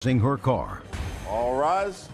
her car. All rise.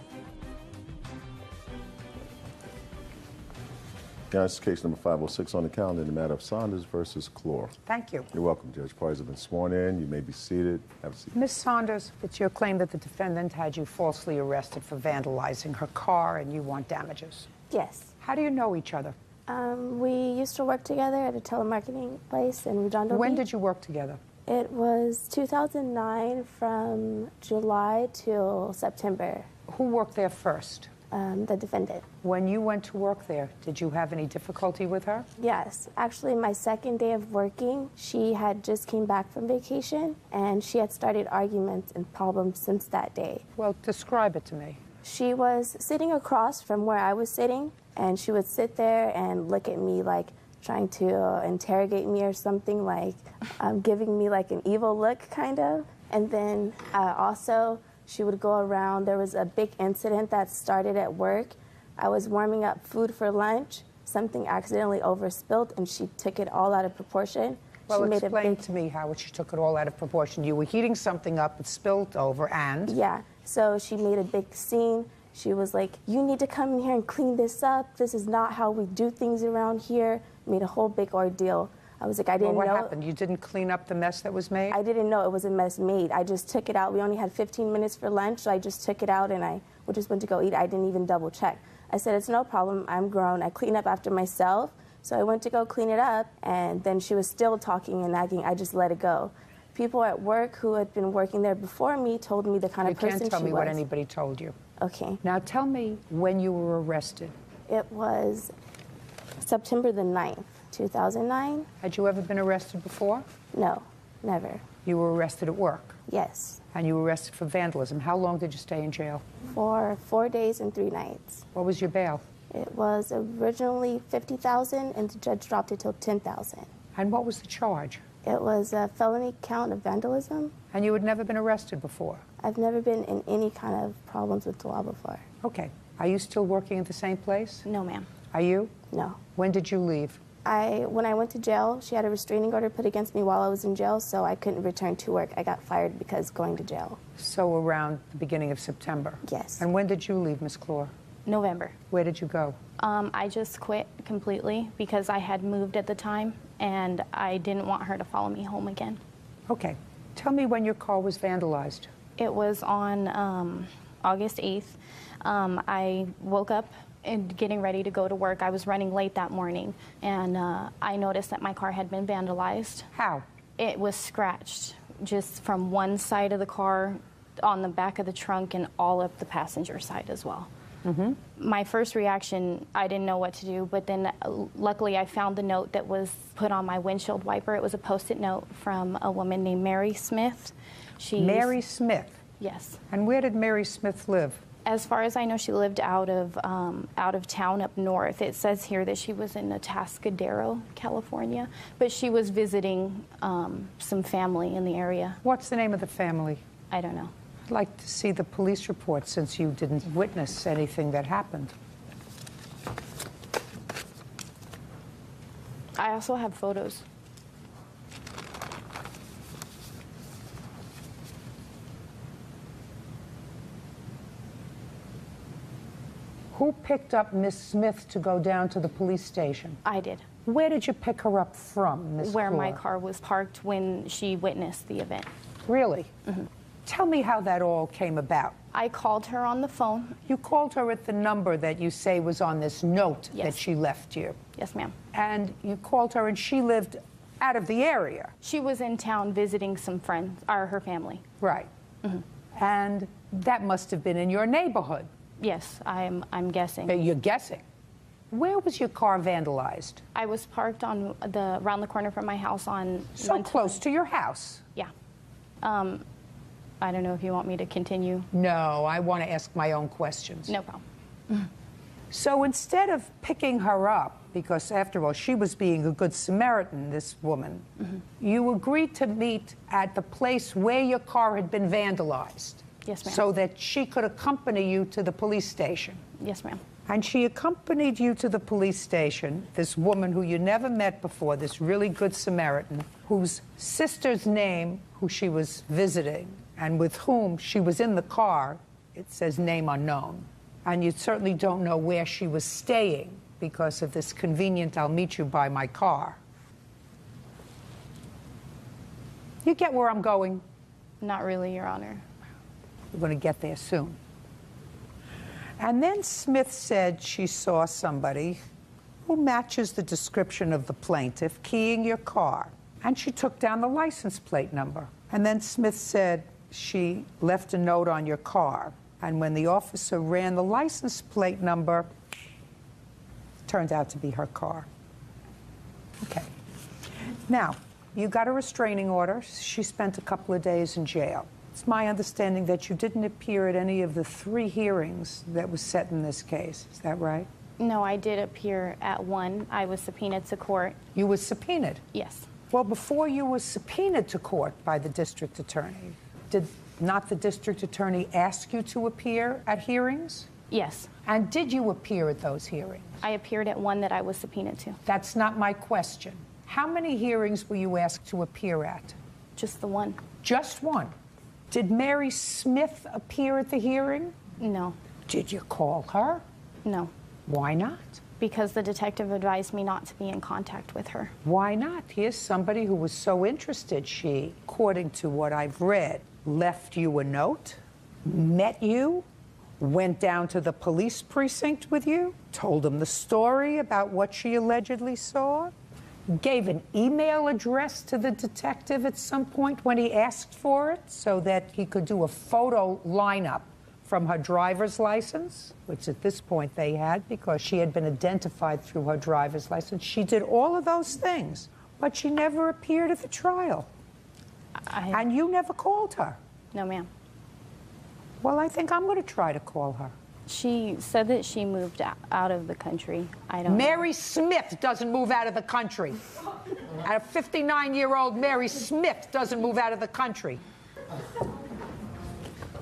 Guys, case number 506 on the calendar in the matter of Saunders versus Clore. Thank you. You're welcome, Judge. Parties have been sworn in. You may be seated. Have a seat. Ms. Saunders, it's your claim that the defendant had you falsely arrested for vandalizing her car and you want damages. Yes. How do you know each other? We used to work together at a telemarketing place in Redondo When Beach. did you work together? It was 2009 from July till September. Who worked there first? The defendant. When you went to work there, did you have any difficulty with her? Yes. Actually, my second day of working, she had just came back from vacation, and she had started arguments and problems since that day. Well, describe it to me. She was sitting across from where I was sitting, and she would sit there and look at me like trying to interrogate me or something, like giving me like an evil look, kind of. And then also, she would go around. There was a big incident that started at work. I was warming up food for lunch. Something accidentally overspilled, and she took it all out of proportion. Well, she explain to me how she took it all out of proportion. You were heating something up, it spilled over, and? Yeah, so she made a big scene. She was like, you need to come in here and clean this up. This is not how we do things around here. Made a whole big ordeal. I was like, I didn't know. Well, what happened? You didn't clean up the mess that was made? I didn't know it was a mess made. I just took it out. We only had 15 minutes for lunch, so I just took it out and I just went to go eat. I didn't even double check. I said, it's no problem. I'm grown. I clean up after myself. So I went to go clean it up, and then she was still talking and nagging. I just let it go. People at work who had been working there before me told me the kind of person she was. You can't tell me what anybody told you. Okay. Now tell me when you were arrested. It was September the 9th, 2009. Had you ever been arrested before? No, never. You were arrested at work? Yes. And you were arrested for vandalism. How long did you stay in jail? For 4 days and 3 nights. What was your bail? It was originally $50,000, and the judge dropped it till $10,000. And what was the charge? It was a felony count of vandalism. And you had never been arrested before? I've never been in any kind of problems with the law before. Okay. Are you still working at the same place? No, ma'am. Are you? No. When did you leave? When I went to jail, she had a restraining order put against me while I was in jail, so I couldn't return to work. I got fired because going to jail. So around the beginning of September? Yes. And when did you leave, Miss Clore? November. Where did you go? I just quit completely because I had moved at the time and I didn't want her to follow me home again. Okay. Tell me when your car was vandalized. It was on August 8th. I woke up and getting ready to go to work. I was running late that morning and I noticed that my car had been vandalized. How? It was scratched just from one side of the car, on the back of the trunk, and all up the passenger side as well. Mm-hmm. My first reaction, I didn't know what to do, but then luckily I found the note that was put on my windshield wiper. It was a Post-it note from a woman named Mary Smith. Mary Smith? Yes. And where did Mary Smith live? As far as I know, she lived out of town up north. It says here that she was in Atascadero, California, but she was visiting some family in the area. What's the name of the family? I don't know. I'd like to see the police report since you didn't witness anything that happened. I also have photos. Who picked up Miss Smith to go down to the police station? I did. Where did you pick her up from, Miss Where Clore? my car was parked when she witnessed the event. Really? Mm-hmm. Tell me how that all came about. I called her on the phone. You called her at the number that you say was on this note Yes. that she left you. Yes, ma'am. And you called her and she lived out of the area. She was in town visiting some friends, or her family. Right. Mm-hmm. And that must have been in your neighborhood. Yes, I'm guessing. You're guessing. Where was your car vandalized? I was parked on around the corner from my house on... So close to your house. Yeah. I don't know if you want me to continue. No, I want to ask my own questions. No problem. So instead of picking her up, because after all, she was being a good Samaritan, this woman, you agreed to meet at the place where your car had been vandalized. Yes, ma'am. So that she could accompany you to the police station. Yes, ma'am. And she accompanied you to the police station, this woman who you never met before, this really good Samaritan, whose sister's name, who she was visiting, and with whom she was in the car, it says name unknown. And you certainly don't know where she was staying because of this convenient, I'll meet you by my car. You get where I'm going? Not really, Your Honor. We're going to get there soon. And then Smith said she saw somebody who matches the description of the plaintiff keying your car. And she took down the license plate number. And then Smith said she left a note on your car. And when the officer ran the license plate number, it turned out to be her car. Okay. Now, you got a restraining order. She spent a couple of days in jail. It's my understanding that you didn't appear at any of the 3 hearings that was set in this case. Is that right? No, I did appear at one. I was subpoenaed to court. You were subpoenaed? Yes. Well, before you were subpoenaed to court by the district attorney, did not the district attorney ask you to appear at hearings? Yes. And did you appear at those hearings? I appeared at one that I was subpoenaed to. That's not my question. How many hearings were you asked to appear at? Just the one. Just one. Did Mary Smith appear at the hearing? No. Did you call her? No. Why not? Because the detective advised me not to be in contact with her. Why not? Here's somebody who was so interested. She, according to what I've read, left you a note, met you, went down to the police precinct with you, told them the story about what she allegedly saw, gave an email address to the detective at some point when he asked for it so that he could do a photo lineup from her driver's license, which at this point they had because she had been identified through her driver's license. She did all of those things, but she never appeared at the trial. And you never called her. No, ma'am. Well, I think I'm going to try to call her. She said that she moved out of the country. I don't know. Mary Smith doesn't move out of the country. A 59-year-old Mary Smith doesn't move out of the country.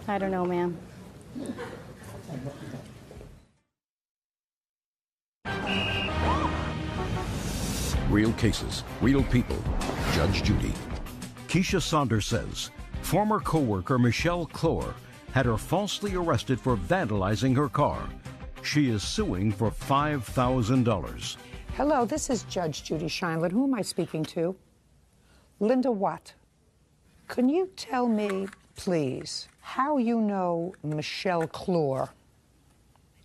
I don't know, ma'am. Real cases, real people. Judge Judy. Keisha Saunders says former co-worker Michelle Clore had her falsely arrested for vandalizing her car. She is suing for $5,000. Hello, this is Judge Judy Scheinlet. Who am I speaking to? Linda Watt. Can you tell me, please, how you know Michelle Clore?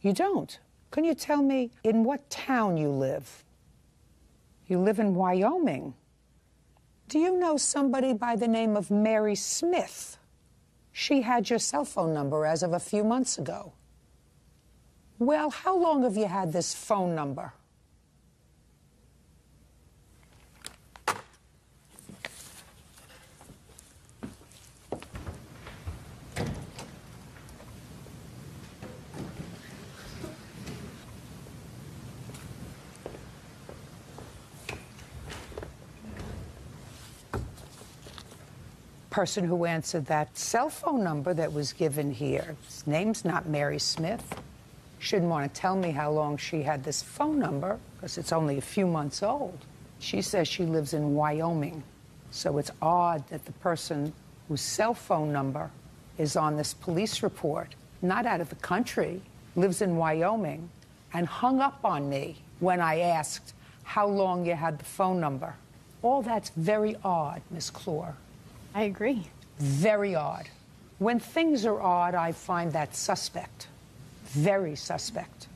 You don't. Can you tell me in what town you live? You live in Wyoming. Do you know somebody by the name of Mary Smith? She had your cell phone number as of a few months ago. Well, how long have you had this phone number? Person who answered that cell phone number that was given here, his name's not Mary Smith. Shouldn't want to tell me how long she had this phone number because it's only a few months old. She says she lives in Wyoming. So it's odd that the person whose cell phone number is on this police report, not out of the country, lives in Wyoming, and hung up on me when I asked how long you had the phone number. All that's very odd, Miss Clore. I agree. Very odd. When things are odd, I find that suspect. Very suspect.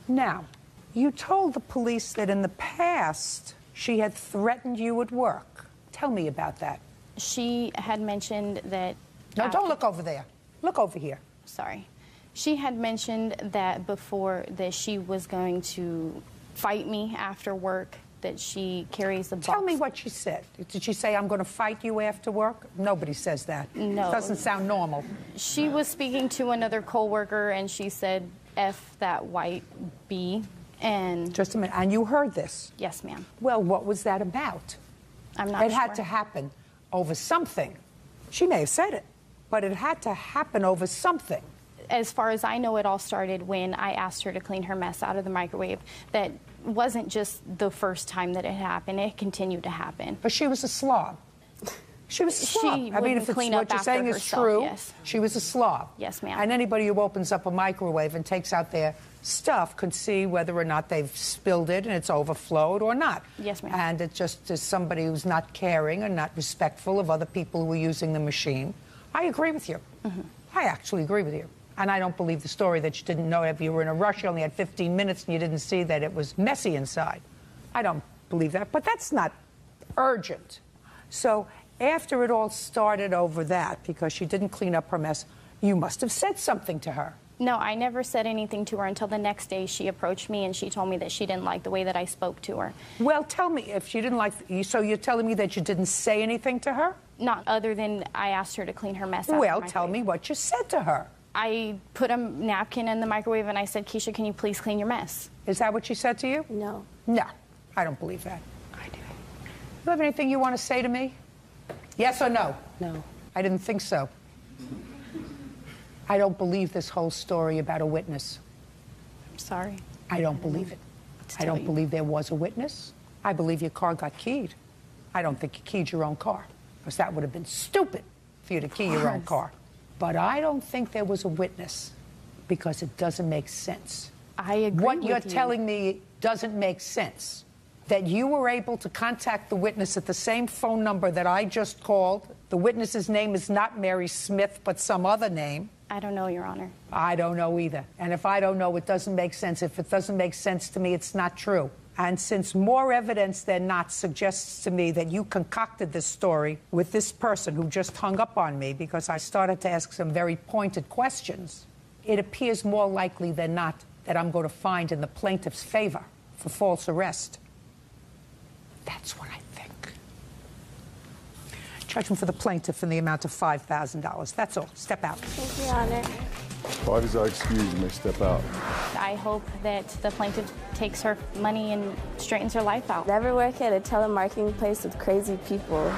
Now, you told the police that in the past she had threatened you at work. Tell me about that. She had mentioned that... No, don't look over there. Look over here. Sorry. She had mentioned that before that she was going to fight me after work, that she carries a box. Tell me what she said. Did she say, I'm going to fight you after work? Nobody says that. No. It doesn't sound normal. She was speaking to another coworker, and she said, F that white B, and... Just a minute. And you heard this? Yes, ma'am. Well, what was that about? I'm not sure. It had to happen over something. She may have said it, but it had to happen over something. As far as I know, it all started when I asked her to clean her mess out of the microwave. That wasn't just the first time that it happened. It continued to happen. But she was a slob. She was a slob. She I mean, if wouldn't it's clean what up you're after saying is herself, true, yes. she was a slob. Yes, ma'am. And anybody who opens up a microwave and takes out their stuff could see whether or not they've spilled it and it's overflowed or not. Yes, ma'am. And it just is somebody who's not caring and not respectful of other people who are using the machine. I agree with you. I actually agree with you. And I don't believe the story that you didn't know if you were in a rush, you only had 15 minutes and you didn't see that it was messy inside. I don't believe that, but that's not urgent. So after it all started over that, because she didn't clean up her mess, you must have said something to her. No, I never said anything to her until the next day she approached me and she told me that she didn't like the way that I spoke to her. Well, tell me, if she didn't like you, so you're telling me that you didn't say anything to her? Not other than I asked her to clean her mess out. Well, tell me what you said to her. I put a napkin in the microwave and I said, Keisha, can you please clean your mess? Is that what she said to you? No. No, I don't believe that. I do. You have anything you want to say to me? Yes or no? No. I didn't think so. I don't believe this whole story about a witness. I'm sorry. I don't believe it. I don't believe there was a witness. I believe your car got keyed. I don't think you keyed your own car, because that would have been stupid for you to key your own car. But I don't think there was a witness, because it doesn't make sense. I agree What with you're you. telling me doesn't make sense. That you were able to contact the witness at the same phone number that I just called. The witness's name is not Mary Smith, but some other name. I don't know, Your Honor. I don't know either. And if I don't know, it doesn't make sense. If it doesn't make sense to me, it's not true. And since more evidence than not suggests to me that you concocted this story with this person who just hung up on me because I started to ask some very pointed questions, it appears more likely than not that I'm going to find in the plaintiff's favor for false arrest. That's what I think. Judgment for the plaintiff in the amount of $5,000. That's all. Step out. Thank you, Your Honor. Parties are excused. You may step out. I hope that the plaintiff takes her money and straightens her life out. Never work at a telemarketing place with crazy people.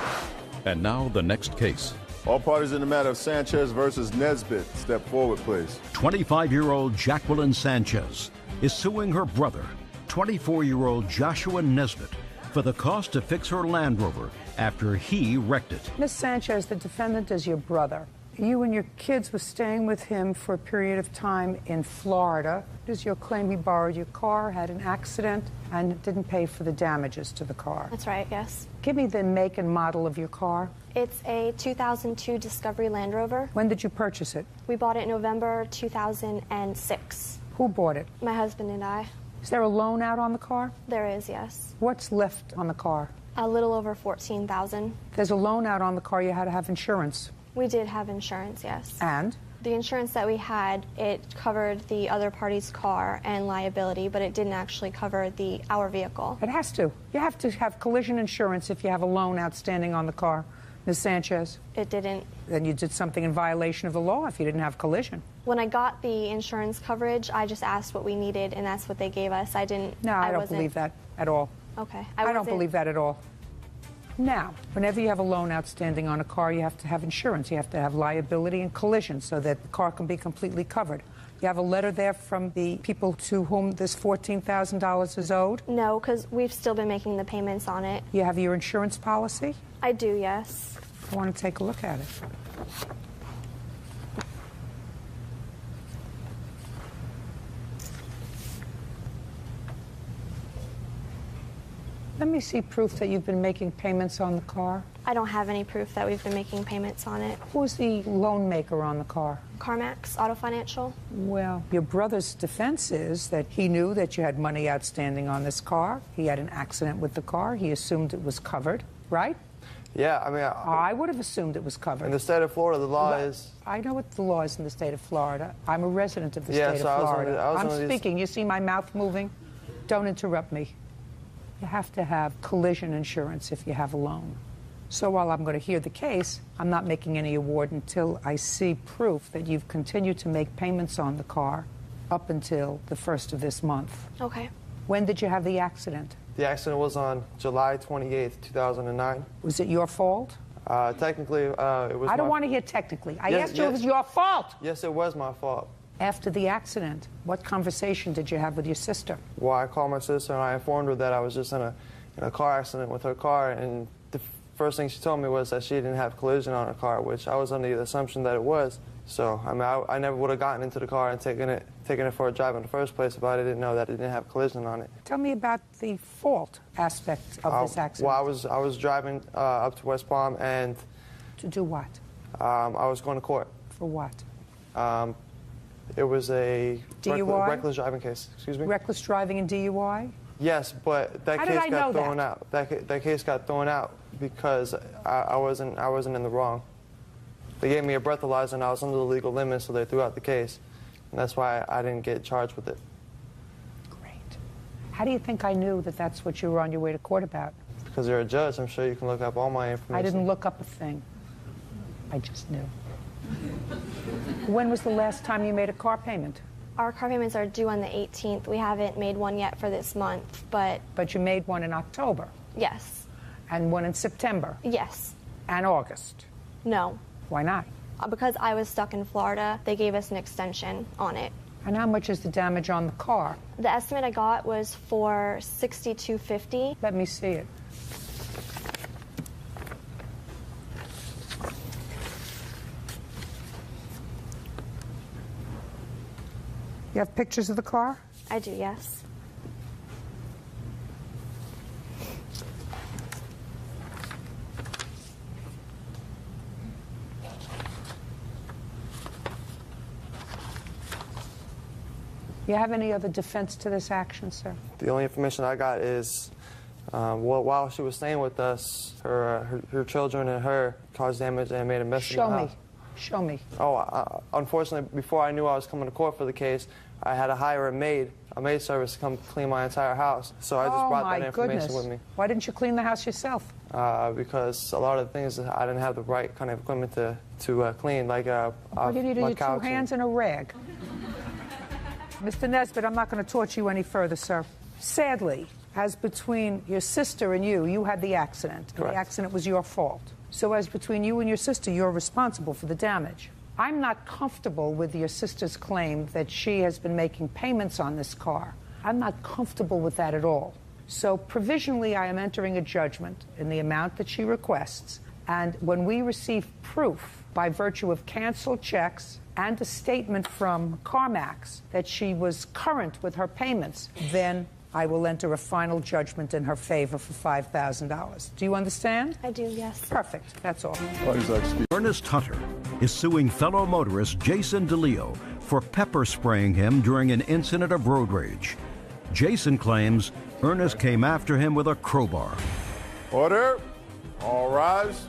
And now the next case. All parties in the matter of Sanchez versus Nesbitt, step forward, please. 25-year-old Jacqueline Sanchez is suing her brother, 24-year-old Joshua Nesbitt, for the cost to fix her Land Rover after he wrecked it. Miss Sanchez, the defendant is your brother. You and your kids were staying with him for a period of time in Florida. It is your claim he borrowed your car, had an accident, and didn't pay for the damages to the car. That's right, yes. Give me the make and model of your car. It's a 2002 Discovery Land Rover. When did you purchase it? We bought it in November 2006. Who bought it? My husband and I. Is there a loan out on the car? There is, yes. What's left on the car? A little over $14,000. There's a loan out on the car. You had to have insurance. We did have insurance, yes. And? The insurance that we had, it covered the other party's car and liability, but it didn't actually cover our vehicle. It has to. You have to have collision insurance if you have a loan outstanding on the car. Ms. Sanchez? It didn't. Then you did something in violation of the law if you didn't have collision. When I got the insurance coverage, I just asked what we needed, and that's what they gave us. I didn't. No, I don't wasn't- believe that at all. Okay. I don't wasn't- believe that at all. Now, whenever you have a loan outstanding on a car, you have to have insurance. You have to have liability and collision so that the car can be completely covered. You have a letter there from the people to whom this $14,000 is owed? No, because we've still been making the payments on it. You have your insurance policy? I do, yes. I want to take a look at it. Let me see proof that you've been making payments on the car. I don't have any proof that we've been making payments on it. Who's the loan maker on the car? CarMax Auto Financial. Well, your brother's defense is that he knew that you had money outstanding on this car. He had an accident with the car. He assumed it was covered, right? Yeah, I mean, I would have assumed it was covered. in the state of Florida, the law is. I know what the law is in the state of Florida. I'm a resident of the Yeah, state so of I was Florida. under I'm these- speaking. You see my mouth moving? Don't interrupt me. You have to have collision insurance if you have a loan. So while I'm going to hear the case, I'm not making any award until I see proof that you've continued to make payments on the car up until the 1st of this month. Okay. When did you have the accident? The accident was on July 28th, 2009. Was it your fault? Technically, it was. I don't my- want to hear technically. I Yes, asked you if it yes. was your fault. Yes, it was my fault. After the accident, what conversation did you have with your sister? Well, I called my sister and I informed her that I was just in a car accident with her car, and first thing she told me was that she didn't have collision on her car, which I was under the assumption that it was. So, I mean, I never would have gotten into the car and taken it for a drive in the first place if I didn't know that it didn't have collision on it. Tell me about the fault aspect of this accident. Well, I was driving up to West Palm, and to do what? I was going to court. For what? It was a DUI? reckless driving case. Excuse me? Reckless driving and DUI? Yes, but that How case did I got know thrown that? out. That case got thrown out because I wasn't in the wrong. They gave me a breathalyzer and I was under the legal limit, so they threw out the case. And that's why I didn't get charged with it. Great. How do you think I knew that that's what you were on your way to court about? Because you're a judge, I'm sure you can look up all my information. I didn't look up a thing. I just knew. When was the last time you made a car payment? Our car payments are due on the 18th. We haven't made one yet for this month, but... But you made one in October? Yes. And one in September? Yes. And August? No. Why not? Because I was stuck in Florida, they gave us an extension on it. And how much is the damage on the car? The estimate I got was for $6,250. Let me see it. You have pictures of the car? I do, yes. You have any other defense to this action, sir? The only information I got is, while she was staying with us, her children and her caused damage and made a mess in the house. Show me. Oh, unfortunately, before I knew I was coming to court for the case, I had to hire a maid service to come clean my entire house. So I just brought that information with me. Why didn't you clean the house yourself? Because a lot of the things I didn't have the right kind of equipment to clean, like What did you do? my Your two couch hands and a rag. Mr. Nesbitt, I'm not going to torture you any further, sir. Sadly, as between your sister and you had the accident. And the accident was your fault. So as between you and your sister, you're responsible for the damage. I'm not comfortable with your sister's claim that she has been making payments on this car. I'm not comfortable with that at all. So provisionally, I am entering a judgment in the amount that she requests. And when we receive proof by virtue of canceled checks and a statement from CarMax that she was current with her payments, then I will enter a final judgment in her favor for $5,000. Do you understand? I do, yes. Perfect. That's all. Ernest Hunter is suing fellow motorist Jason DeLeo for pepper spraying him during an incident of road rage. Jason claims Ernest came after him with a crowbar. Order. All rise.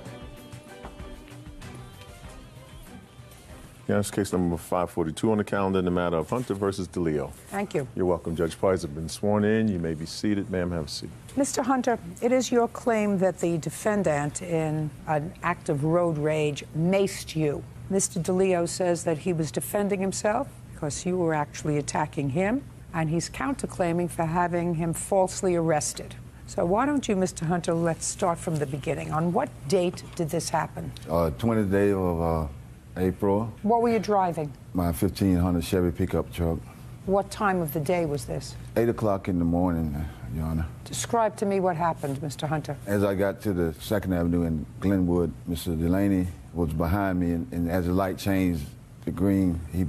Yes, case number 542 on the calendar in the matter of Hunter versus DeLeo. Thank you. You're welcome. Judge Price has been sworn in. You may be seated. Ma'am, have a seat. Mr. Hunter, it is your claim that the defendant in an act of road rage maced you. Mr. DeLeo says that he was defending himself because you were actually attacking him, and he's counterclaiming for having him falsely arrested. So why don't you, Mr. Hunter, let's start from the beginning. On what date did this happen? 20th day of April. What were you driving? My 1500 Chevy pickup truck. What time of the day was this? 8 o'clock in the morning, Your Honor. Describe to me what happened, Mr. Hunter. As I got to the 2nd Avenue in Glenwood, Mr. Delaney was behind me, and as the light changed to green, he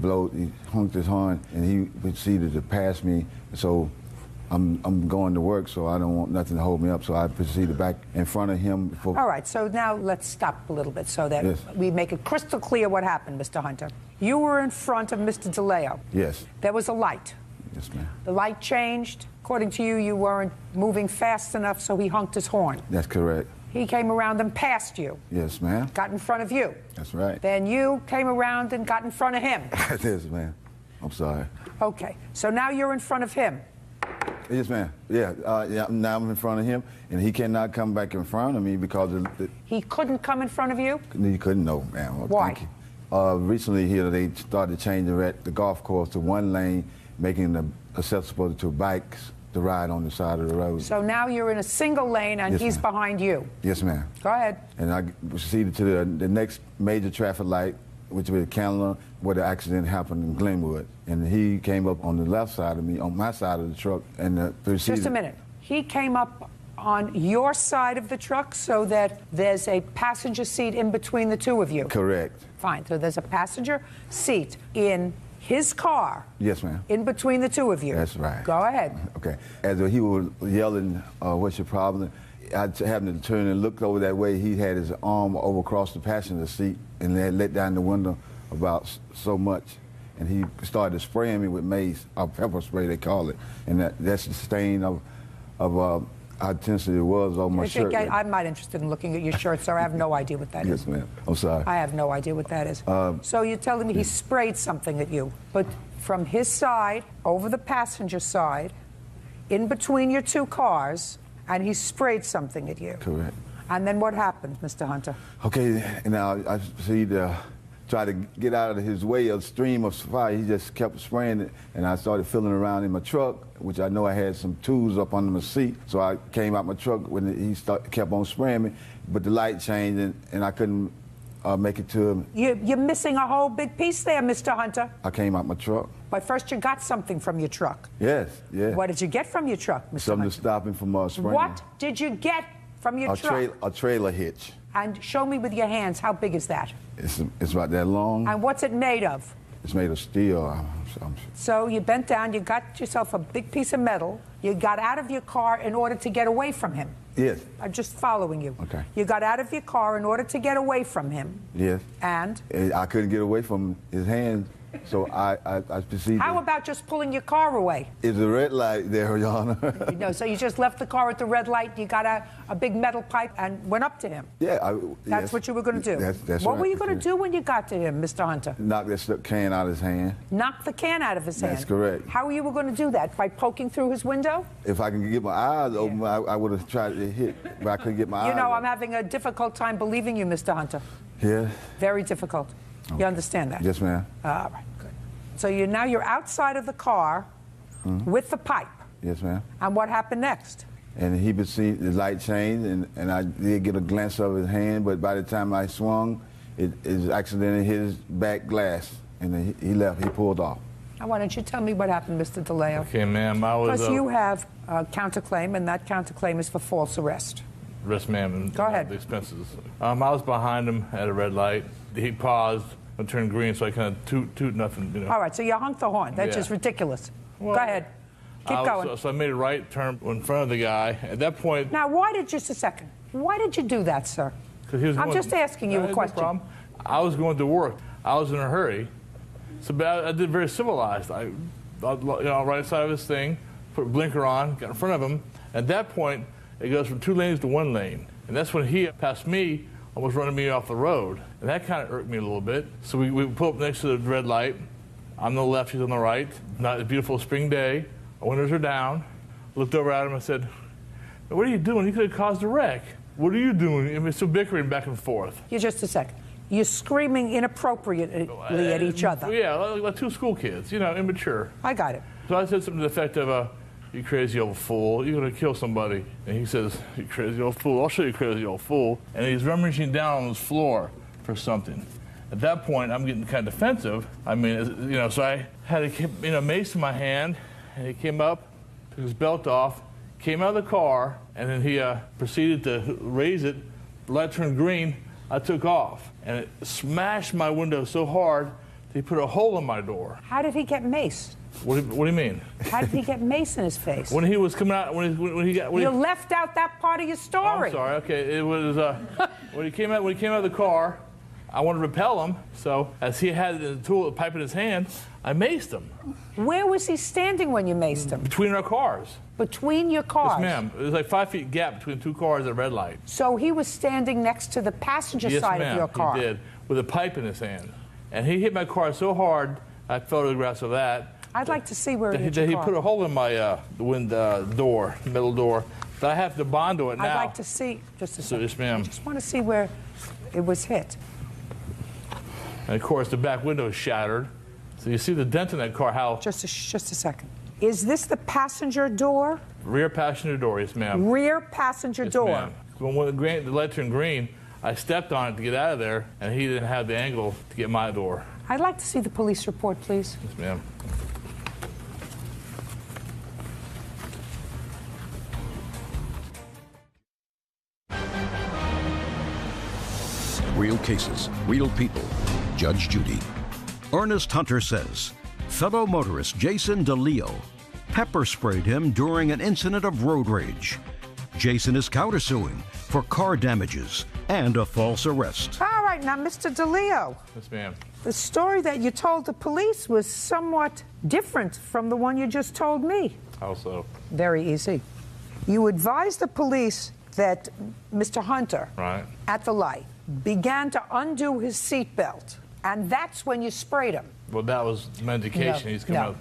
honked his horn, and he proceeded to pass me. So I'm going to work, so I don't want nothing to hold me up, so I proceeded back in front of him. All right, so now let's stop a little bit so that we make it crystal clear what happened, Mr. Hunter. You were in front of Mr. DeLeo. Yes. There was a light. Yes, ma'am. The light changed. According to you, you weren't moving fast enough, so he honked his horn. That's correct. He came around and passed you. Yes, ma'am. Got in front of you. That's right. Then you came around and got in front of him. Yes, ma'am. I'm sorry. Okay, so now you're in front of him. Yes, ma'am. Yeah, now I'm in front of him, and he cannot come back in front of me because He couldn't come in front of you? He couldn't, no, ma'am. Well, why? Thank you. Recently here, they started changing the golf course to one lane, making it accessible to bikes to ride on the side of the road. So now you're in a single lane, and Yes, he's ma'am. behind you. Yes, ma'am. Go ahead. And I proceeded to the next major traffic light, which was Candler, where the accident happened in Glenwood. And he came up on the left side of me, on my side of the truck, and proceeded. Just a minute. He came up on your side of the truck so that there's a passenger seat in between the two of you? Correct. Fine. So there's a passenger seat in his car. Yes, ma'am. In between the two of you. That's right. Go ahead. Okay. As he was yelling, what's your problem? I happened to turn and look over that way. He had his arm over across the passenger seat and had let down the window about so much. And he started spraying me with mace, or pepper spray they call it. And that's the stain of how intensely it was on my shirt. I'm not interested in looking at your shirt, sir. I have no idea what that is. Yes, ma'am. I'm sorry. I have no idea what that is. So you're telling me he sprayed something at you, but from his side, over the passenger side, in between your two cars, and he sprayed something at you. Correct. And then what happened, Mr. Hunter? Okay, now I see try to get out of his way, a stream of fire. He just kept spraying it, and I started feeling around in my truck, which I know I had some tools up under my seat. So I came out my truck when he kept on spraying me, but the light changed, and I couldn't make it to him. You're missing a whole big piece there, Mr. Hunter. I came out my truck. But first you got something from your truck. Yes, yeah. What did you get from your truck, Mr. Hunter? Something to stop him from spraying. What did you get from your truck? A trailer hitch. And show me with your hands, how big is that? It's about that long. And what's it made of? It's made of steel. So you bent down, you got yourself a big piece of metal, you got out of your car in order to get away from him. Yes. I'm just following you. Okay. You got out of your car in order to get away from him. Yes. And? I couldn't get away from his hands, so I perceived. How about just pulling your car away? It's a red light there, Your Honor. No, so you just left the car at the red light, you got a big metal pipe and went up to him. Yeah. That's yes. what you were going to do. That's what right. were you going to do when you got to him, Mr. Hunter? Knock that can out of his hand. Knock the can out of his hand? That's correct. How were you going to do that? By poking through his window? If I can get my eyes open, I would have tried to hit, but I couldn't get my eyes You know, open. I'm having a difficult time believing you, Mr. Hunter. Yeah. Very difficult. Okay. You understand that? Yes, ma'am. All right, good. So you're outside of the car with the pipe. Yes, ma'am. And what happened next? And he would see the light change, and I did get a glance of his hand, but by the time I swung, it accidentally hit his back glass, and then he left. He pulled off. Now, why don't you tell me what happened, Mr. DeLeo? Okay, ma'am, I was... Because you have a counterclaim, and that counterclaim is for false arrest. Yes, ma'am. And Go ahead. The expenses. I was behind him at a red light. He paused and turned green, so I kind of toot nothing, you know. All right, so you honked the horn. That's Yeah. just ridiculous. Well, Go ahead. Keep going. So I made a right turn in front of the guy. At that point... Now, just a second. Why did you do that, sir? Because he was I'm just asking you a question. No problem. I was going to work. I was in a hurry. So but I did very civilized. I right side of his thing, put a blinker on, got in front of him. At that point, it goes from 2 lanes to 1 lane. And that's when he passed me, almost running me off the road. And that kind of irked me a little bit. So we pull up next to the red light. I'm on the left, he's on the right. Not a beautiful spring day. Our windows are down. Looked over at him and said, "What are you doing? You could have caused a wreck. What are you doing?" I mean, so bickering back and forth. Just a second. You're screaming inappropriately at each other. Yeah, like 2 school kids, immature. I got it. So I said something to the effect of, "You crazy old fool, you're going to kill somebody." And he says, "You crazy old fool, I'll show you crazy old fool." And he's rummaging down on his floor for something. At that point, I'm getting kind of defensive. I mean, so I had a mace in my hand, and he came up, took his belt off, came out of the car, and then he proceeded to raise it. The light turned green. I took off, and it smashed my window so hard that he put a hole in my door. How did he get maced? What do you mean? How did he get mace in his face? When he was coming out, You left out that part of your story. I'm sorry. Okay, it was when he came out of the car. I wanted to repel him, so as he had the pipe in his hand, I maced him. Where was he standing when you maced him? Between our cars. Between your cars? Yes, ma'am. It was like 5 feet gap between 2 cars at a red light. So he was standing next to the passenger Yes, side ma'am, of your car? he did, with a pipe in his hand. And he hit my car so hard, I have photographs of that. I'd like to see where he hit That your he car. put a hole in my middle door, that I have to bond to it now. I'd like to see, just a second. Yes, ma'am. I just want to see where it was hit. And of course, the back window is shattered. So you see the dent in that car, how... Just a second. Is this the passenger door? Rear passenger door, yes, ma'am. Rear passenger Yes, door. ma'am. When the light turned green, I stepped on it to get out of there, and he didn't have the angle to get my door. I'd like to see the police report, please. Yes, ma'am. real cases, real people. Judge Judy. Ernest Hunter says fellow motorist Jason DeLeo pepper sprayed him during an incident of road rage. Jason is countersuing for car damages and a false arrest. All right, now, Mr. DeLeo. Yes, ma'am. The story that you told the police was somewhat different from the one you just told me. How so? Very easy. You advised the police that Mr. Hunter, Right. at the light, began to undo his seatbelt, and that's when you sprayed him. Well, that was medication. He's coming out.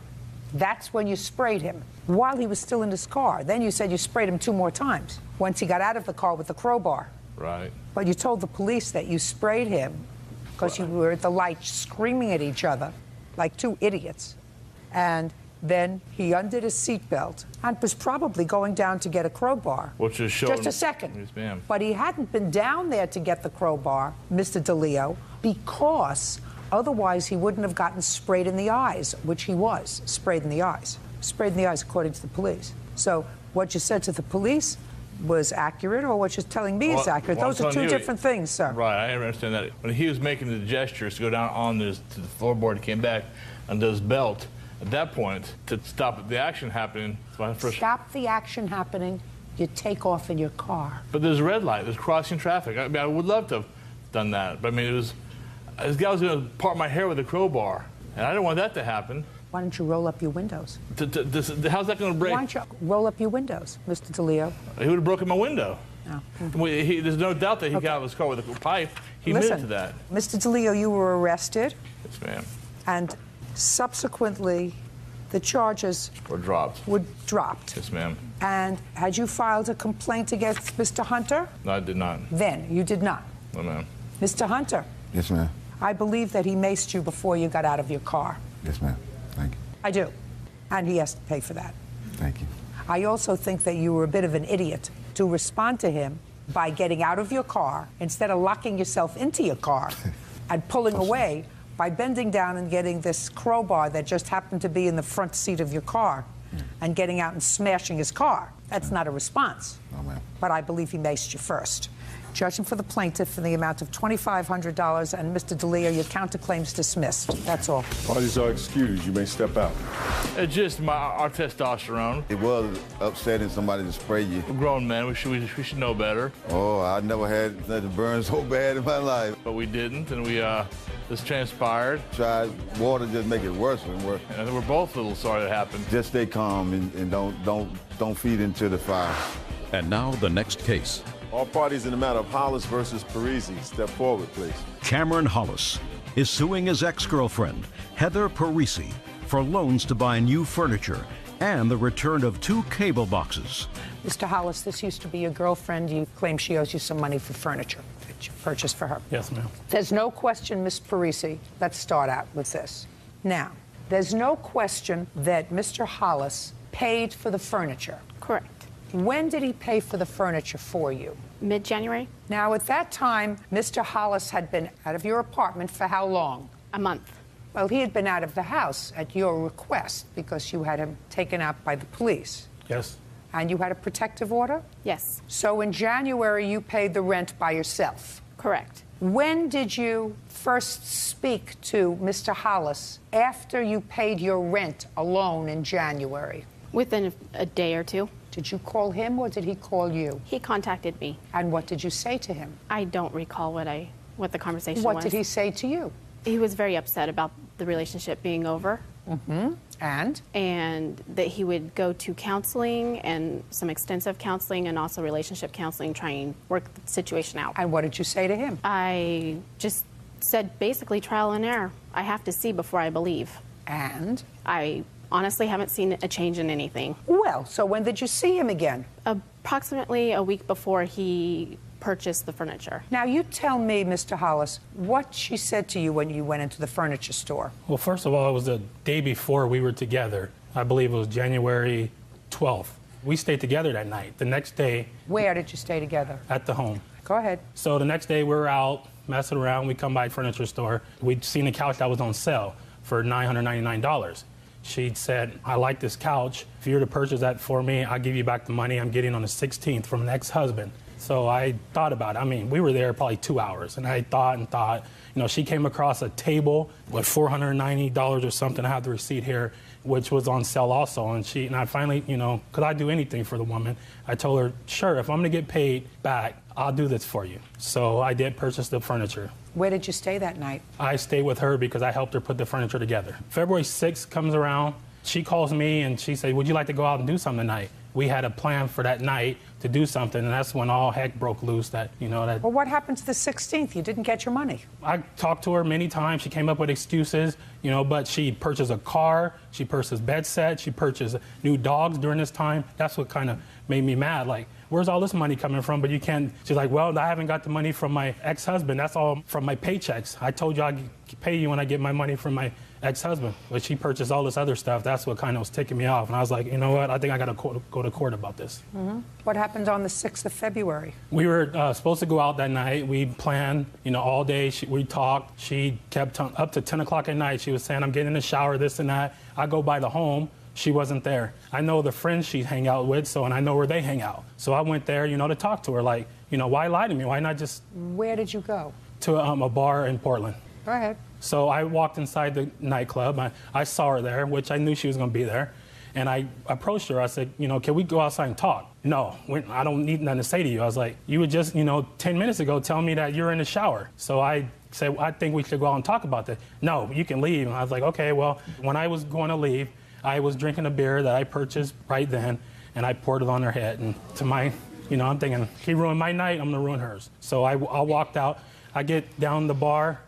That's when you sprayed him while he was still in his car. Then you said you sprayed him 2 more times once he got out of the car with the crowbar. Right. But you told the police that you sprayed him because you were at the light screaming at each other like 2 idiots. And then he undid his seatbelt and was probably going down to get a crowbar. Which is showing. Just a second. Yes, ma'am. But he hadn't been down there to get the crowbar, Mr. DeLeo, because otherwise he wouldn't have gotten sprayed in the eyes, which he was sprayed in the eyes. Sprayed in the eyes, according to the police. So what you said to the police was accurate, or what you're telling me is accurate. Those are 2 different things, sir. Right, I understand that. When he was making the gestures to go down on to the floorboard, he came back under his belt. At that point, to stop the action happening, Stop the action happening, you take off in your car. But there's a red light. There's crossing traffic. I mean, I would love to have done that. But I mean, this guy was going to part my hair with a crowbar, and I didn't want that to happen. Why don't you roll up your windows? How's that going to break? Why don't you roll up your windows, Mr. DeLeo? He would have broken my window. No. There's no doubt that he got out of his car with a pipe. He admitted to that. Mr. DeLeo, you were arrested. Yes, ma'am. And subsequently, the charges Were dropped. Yes, ma'am. And had you filed a complaint against Mr. Hunter? No, I did not. Then you did not. No, ma'am. Mr. Hunter, Yes, ma'am. I believe that he maced you before you got out of your car. Yes, ma'am. Thank you. I do. And he has to pay for that. Thank you. I also think that you were a bit of an idiot to respond to him by getting out of your car instead of locking yourself into your car and pulling away by bending down and getting this crowbar that just happened to be in the front seat of your car and getting out and smashing his car. That's not a response. No, ma'am. But I believe he maced you first. Judging for the plaintiff in the amount of $2,500, and Mr. DeLeo, your counterclaim's dismissed. That's all. Parties are excused. You may step out. It's just our testosterone. It was upsetting somebody to spray you. We're grown men. We should know better. Oh, I never had nothing burn so bad in my life. But we didn't, and this transpired. Tried water, just make it worse and worse. And we're both a little sorry that happened. Just stay calm and don't feed into the fire. And now the next case. All parties in the matter of Hollis versus Parisi, step forward, please. Cameron Hollis is suing his ex-girlfriend, Heather Parisi, for loans to buy new furniture and the return of 2 cable boxes. Mr. Hollis, this used to be your girlfriend. You claim she owes you some money for furniture that you purchased for her. Yes, ma'am. There's no question, Ms. Parisi. Let's start out with this. Now, there's no question that Mr. Hollis paid for the furniture. Correct. When did he pay for the furniture for you? Mid-January. Now, at that time, Mr. Hollis had been out of your apartment for how long? A month. Well, he had been out of the house at your request because you had him taken out by the police. Yes. And you had a protective order? Yes. So in January, you paid the rent by yourself? Correct. When did you first speak to Mr. Hollis after you paid your rent alone in January? Within a day or 2. Did you call him or did he call you? He contacted me. And what did you say to him? I don't recall what the conversation was. What did he say to you? He was very upset about the relationship being over. Mm-hmm. And that he would go to counseling and some extensive counseling and also relationship counseling, trying to work the situation out. And what did you say to him? I just said basically trial and error. I have to see before I believe. And? I honestly haven't seen a change in anything. Well, so when did you see him again? Approximately a week before he purchased the furniture. Now, you tell me, Mr. Hollis, what she said to you when you went into the furniture store. Well, first of all, it was the day before we were together. I believe it was January 12th. We stayed together that night. The next day... Where did you stay together? At the home. Go ahead. So the next day we were out messing around. We come by the furniture store. We'd seen a couch that was on sale for $999. She'd said, I like this couch. If you were to purchase that for me, I'll give you back the money I'm getting on the 16th from an ex-husband. So I thought about it. I mean, we were there probably 2 hours, and I thought and thought. You know, she came across a table with $490 or something. I have the receipt here, which was on sale also. And I finally, you know, because I do anything for the woman, I told her, sure, if I'm going to get paid back, I'll do this for you. So I did purchase the furniture. Where did you stay that night? I stayed with her because I helped her put the furniture together. February 6th comes around. She calls me and she said, would you like to go out and do something tonight? We had a plan for that night to do something, and that's when all heck broke loose. Well, what happened to the 16th? You didn't get your money. I talked to her many times. She came up with excuses, you know, but she purchased a car, she purchased bed sets, she purchased new dogs during this time. That's what kind of made me mad. Like, where's all this money coming from? But you can't. She's like, well, I haven't got the money from my ex-husband. That's all from my paychecks. I told you I'd pay you when I get my money from my ex-husband. But she purchased all this other stuff. That's what kind of was ticking me off. And I was like, you know what? I think I got to go to court about this. Mm-hmm. What happened on the 6th of February? We were supposed to go out that night. We planned, you know, all day. We talked. She kept up to 10 o'clock at night. She was saying, I'm getting in the shower, this and that. I go by the home. She wasn't there. I know the friends she hang out with, and I know where they hang out. So I went there, you know, to talk to her. Like, you know, why lie to me? Why not just... Where did you go? To a bar in Portland. Go ahead. So I walked inside the nightclub. I saw her there, which I knew she was going to be there. And I approached her. I said, you know, can we go outside and talk? No, I don't need nothing to say to you. I was like, you would just, you know, 10 minutes ago tell me that you're in the shower. So I said, I think we should go out and talk about this. No, you can leave. And I was like, okay, well, when I was going to leave, I was drinking a beer that I purchased right then, and I poured it on her head. And to my, you know, I'm thinking, he ruined my night, I'm going to ruin hers. So I walked out. I get down the bar.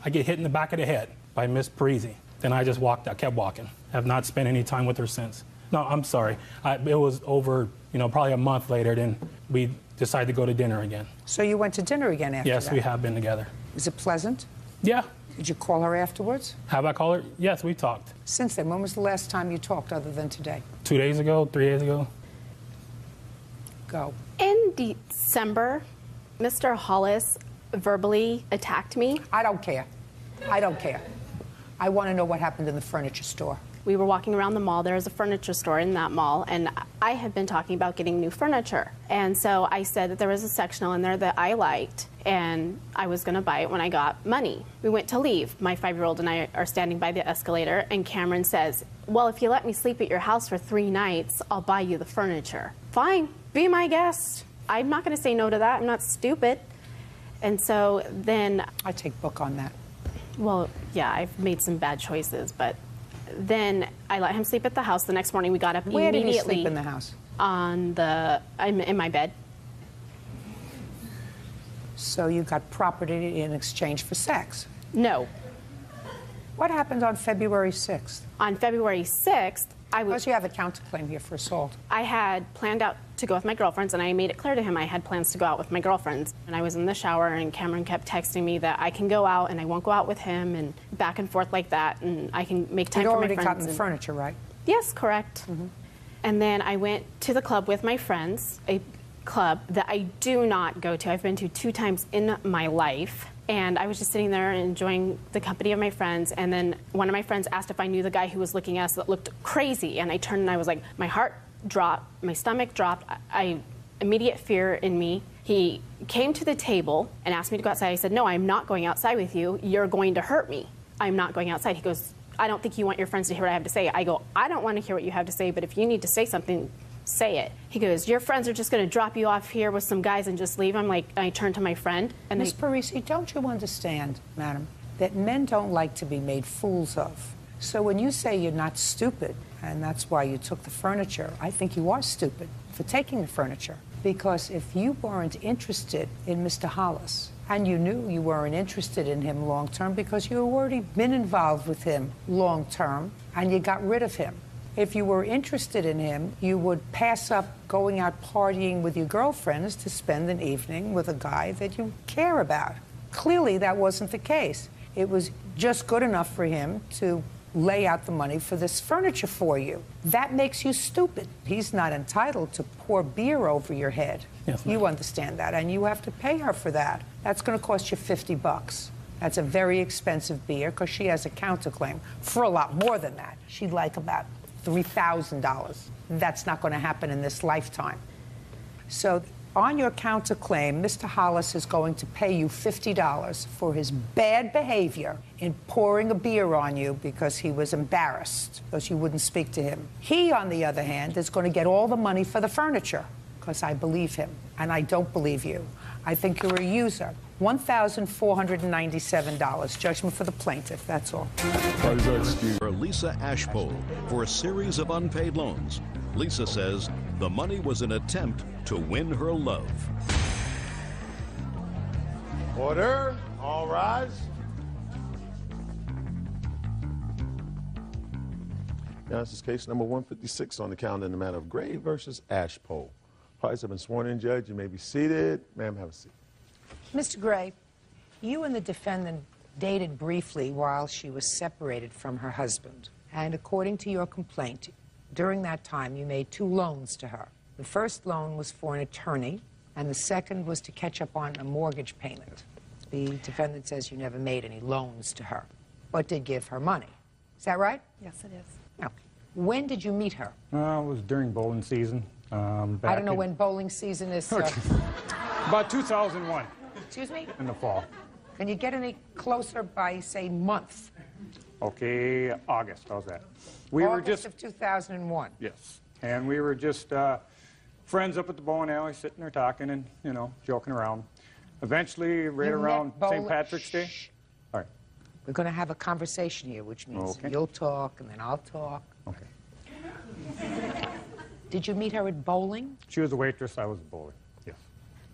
I get hit in the back of the head by Miss Parisi. Then I just walked out, kept walking. Have not spent any time with her since. No, I'm sorry. It was over, you know, probably a month later, then we decided to go to dinner again. So you went to dinner again after that? Yes, we have been together. Was it pleasant? Yeah. Did you call her afterwards? Have I called her? Yes, we talked. Since then, when was the last time you talked other than today? 2 days ago, 3 days ago. Go. In December, Mr. Hollis verbally attacked me. I don't care. I don't care. I want to know what happened in the furniture store. We were walking around the mall. There was a furniture store in that mall, and I had been talking about getting new furniture. And so I said that there was a sectional in there that I liked, and I was going to buy it when I got money. We went to leave. My 5-year-old and I are standing by the escalator, and Cameron says, well, if you let me sleep at your house for 3 nights, I'll buy you the furniture. Fine, be my guest. I'm not going to say no to that. I'm not stupid. And so then... I take book on that. Well, yeah, I've made some bad choices, but then I let him sleep at the house. The next morning we got up Where immediately. Did you sleep in the house? I'm in my bed. So you got property in exchange for sex? No. What happened on February 6th? On February 6th, Because you have a counterclaim here for assault. I had planned out to go with my girlfriends, and I made it clear to him I had plans to go out with my girlfriends. And I was in the shower, and Cameron kept texting me that I can go out, and I won't go out with him, and back and forth like that, and I can make time for my friends. You'd already gotten the furniture, right? Yes, correct. Mm-hmm. And then I went to the club with my friends, a club that I do not go to. I've been to 2 times in my life. And I was just sitting there enjoying the company of my friends, and then one of my friends asked if I knew the guy who was looking at us that looked crazy, and I turned and I was like, my heart dropped, my stomach dropped, immediate fear in me. He came to the table and asked me to go outside. I said, no, I'm not going outside with you. You're going to hurt me. I'm not going outside. He goes, I don't think you want your friends to hear what I have to say. I go, I don't want to hear what you have to say, but if you need to say something, say it. He goes, your friends are just going to drop you off here with some guys and just leave. I'm like, I turned to my friend. And Ms. Parisi, don't you understand, madam, that men don't like to be made fools of? So when you say you're not stupid, and that's why you took the furniture, I think you are stupid for taking the furniture. Because if you weren't interested in Mr. Hollis, and you knew you weren't interested in him long term because you had already been involved with him long term, and you got rid of him. If you were interested in him, you would pass up going out partying with your girlfriends to spend an evening with a guy that you care about. Clearly, that wasn't the case. It was just good enough for him to lay out the money for this furniture for you. That makes you stupid. He's not entitled to pour beer over your head. Yes, you understand that, and you have to pay her for that. That's going to cost you $50. That's a very expensive beer because she has a counterclaim for a lot more than that. She'd like about $3,000. That's not going to happen in this lifetime. So On your counterclaim, Mr. Hollis is going to pay you $50 for his bad behavior in pouring a beer on you because he was embarrassed because you wouldn't speak to him. He, on the other hand, is going to get all the money for the furniture because I believe him, and I don't believe you. I think you're a user. $1,497. Judgment for the plaintiff, that's all. For Lisa Ashpole for a series of unpaid loans. Lisa says the money was an attempt to win her love. Order. All rise. Now, this is case number 156 on the calendar in the matter of Gray versus Ashpole. Parties have been sworn in, Judge. You may be seated. Ma'am, have a seat. Mr. Gray, you and the defendant dated briefly while she was separated from her husband. And according to your complaint, during that time, you made 2 loans to her. The first loan was for an attorney, and the second was to catch up on a mortgage payment. The defendant says you never made any loans to her, but did give her money. Is that right? Yes, it is. Now, when did you meet her? It was during bowling season. I don't know when bowling season is, sir. About 2001. Excuse me? In the fall. Can you get any closer by, say, month? Okay, August. How's that? August of 2001. Yes. And we were just friends up at the bowling alley, sitting there talking and, you know, joking around. Eventually, right around St. Patrick's Day. All right. We're going to have a conversation here, which means you'll talk and then I'll talk. Okay. Did you meet her at bowling? She was a waitress. I was a bowler. Yes.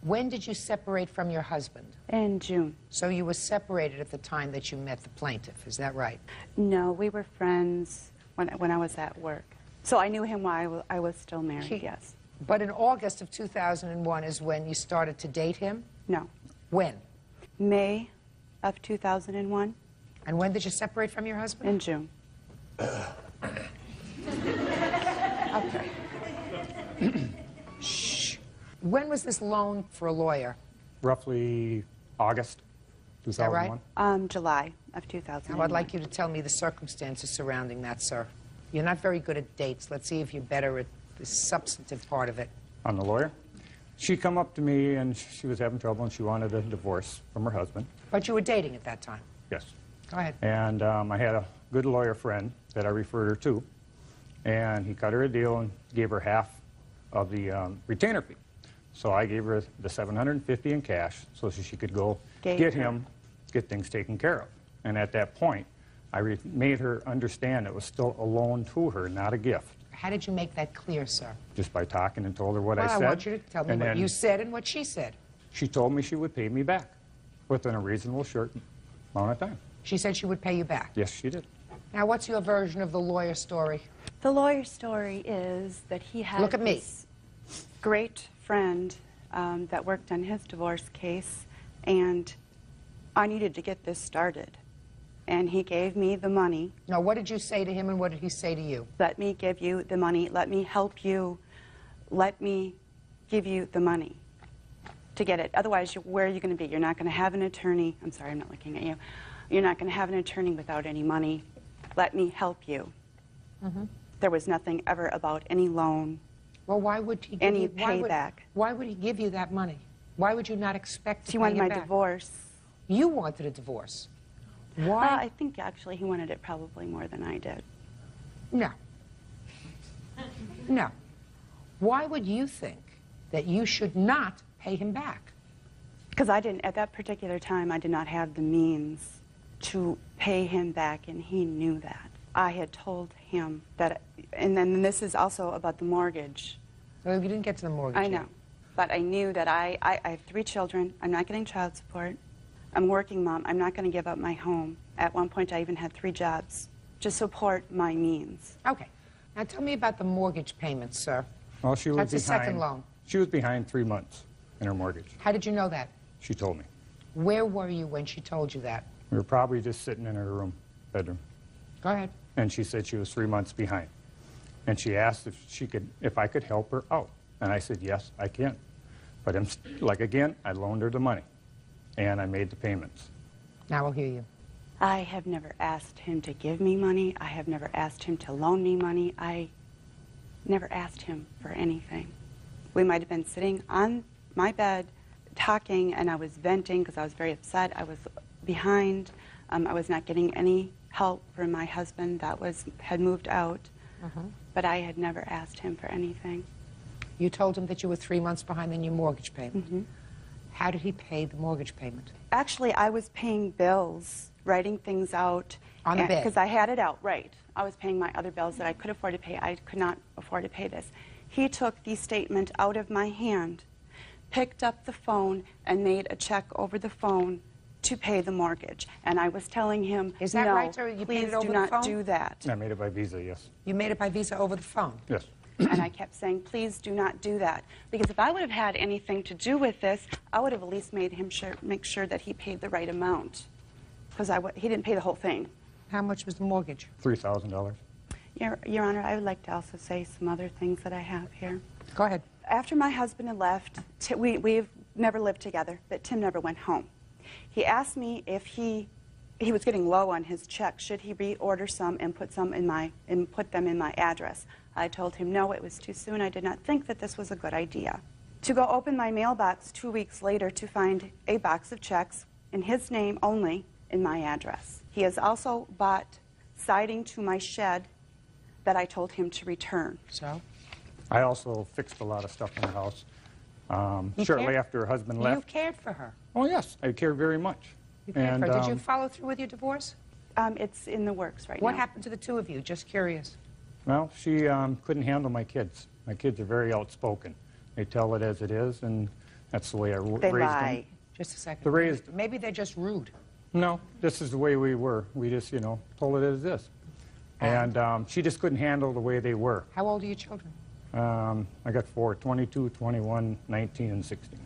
When did you separate from your husband? In June. So you were separated at the time that you met the plaintiff, is that right? No, we were friends when I was at work. So I knew him while I was still married, yes. But in August of 2001 is when you started to date him? No. When? May of 2001. And when did you separate from your husband? In June. Okay. Shh. When was this loan for a lawyer? Roughly August 2001. Is that right? July of 2001. Now, I'd like you to tell me the circumstances surrounding that, sir. You're not very good at dates. Let's see if you're better at the substantive part of it. I'm the lawyer. She come up to me and she was having trouble and she wanted a divorce from her husband. But you were dating at that time? Yes. Go ahead. And I had a good lawyer friend that I referred her to, and he cut her a deal and gave her half of the retainer fee. So I gave her the $750 in cash so she could go get things taken care of. And at that point, I made her understand it was still a loan to her, not a gift. How did you make that clear, sir? Just by talking and told her what I said. I want you to tell me what you said and what she said. She told me she would pay me back within a reasonable short amount of time. She said she would pay you back? Yes, she did. Now, what's your version of the lawyer story? The lawyer story is that he had this great friend that worked on his divorce case, and I needed to get this started. And he gave me the money. Now, what did you say to him and what did he say to you? Let me give you the money. Let me help you. Let me give you the money to get it. Otherwise, where are you going to be? You're not going to have an attorney. I'm sorry, I'm not looking at you. You're not going to have an attorney without any money. Let me help you. Mm-hmm. There was nothing ever about any loan. Well, why would he give any you payback? Why would he give you that money? Why would you not expect to He pay wanted it my back? divorce. You wanted a divorce. Why? I think actually he wanted it probably more than I did. No. No. Why would you think that you should not pay him back? Because I didn't, at that particular time, I did not have the means to pay him back, and he knew that. I had told him that, and then this is also about the mortgage. Well, you didn't get to the mortgage I know. But I knew that I have 3 children. I'm not getting child support. I'm a working mom. I'm not going to give up my home. At one point, I even had 3 jobs to support my means. Okay. Now tell me about the mortgage payments, sir. Well, she was That's behind. the second loan. She was behind 3 months in her mortgage. How did you know that? She told me. Where were you when she told you that? We were probably just sitting in her bedroom. Go ahead. And she said she was 3 months behind. And she asked if I could help her out. And I said, yes, I can. But again, I loaned her the money. And I made the payments. Now I'll hear you. I have never asked him to give me money. I have never asked him to loan me money. I never asked him for anything. We might have been sitting on my bed talking, and I was venting because I was very upset. I was behind. I was not getting any help from my husband that had moved out, but I had never asked him for anything. You told him that you were 3 months behind in your mortgage payment. How did he pay the mortgage payment? Actually, I was paying bills, writing things out. On the bed? Because I had it out, right. I was paying my other bills that I could afford to pay. I could not afford to pay this. He took the statement out of my hand, picked up the phone, and made a check over the phone to pay the mortgage. And I was telling him, is that no, right, sir? You please paid it over do the not phone? do that. I made it by Visa, yes. You made it by Visa over the phone? Yes. And I kept saying, please do not do that. Because if I would have had anything to do with this, I would have at least made him make sure that he paid the right amount. Because he didn't pay the whole thing. How much was the mortgage? $3,000. Your Honor, I would like to also say some other things that I have here. Go ahead. After my husband had left, we've never lived together, but Tim never went home. He asked me if he was getting low on his check, should he reorder some and put them in my address. I told him no, it was too soon. I did not think that this was a good idea. To go open my mailbox 2 weeks later to find a box of checks in his name only in my address. He has also bought siding to my shed that I told him to return. So? I also fixed a lot of stuff in the house. Shortly after her husband left. You cared for her. Oh, yes. I cared very much. You cared for her. Did you follow through with your divorce? It's in the works right now. What happened to the two of you? Just curious. Well, she couldn't handle my kids. My kids are very outspoken. They tell it as it is, and that's the way I raised them. They lie. Just a second. They raised. Maybe they're just rude. No, this is the way we were. We just, told it as this. And she just couldn't handle the way they were. How old are your children? I got 4, 22, 21, 19, and 16.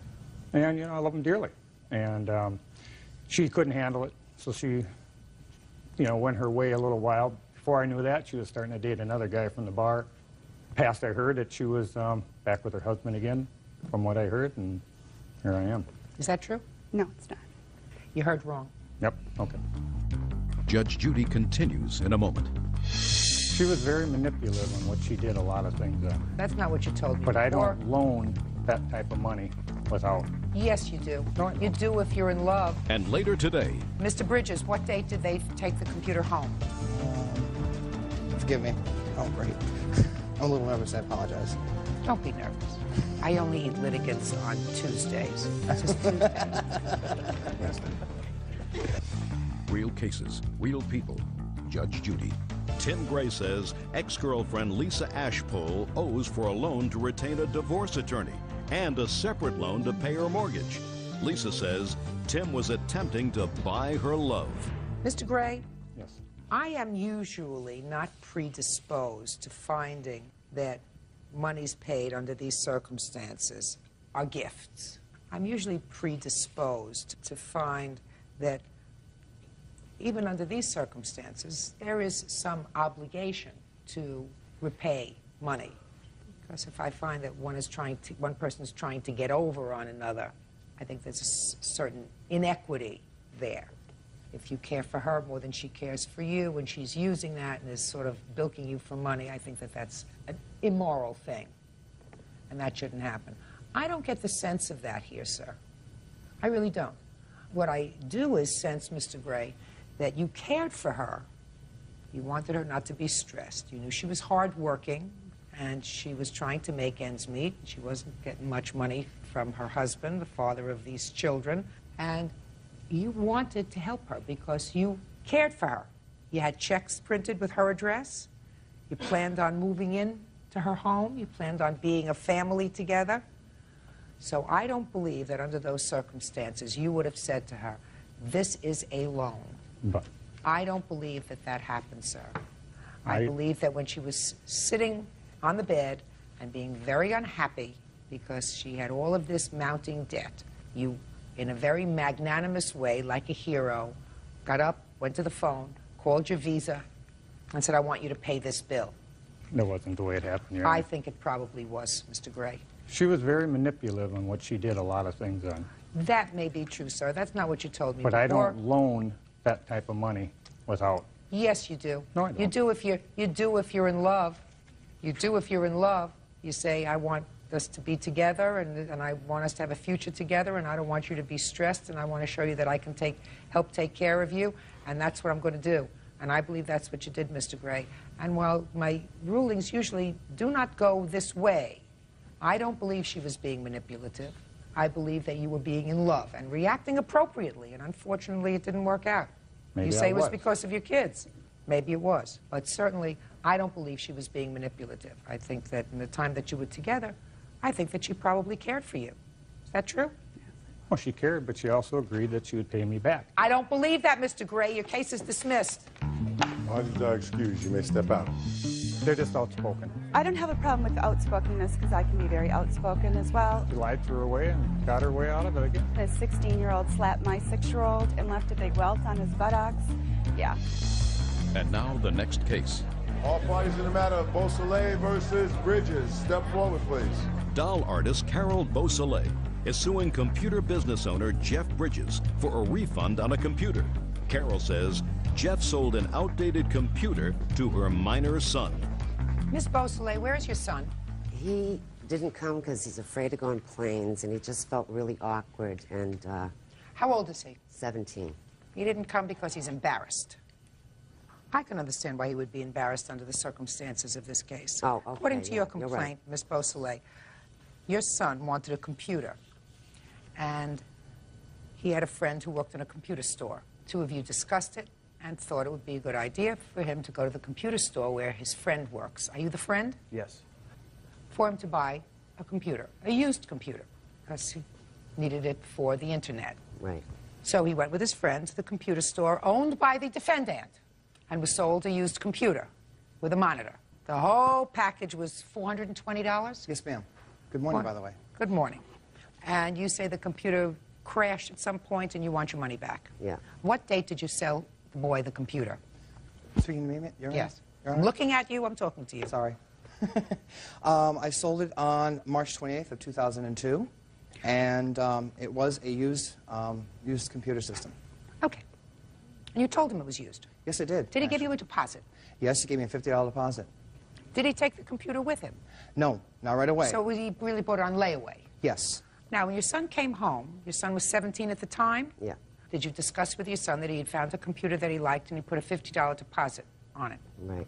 And, I love them dearly. And she couldn't handle it, so she, went her way a little while. Before I knew that, she was starting to date another guy from the bar. Past I heard that she was back with her husband again, from what I heard, and here I am. Is that true? No, it's not. You heard wrong. Yep, okay. Judge Judy continues in a moment. She was very manipulative in what she did a lot of things on. That's not what you told me But I before. don't loan that type of money without. Yes, you do. No, I don't. You do if you're in love. And later today, Mr. Bridges, what date did they take the computer home? Forgive me. Oh, great. I'm a little nervous. I apologize. Don't be nervous. I only eat litigants on Tuesdays. Just Tuesdays. real cases, real people. Judge Judy. Tim Gray says ex-girlfriend Lisa Ashpole owes for a loan to retain a divorce attorney and a separate loan to pay her mortgage. Lisa says Tim was attempting to buy her love. Mr. Gray? Yes. I am usually not predisposed to finding that monies paid under these circumstances are gifts. I'm usually predisposed to find that even under these circumstances, there is some obligation to repay money. Because if I find that one person is trying to get over on another, I think there's a certain inequity there. If you care for her more than she cares for you, and she's using that and is sort of bilking you for money, I think that that's an immoral thing, and that shouldn't happen. I don't get the sense of that here, sir. I really don't. What I do is sense, Mr. Gray, that you cared for her. You wanted her not to be stressed. You knew she was hardworking, and she was trying to make ends meet. She wasn't getting much money from her husband, the father of these children, and you wanted to help her because you cared for her. You had checks printed with her address. You planned on moving in to her home. You planned on being a family together. So I don't believe that under those circumstances you would have said to her, this is a loan. But I don't believe that that happened, sir. I believe that when she was sitting on the bed and being very unhappy because she had all of this mounting debt, you, in a very magnanimous way, like a hero, got up, went to the phone, called your Visa, and said, I want you to pay this bill. that wasn't the way it happened. I think it probably was, Mr. Gray. She was very manipulative in what she did a lot of things on. That may be true, sir. That's not what you told me But before. I don't loan that type of money without. Yes, you do. No, I don't. You do if you're in love. You do if you're in love. You say, I want us to be together, and I want us to have a future together, and I don't want you to be stressed, and I want to show you that I can help take care of you, and that's what I'm going to do. And I believe that's what you did, Mr. Gray. And while my rulings usually do not go this way, I don't believe she was being manipulative. I believe that you were being in love and reacting appropriately, and unfortunately it didn't work out. Maybe you say I it was was. because of your kids. Maybe it was. But certainly, I don't believe she was being manipulative. I think that in the time that you were together, I think that she probably cared for you. Is that true? Well, she cared, but she also agreed that she would pay me back. I don't believe that, Mr. Gray. Your case is dismissed. Audience are excused. You may step out. They're just outspoken. I don't have a problem with outspokenness because I can be very outspoken as well. She lied through her way and got her way out of it again. His 16-year-old slapped my 6-year-old and left a big welt on his buttocks. Yeah. And now the next case. All parties in the matter of Beausoleil versus Bridges. Step forward, please. Doll artist Carol Beausoleil is suing computer business owner Jeff Bridges for a refund on a computer. Carol says Jeff sold an outdated computer to her minor son. Miss Beausoleil, where is your son? He didn't come because he's afraid to go on planes, and he just felt really awkward, and, How old is he? 17. He didn't come because he's embarrassed. I can understand why he would be embarrassed under the circumstances of this case. Oh, okay, According to yeah, your you're complaint, right. Miss Beausoleil, your son wanted a computer, and he had a friend who worked in a computer store. Two of you discussed it and thought it would be a good idea for him to go to the computer store where his friend works. Are you the friend? Yes. For him to buy a computer, a used computer, because he needed it for the internet. Right. So he went with his friend to the computer store owned by the defendant and was sold a used computer with a monitor. The whole package was $420? Yes, ma'am. Good morning, by the way. Good morning. And you say the computer crashed at some point and you want your money back. Yeah. What date did you sell the boy the computer? Speaking to me, Your Honor? Yes. Your I'm Honor? looking at you, I'm talking to you. Sorry. I sold it on March 28th of 2002, and it was a used computer system. Okay. And you told him it was used? Yes, it did. Did he give you a deposit? Yes, he gave me a $50 deposit. Did he take the computer with him? No, not right away. So he really bought it on layaway? Yes. Now, when your son came home, your son was 17 at the time? Yeah. Did you discuss with your son that he had found a computer that he liked and he put a $50 deposit on it? Right.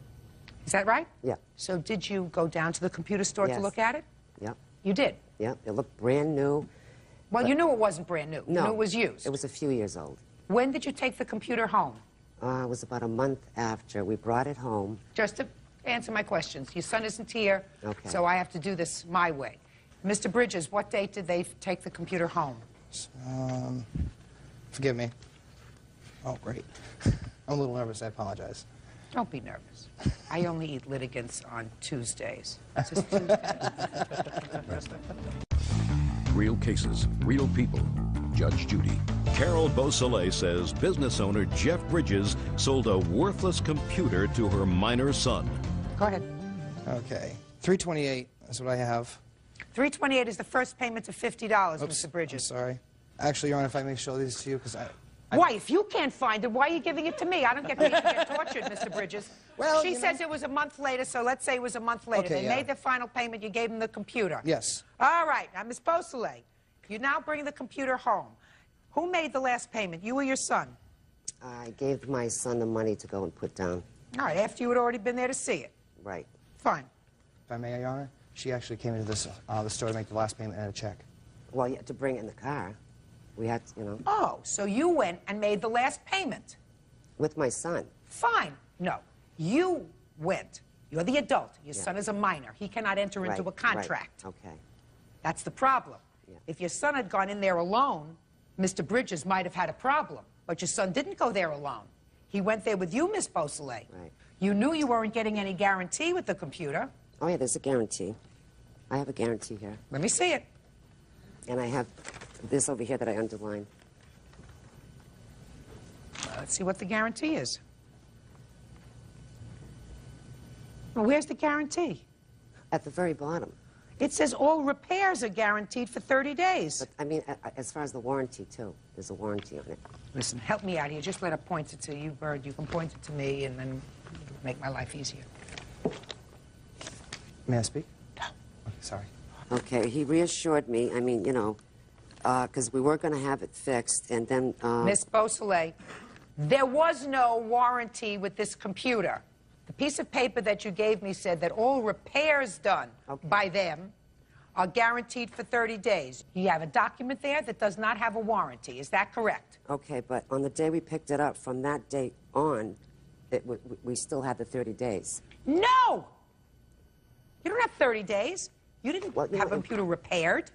Is that right? Yeah. So did you go down to the computer store to Yes. look at it? Yep. You did? Yep. It looked brand new. Well, But- you knew it wasn't brand new. No. You knew it was used. It was a few years old. When did you take the computer home? It was about a month after. We brought it home. Just to answer my questions. Your son isn't here, Okay. so I have to do this my way. Mr. Bridges, what date did they take the computer home? Forgive me. Oh, great. I'm a little nervous. I apologize. Don't be nervous. I only eat litigants on Tuesdays. It's just Tuesday. Real cases, real people. Judge Judy. Carol Beausoleil says business owner Jeff Bridges sold a worthless computer to her minor son. Go ahead. Okay. $328 is what I have. $328 is the first payment of $50, Oops, Mr. Bridges. I'm sorry. Actually, Your Honor, if I may show these to you, because Why, if you can't find it, why are you giving it to me? I don't get paid to get tortured, Mr. Bridges. Well, she you know- says it was a month later, so let's say it was a month later. Okay, They yeah. made the final payment, you gave them the computer. Yes. All right, now, Miss Beausoleil, you now bring the computer home. Who made the last payment, you or your son? I gave my son the money to go and put down. All right, after you had already been there to see it. Right. Fine. If I may, Your Honor, she actually came into this, the store to make the last payment and a check. Well, you had to bring it in the car. We had, you know, Oh, so you went and made the last payment. with my son. Fine. No, you went. You're the adult. Your Yeah. son is a minor. He cannot enter into a Right, contract. right. Okay. That's the problem. Yeah. If your son had gone in there alone, Mr. Bridges might have had a problem. But your son didn't go there alone. He went there with you, Miss Beausoleil. Right. You knew you weren't getting any guarantee with the computer. Oh, yeah, there's a guarantee. I have a guarantee here. Let me see it. And I have this over here that I underlined. Let's see what the guarantee is. Well, where's the guarantee? At the very bottom. It says all repairs are guaranteed for 30 days. But, I mean, as far as the warranty, too. There's a warranty on it. Listen, help me out here. Just let her point it to you, Bird. You can point it to me, and then make my life easier. May I speak? No. Okay, sorry. Okay, he reassured me. I mean, you know, because we were going to have it fixed, and then... Miss Beausoleil, there was no warranty with this computer. The piece of paper that you gave me said that all repairs done by them are guaranteed for 30 days. You have a document there that does not have a warranty. Is that correct? Okay, but on the day we picked it up, from that date on, we still had the 30 days. No! You don't have 30 days. You didn't have a computer repaired.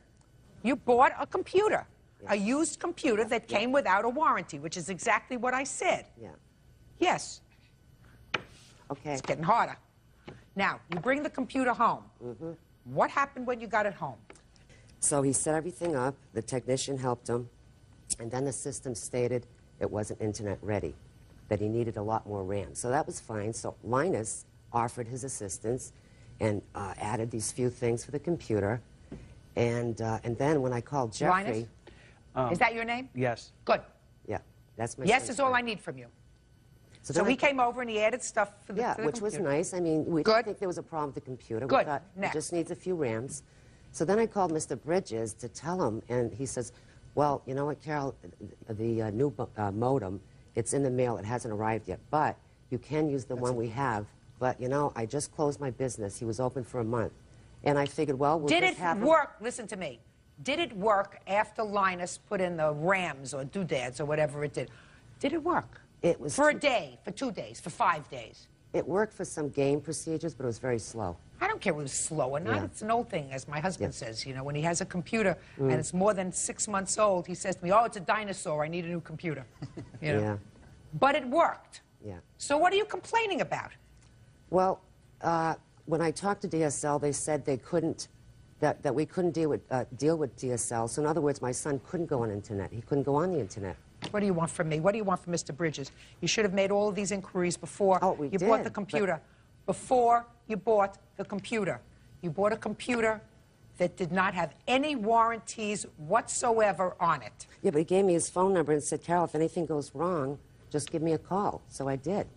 You bought a computer, a used computer that came without a warranty, which is exactly what I said. Yeah. Yes. Okay. It's getting harder. Now, you bring the computer home. What happened when you got it home? So he set everything up, the technician helped him, and then the system stated it wasn't internet ready, that he needed a lot more RAM. So that was fine. So Linus offered his assistance and added these few things for the computer. And then when I called Jeffrey... Linus? Is that your name? Yes. Good. Yeah, that's my Yes is all I need from you. So he came over and he added stuff for the, yeah, to the which computer. was nice. I mean, we didn't think there was a problem with the computer. Good. We thought it Next. just needs a few RAMs. So then I called Mr. Bridges to tell him, and he says, well, you know what, Carol, the new modem, it's in the mail. It hasn't arrived yet, but you can use the one we have. But, you know, I just closed my business. He was open for a month. And I figured, well, we'll Did just it have him... work? Listen to me. Did it work after Linus put in the RAMs or doodads or whatever it did? Did it work? It was... For a day, for 2 days, for 5 days? It worked for some game procedures, but it was very slow. I don't care if it was slow or not. Yeah. It's an old thing, as my husband says. You know, when he has a computer and it's more than 6 months old, he says to me, oh, it's a dinosaur. I need a new computer. You know? Yeah. But it worked. Yeah. So what are you complaining about? Well, when I talked to DSL, they said they couldn't, that we couldn't deal with DSL. So in other words, my son couldn't go on internet. He couldn't go on the internet. What do you want from me? What do you want from Mr. Bridges? You should have made all of these inquiries before you bought the computer. Before you bought the computer. You bought a computer that did not have any warranties whatsoever on it. Yeah, but he gave me his phone number and said, Carol, if anything goes wrong, just give me a call. So I did.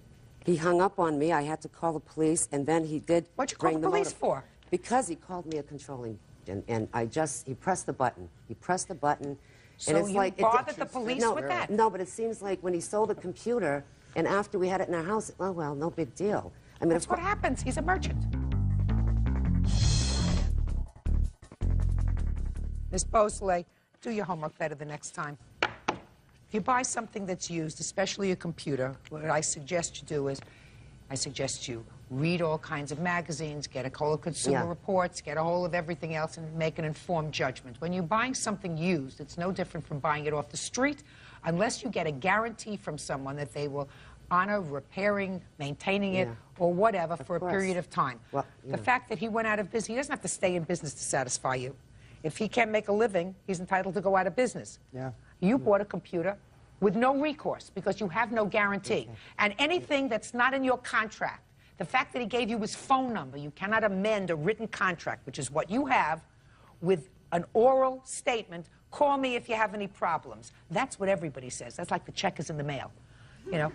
He hung up on me. I had to call the police, and then he did What'd you call the police for? Because he called me a controlling, and he pressed the button. He pressed the button. So and it's you like, bothered the police with that? No, but it seems like when he sold the computer, and after we had it in our house, oh, well, no big deal. I mean, That's what happens. He's a merchant. Miss Beausoleil, do your homework better the next time. If you buy something that's used, especially a computer, what I suggest you do is, I suggest you read all kinds of magazines, get a hold of consumer reports, get a hold of everything else, and make an informed judgment. When you're buying something used, it's no different from buying it off the street, unless you get a guarantee from someone that they will honor repairing, maintaining it, or whatever for a period of time. Well, the fact that he went out of business, he doesn't have to stay in business to satisfy you. If he can't make a living, he's entitled to go out of business. Yeah. You bought a computer with no recourse because you have no guarantee. And anything that's not in your contract, the fact that he gave you his phone number, you cannot amend a written contract, which is what you have, with an oral statement, call me if you have any problems. That's what everybody says. That's like the check is in the mail. You know,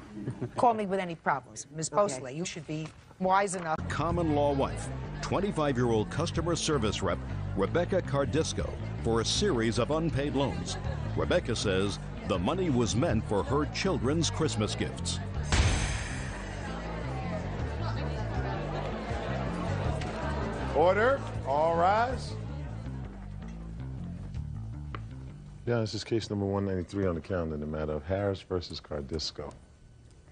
call me with any problems. Ms. Beausoleil, you should be wise enough. Common law wife, 25-year-old customer service rep, Rebecca Cardisco, for a series of unpaid loans. Rebecca says the money was meant for her children's Christmas gifts. Order. All rise. Yeah, this is case number 193 on the calendar in the matter of Harris versus Cardisco.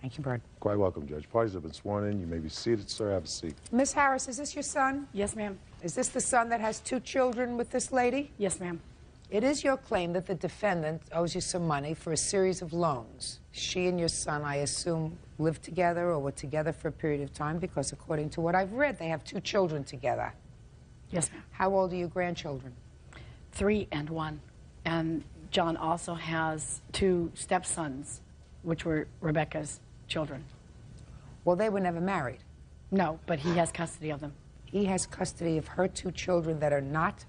Thank you, Bird. Quite welcome, Judge. Parties have been sworn in. You may be seated, sir. Have a seat. Miss Harris, is this your son? Yes, ma'am. Is this the son that has 2 children with this lady? Yes, ma'am. It is your claim that the defendant owes you some money for a series of loans. She and your son, I assume, lived together or were together for a period of time because, according to what I've read, they have 2 children together. Yes, ma'am. How old are your grandchildren? 3 and 1. And John also has 2 stepsons, which were Rebecca's children. Well, they were never married. No, but he has custody of them. He has custody of her 2 children that are not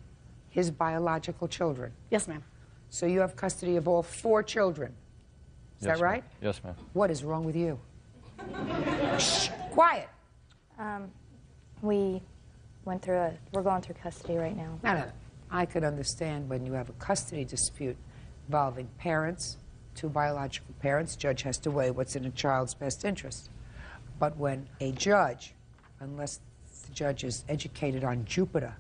his biological children. Yes, ma'am. So you have custody of all 4 children. Is that right? Yes, ma'am. What is wrong with you? Shh, quiet. We We're going through custody right now. No. I could understand when you have a custody dispute involving parents, two biological parents, judge has to weigh what's in a child's best interest. But when a judge, unless the judge is educated on Jupiter,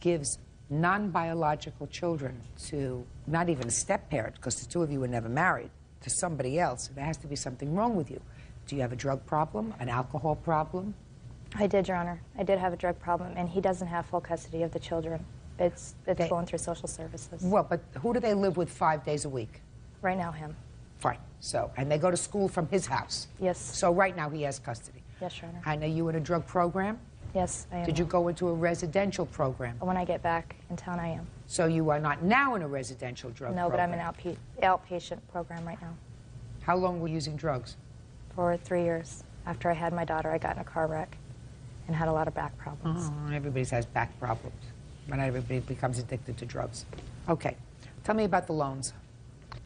gives non-biological children to not even a step-parent, because the two of you were never married, to somebody else, there has to be something wrong with you. Do you have a drug problem, an alcohol problem? I did, Your Honor. I did have a drug problem, and he doesn't have full custody of the children. It's going through social services. Well, but who do they live with 5 days a week? Right now, him. Fine. So, and they go to school from his house? Yes. So right now he has custody? Yes, Your Honor. And are you in a drug program? Yes, I am. Did you go into a residential program? When I get back in town, I am. So you are not now in a residential drug program? No, but I'm in an outpatient program right now. How long were you using drugs? For 3 years. After I had my daughter, I got in a car wreck and had a lot of back problems. Oh, everybody has back problems. But not everybody becomes addicted to drugs. Okay. Tell me about the loans.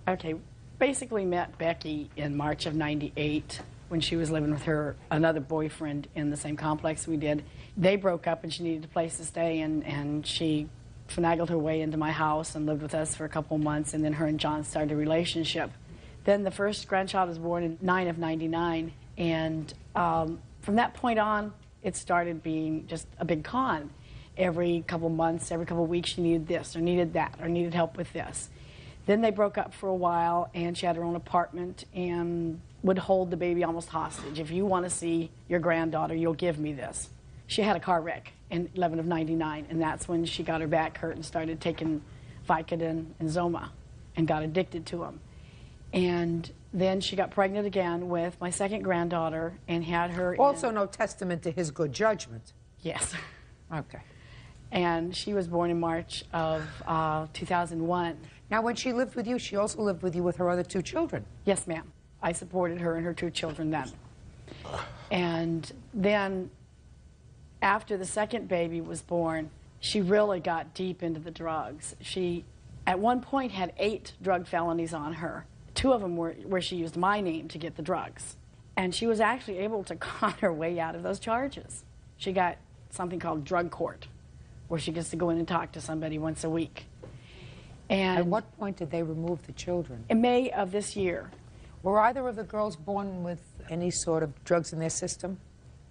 Okay. Basically met Becky in March of '98 when she was living with her another boyfriend in the same complex we did. They broke up and she needed a place to stay, and she finagled her way into my house and lived with us for a couple months, and then her and John started a relationship. Then the first grandchild was born in 9 of '99, and from that point on, it started being just a big con. Every couple months, every couple weeks, she needed this or needed that or needed help with this. Then they broke up for a while, and she had her own apartment and would hold the baby almost hostage. If you want to see your granddaughter, you'll give me this. She had a car wreck in 11 of '99, and that's when she got her back hurt and started taking Vicodin and Zoma and got addicted to them. And then she got pregnant again with my second granddaughter and had her Also no testament to his good judgment. Yes. Okay. And she was born in March of 2001. Now, when she lived with you, she also lived with you with her other two children. Yes, ma'am. I supported her and her two children then. And then, after the second baby was born, she really got deep into the drugs. She, at one point, had 8 drug felonies on her. 2 of them were where she used my name to get the drugs. And she was actually able to con her way out of those charges. She got something called drug court, where she gets to go in and talk to somebody once a week. And at what point did they remove the children? In May of this year. Were either of the girls born with any sort of drugs in their system?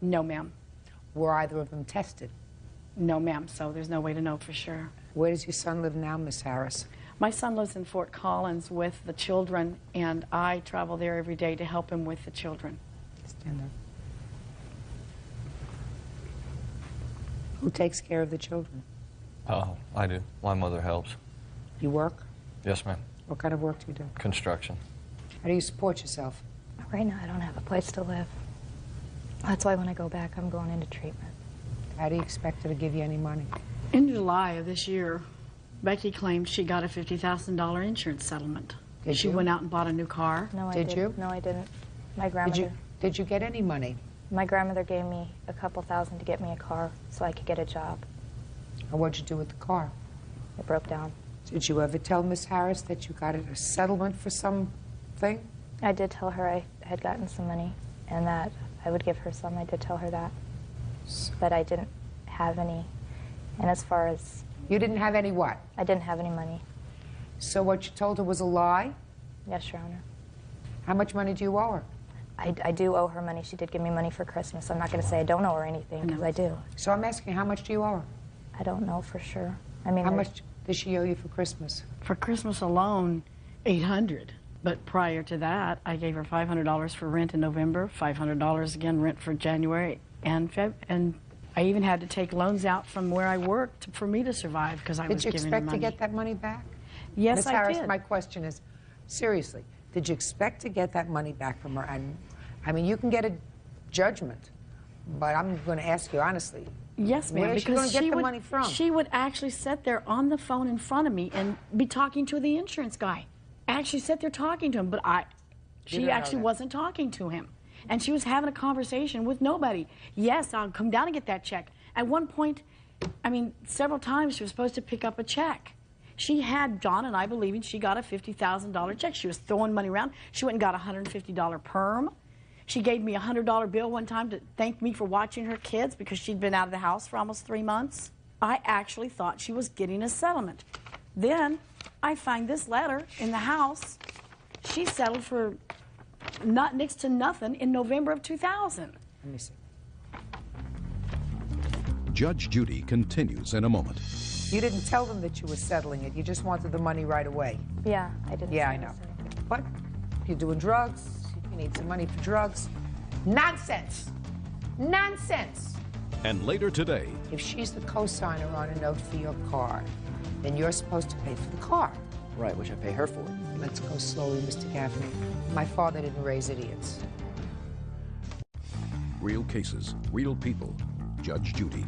No, ma'am. Were either of them tested? No, ma'am, so there's no way to know for sure. Where does your son live now, Miss Harris? My son lives in Fort Collins with the children, and I travel there every day to help him with the children. Stand there. Who takes care of the children? I do. My mother helps. You work? Yes, ma'am. What kind of work do you do? Construction. How do you support yourself? Right now, I don't have a place to live. That's why when I go back, I'm going into treatment. How do you expect her to give you any money? In July of this year, Becky claimed she got a $50,000 insurance settlement. Did she you? went out and bought a new car. No, I Did you? No, I didn't. My grandmother. Did you get any money? My grandmother gave me a couple thousand to get me a car so I could get a job. And what'd you do with the car? It broke down. Did you ever tell Miss Harris that you got a settlement for something? I did tell her I had gotten some money and that I would give her some. I did tell her that. But I didn't have any. And as far as... You didn't have any what? I didn't have any money. So what you told her was a lie? Yes, Your Honor. How much money do you owe her? I do owe her money. She did give me money for Christmas. I'm not going to say I don't owe her anything, because I do. So I'm asking, how much do you owe her? I don't know for sure. I mean, how much does she owe you for Christmas? For Christmas alone, $800. But prior to that, I gave her $500 for rent in November, $500 again rent for January and I even had to take loans out from where I worked for me to survive because I was giving her money. Did you expect to get that money back? Yes, Ms. I Harris, did. my question is, seriously, did you expect to get that money back from her? And I mean, you can get a judgment, but I'm going to ask you honestly. Yes, ma'am. Where is she going to get the money from? She would actually sit there on the phone in front of me and be talking to the insurance guy. Actually sit there talking to him, but she actually wasn't talking to him. And she was having a conversation with nobody. Yes, I'll come down and get that check. At one point, I mean, several times she was supposed to pick up a check. She had John and I believing she got a $50,000 check. She was throwing money around. She went and got a $150 perm. She gave me a $100 bill one time to thank me for watching her kids because she'd been out of the house for almost 3 months. I actually thought she was getting a settlement. Then I find this letter in the house. She settled for next to nothing in November of 2000. Let me see. Judge Judy continues in a moment. You didn't tell them that you were settling it. You just wanted the money right away. Yeah, I didn't. Yeah, I know. But you're doing drugs. You need some money for drugs. Nonsense. Nonsense. And later today, If she's the co-signer on a note for your car, then you're supposed to pay for the car. Right, which I pay her for. Let's go slowly, Mr. Gaffney. My father didn't raise idiots. real cases, real people. Judge Judy.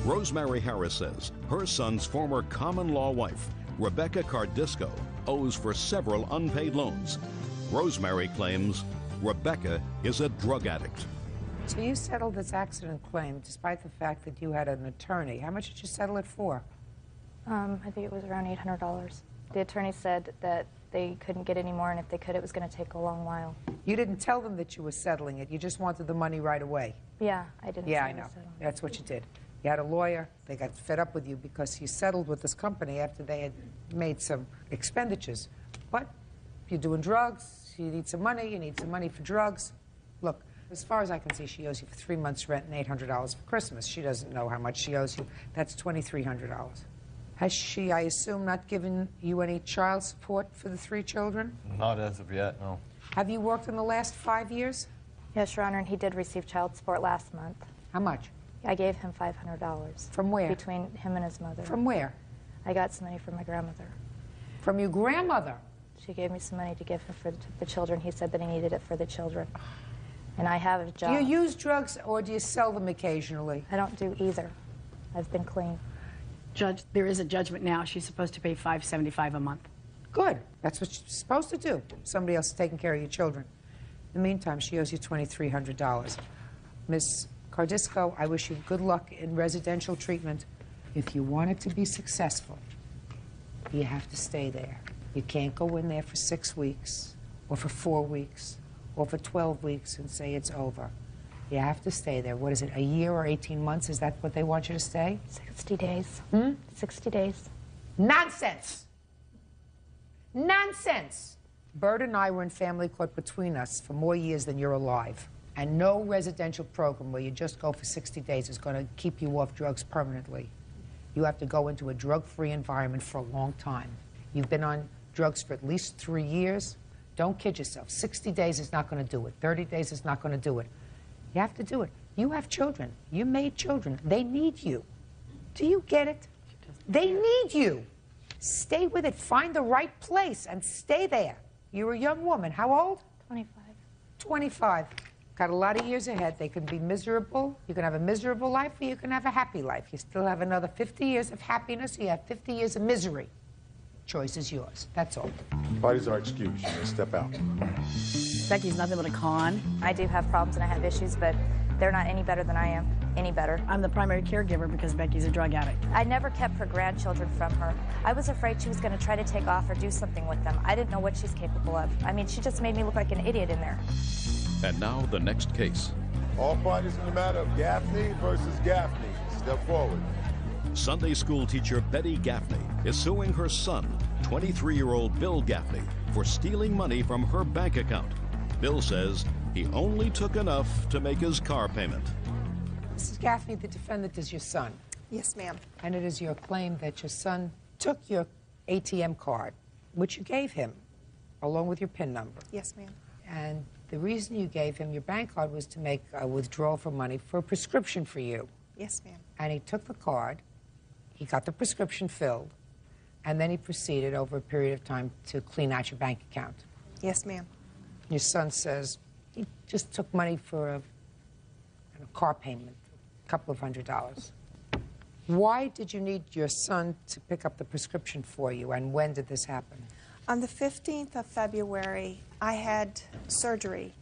Rosemary Harris says her son's former common law wife, Rebecca Cardisco, owes for several unpaid loans. Rosemary claims Rebecca is a drug addict. So you settled this accident claim despite the fact that you had an attorney. How much did you settle it for? I think it was around $800. The attorney said that they couldn't get any more, and if they could, it was going to take a long while. You didn't tell them that you were settling it. You just wanted the money right away. Yeah, I didn't. Yeah, say I know. was settling. That's what you did. You had a lawyer. They got fed up with you because you settled with this company after they had made some expenditures. But you're doing drugs. You need some money. You need some money for drugs. Look, as far as I can see, she owes you for 3 months' rent and $800 for Christmas. She doesn't know how much she owes you. That's $2,300. Has she, I assume, not given you any child support for the 3 children? Not as of yet, no. Have you worked in the last 5 years? Yes, Your Honor, and he did receive child support last month. How much? I gave him $500. From where? Between him and his mother. From where? I got some money from my grandmother. From your grandmother? She gave me some money to give him for the children. He said that he needed it for the children. And I have a job. Do you use drugs or do you sell them occasionally? I don't do either. I've been clean. Judge, there is a judgment now. She's supposed to pay $575 a month. Good. That's what she's supposed to do. Somebody else is taking care of your children. In the meantime, she owes you $2,300. Miss Cardisco, I wish you good luck in residential treatment. If you want it to be successful, you have to stay there. You can't go in there for 6 weeks, or for 4 weeks, or for 12 weeks and say it's over. You have to stay there. What is it, a year or 18 months? Is that what they want you to stay? 60 days. 60 days. Nonsense! Nonsense! Bert and I were in family court between us for more years than you're alive. And no residential program where you just go for 60 days is going to keep you off drugs permanently. You have to go into a drug-free environment for a long time. You've been on drugs for at least 3 years. Don't kid yourself. 60 days is not going to do it. 30 days is not going to do it. You have to do it. You have children. You made children. They need you. Do you get it? They need you. Stay with it. Find the right place and stay there. You're a young woman. How old? 25. 25. Got a lot of years ahead. They can be miserable. You can have a miserable life or you can have a happy life. You still have another 50 years of happiness. You have 50 years of misery. Choice is yours. That's all. Parties are excused. Let's step out. Becky's nothing but a con. I do have problems and I have issues, but they're not any better than I am. Any better. I'm the primary caregiver because Becky's a drug addict. I never kept her grandchildren from her. I was afraid she was going to try to take off or do something with them. I didn't know what she's capable of. I mean, she just made me look like an idiot in there. And now the next case. All parties in the matter of Gaffney versus Gaffney. Step forward. Sunday school teacher Betty Gaffney is suing her son, 23-year-old Bill Gaffney, for stealing money from her bank account. Bill says he only took enough to make his car payment. Mrs. Gaffney, the defendant is your son. Yes, ma'am. And it is your claim that your son took your ATM card, which you gave him, along with your PIN number. Yes, ma'am. And the reason you gave him your bank card was to make a withdrawal for money for a prescription for you. Yes, ma'am. And he took the card, he got the prescription filled, and then he proceeded over a period of time to clean out your bank account. Yes, ma'am. Your son says he just took money for a car payment, a couple of $100s. Why did you need your son to pick up the prescription for you, and when did this happen? On the 15th of February, I had surgery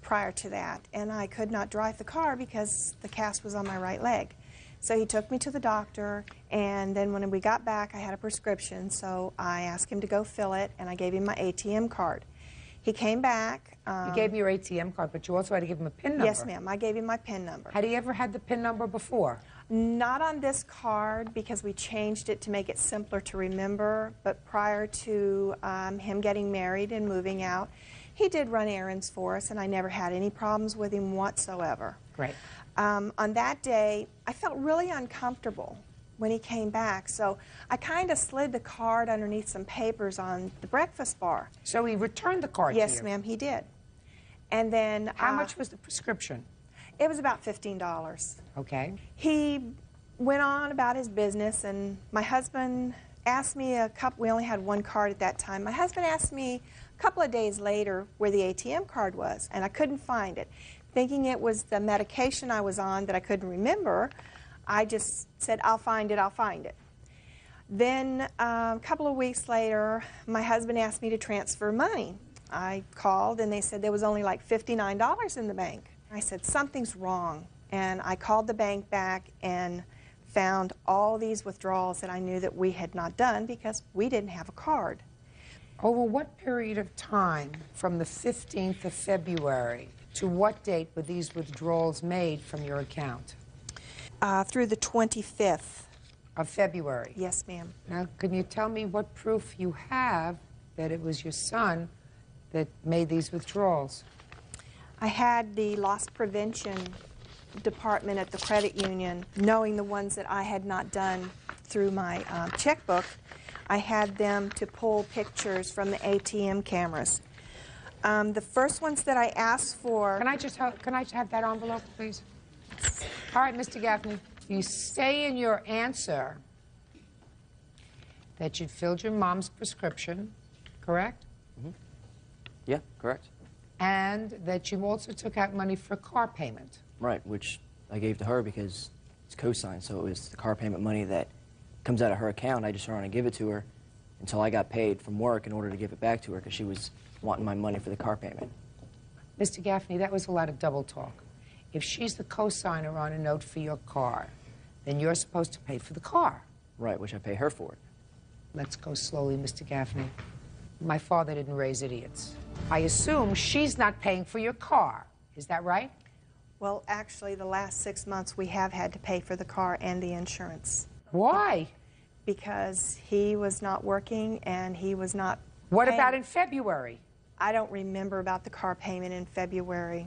prior to that, and I could not drive the car because the cast was on my right leg. So he took me to the doctor, and then when we got back, I had a prescription, so I asked him to go fill it, and I gave him my ATM card. He came back You gave me your ATM card, but you also had to give him a PIN number. Yes, ma'am. I gave him my PIN number. Had he ever had the PIN number before? Not on this card because we changed it to make it simpler to remember, but prior to him getting married and moving out, he did run errands for us, and I never had any problems with him whatsoever. Great. On that day, I felt really uncomfortable when he came back, so I kind of slid the card underneath some papers on the breakfast bar. So he returned the card to you? Yes, ma'am, he did. And then... How much was the prescription? It was about $15. Okay. He went on about his business, and my husband asked me we only had one card at that time. My husband asked me a couple of days later where the ATM card was, and I couldn't find it. Thinking it was the medication I was on that I couldn't remember, I just said, I'll find it, I'll find it. Then a couple of weeks later, my husband asked me to transfer money. I called, and they said there was only like $59 in the bank. I said, something's wrong. And I called the bank back and found all these withdrawals that I knew that we had not done because we didn't have a card. Over what period of time, from the 15th of February, to what date were these withdrawals made from your account? Through the 25th. Of February? Yes, ma'am. Now, can you tell me what proof you have that it was your son that made these withdrawals? I had the loss prevention department at the credit union, knowing the ones that I had not done through my checkbook. I had them to pull pictures from the ATM cameras. The first ones that I asked for... Can I have that envelope, please? All right, Mr. Gaffney, you say in your answer that you'd filled your mom's prescription, correct? Mm-hmm. Yeah, correct. And that you also took out money for car payment. Right, which I gave to her because it's co-signed, so it was the car payment money that comes out of her account. I just don't want to give it to her until I got paid from work in order to give it back to her because she was wanting my money for the car payment. Mr. Gaffney, that was a lot of double talk. If she's the co-signer on a note for your car, then you're supposed to pay for the car. Right, which I pay her for it. Let's go slowly, Mr. Gaffney. My father didn't raise idiots. I assume she's not paying for your car. Is that right? Well, actually, the last 6 months we have had to pay for the car and the insurance. Why? Because he was not working and he was not What paying. about in February? I don't remember about the car payment in February.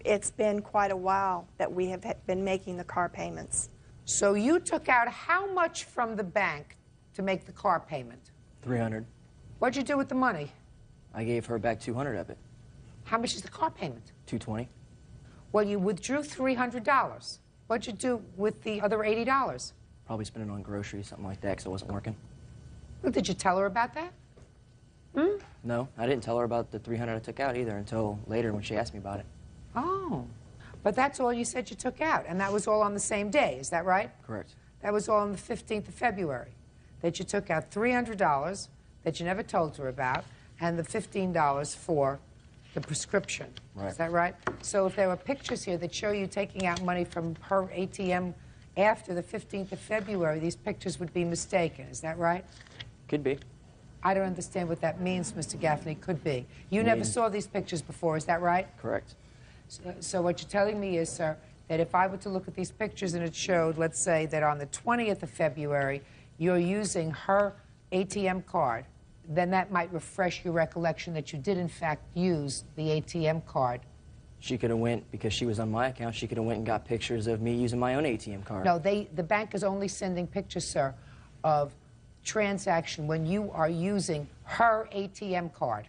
It's been quite a while that we have been making the car payments. So you took out how much from the bank to make the car payment? $300. What'd you do with the money? I gave her back $200 of it. How much is the car payment? $220. Well, you withdrew $300. What'd you do with the other $80? Probably spend it on groceries, something like that, because it wasn't working. Well, did you tell her about that? Hmm? No, I didn't tell her about the $300 I took out either until later when she asked me about it. Oh, but that's all you said you took out, and that was all on the same day, is that right? Correct. That was all on the 15th of February, that you took out $300 that you never told her about, and the $15 for the prescription. Right. Is that right? So if there were pictures here that show you taking out money from her ATM after the 15th of February, these pictures would be mistaken. Is that right? Could be. I don't understand what that means, Mr. Gaffney. Could be. You never saw these pictures before, is that right? Correct. So what you're telling me is, sir, that if I were to look at these pictures and it showed, let's say, that on the 20th of February, you're using her ATM card, then that might refresh your recollection that you did, in fact, use the ATM card. She could have went, because she was on my account, she could have went and got pictures of me using my own ATM card. No, the bank is only sending pictures, sir, of transaction when you are using her ATM card.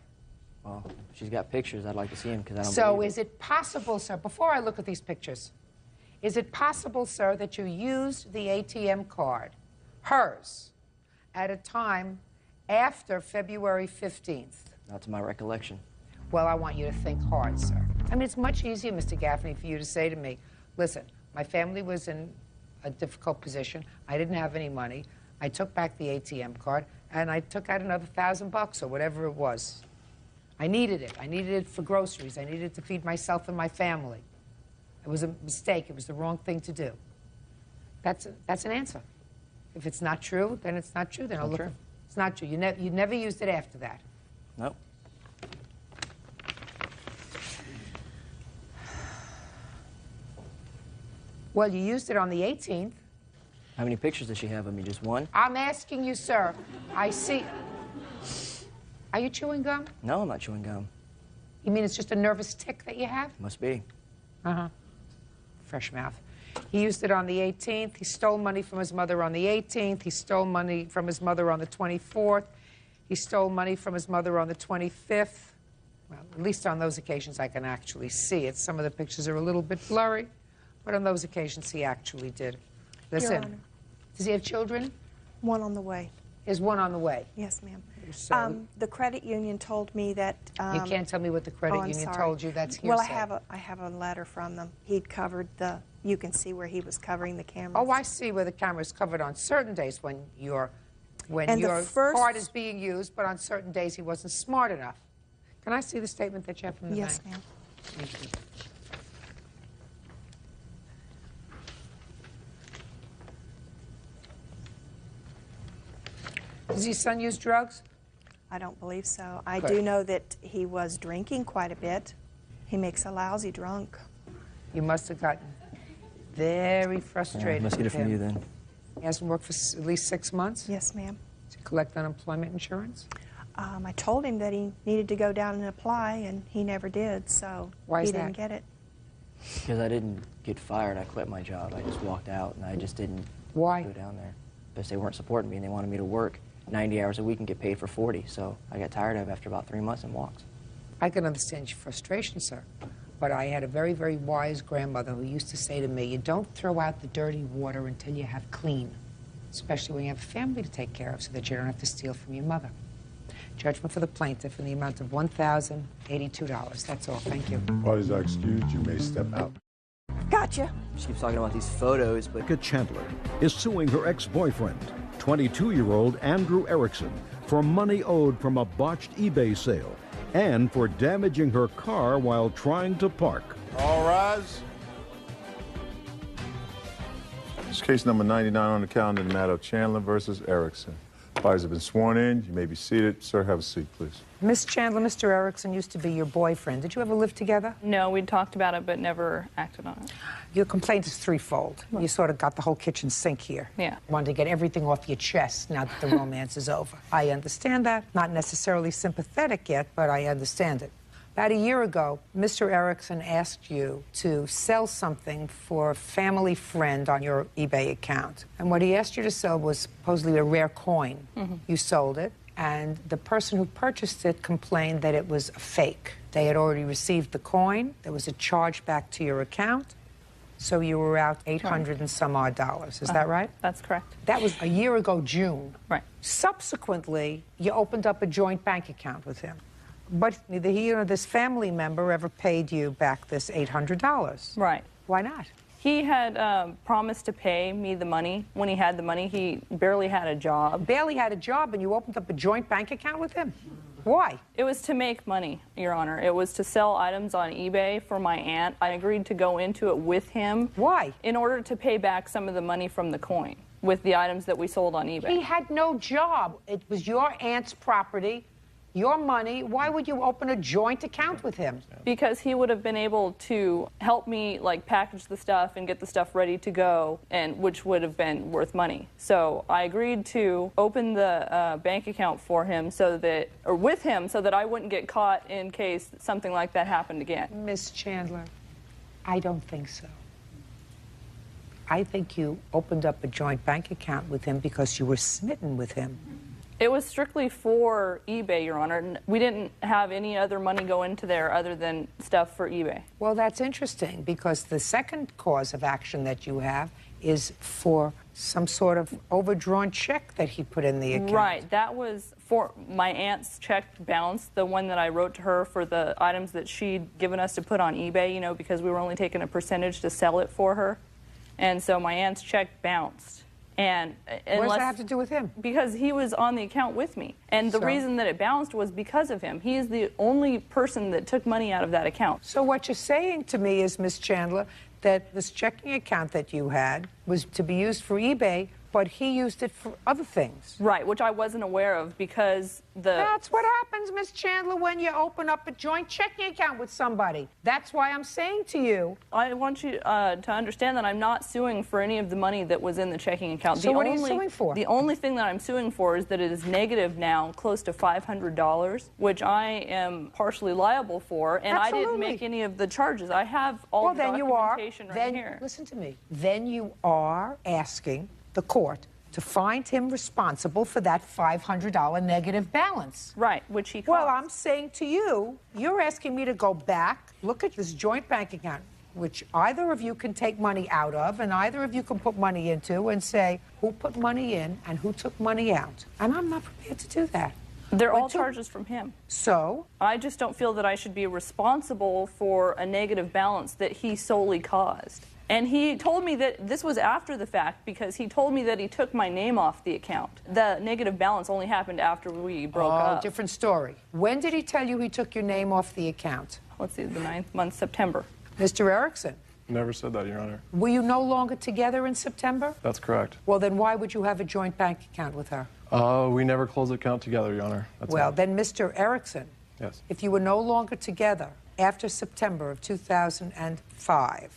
Well, if she's got pictures, I'd like to see them because I don't So believe is it possible, sir, before I look at these pictures, is it possible, sir, that you used the ATM card, hers, at a time after February 15th? Not to my recollection. Well, I want you to think hard, sir. I mean, it's much easier, Mr. Gaffney, for you to say to me, listen, my family was in a difficult position. I didn't have any money. I took back the ATM card, and I took out another $1,000 or whatever it was. I needed it. I needed it for groceries. I needed it to feed myself and my family. It was a mistake. It was the wrong thing to do. That's an answer. If it's not true, then it's not true. Then I'll look. It's not true. You never used it after that. Nope. Well, you used it on the 18th. How many pictures does she have of me? Just one? I'm asking you, sir. I see. Are you chewing gum? No, I'm not chewing gum. You mean it's just a nervous tick that you have? Must be. Uh-huh. Fresh mouth. He used it on the 18th. He stole money from his mother on the 18th. He stole money from his mother on the 24th. He stole money from his mother on the 25th. Well, at least on those occasions I can actually see it. Some of the pictures are a little bit blurry, but on those occasions he actually did. Your Listen, Honor. does he have children? One on the way. Is one on the way? Yes, ma'am. So, The credit union told me that... you can't tell me what the credit I'm union sorry. told you. That's hearsay. Well, I have a letter from them. He'd covered the... You can see where he was covering the cameras. Oh, I see where the camera is covered on certain days when your And the first- card is being used, but on certain days he wasn't smart enough. Can I see the statement that you have from the Yes, bank? ma'am. Thank you. Does your son use drugs? I don't believe so. I Good. do know that he was drinking quite a bit. He makes a lousy drunk. You must have gotten very frustrated. Must get it with from him. you then. He hasn't worked for at least 6 months? Yes, ma'am. To collect unemployment insurance? I told him that he needed to go down and apply, and he never did, so Why is he didn't that? get it. Because I didn't get fired. I quit my job. I just walked out, and I just didn't Why? go down there. Because they weren't supporting me, and they wanted me to work 90 hours a week and get paid for 40. So I got tired of it after about 3 months and walked. I can understand your frustration, sir. But I had a very, very wise grandmother who used to say to me, you don't throw out the dirty water until you have clean, especially when you have a family to take care of so that you don't have to steal from your mother. Judgment for the plaintiff in the amount of $1,082. That's all. Thank you. Parties are excused. You may step out. Gotcha. She keeps talking about these photos, but... Jessica Chandler is suing her ex-boyfriend, 22-year-old Andrew Erickson, for money owed from a botched eBay sale and for damaging her car while trying to park. All rise. This is case number 99 on the calendar in the matter of Chandler versus Erickson. Parties have been sworn in. You may be seated. Sir, have a seat, please. Miss Chandler, Mr. Erickson used to be your boyfriend. Did you ever live together? No, we'd talked about it, but never acted on it. Your complaint is threefold. You sort of got the whole kitchen sink here. Yeah. Wanted to get everything off your chest now that the romance is over. I understand that. Not necessarily sympathetic yet, but I understand it. About a year ago, Mr. Erickson asked you to sell something for a family friend on your eBay account. And what he asked you to sell was supposedly a rare coin. Mm-hmm. You sold it, and the person who purchased it complained that it was a fake. They had already received the coin. There was a charge back to your account. So you were out 800 and some odd dollars. Is that right? That's correct. That was a year ago, June. Right. Subsequently, you opened up a joint bank account with him. But neither he nor this family member ever paid you back this $800. Right. Why not? He had promised to pay me the money. When he had the money, he barely had a job. Barely had a job, and you opened up a joint bank account with him? Why? It was to make money, Your Honor. It was to sell items on eBay for my aunt. I agreed to go into it with him. Why? In order to pay back some of the money from the coin with the items that we sold on eBay. He had no job. It was your aunt's property, your money. Why would you open a joint account with him? Because he would have been able to help me like package the stuff and get the stuff ready to go, and which would have been worth money. So I agreed to open the bank account for him so that, or with him, so that I wouldn't get caught in case something like that happened again. Miss Chandler, I don't think so. I think you opened up a joint bank account with him because you were smitten with him. It was strictly for eBay, Your Honor. We didn't have any other money go into there other than stuff for eBay. Well, that's interesting because the second cause of action that you have is for some sort of overdrawn check that he put in the account. Right. That was for my aunt's check bounce, the one that I wrote to her for the items that she'd given us to put on eBay, you know, because we were only taking a percentage to sell it for her. And so my aunt's check bounced. And what does that have to do with him? Because he was on the account with me. And the reason that it bounced was because of him. He is the only person that took money out of that account. So what you're saying to me is, Miss Chandler, that this checking account that you had was to be used for eBay but he used it for other things. Right, which I wasn't aware of because That's what happens, Miss Chandler, when you open up a joint checking account with somebody. That's why I'm saying to you. I want you to understand that I'm not suing for any of the money that was in the checking account. So what are you suing for? The only thing that I'm suing for is that it is negative now, close to $500, which I am partially liable for, and I didn't make any of the charges. I have all the documentation right here. Listen to me. Then you are asking the court to find him responsible for that $500 negative balance. Right, which he caused. Well, I'm saying to you, you're asking me to go back, look at this joint bank account, which either of you can take money out of and either of you can put money into, and say who put money in and who took money out. And I'm not prepared to do that. They're all charges from him. So? I just don't feel that I should be responsible for a negative balance that he solely caused. And he told me that this was after the fact because he told me that he took my name off the account. The negative balance only happened after we broke up. Different story. When did he tell you he took your name off the account? Let's see, the 9th month, September. Mr. Erickson? Never said that, Your Honor. Were you no longer together in September? That's correct. Well, then why would you have a joint bank account with her? We never closed the account together, Your Honor. That's Well, all. then, Mr. Erickson, Yes. if you were no longer together after September of 2005,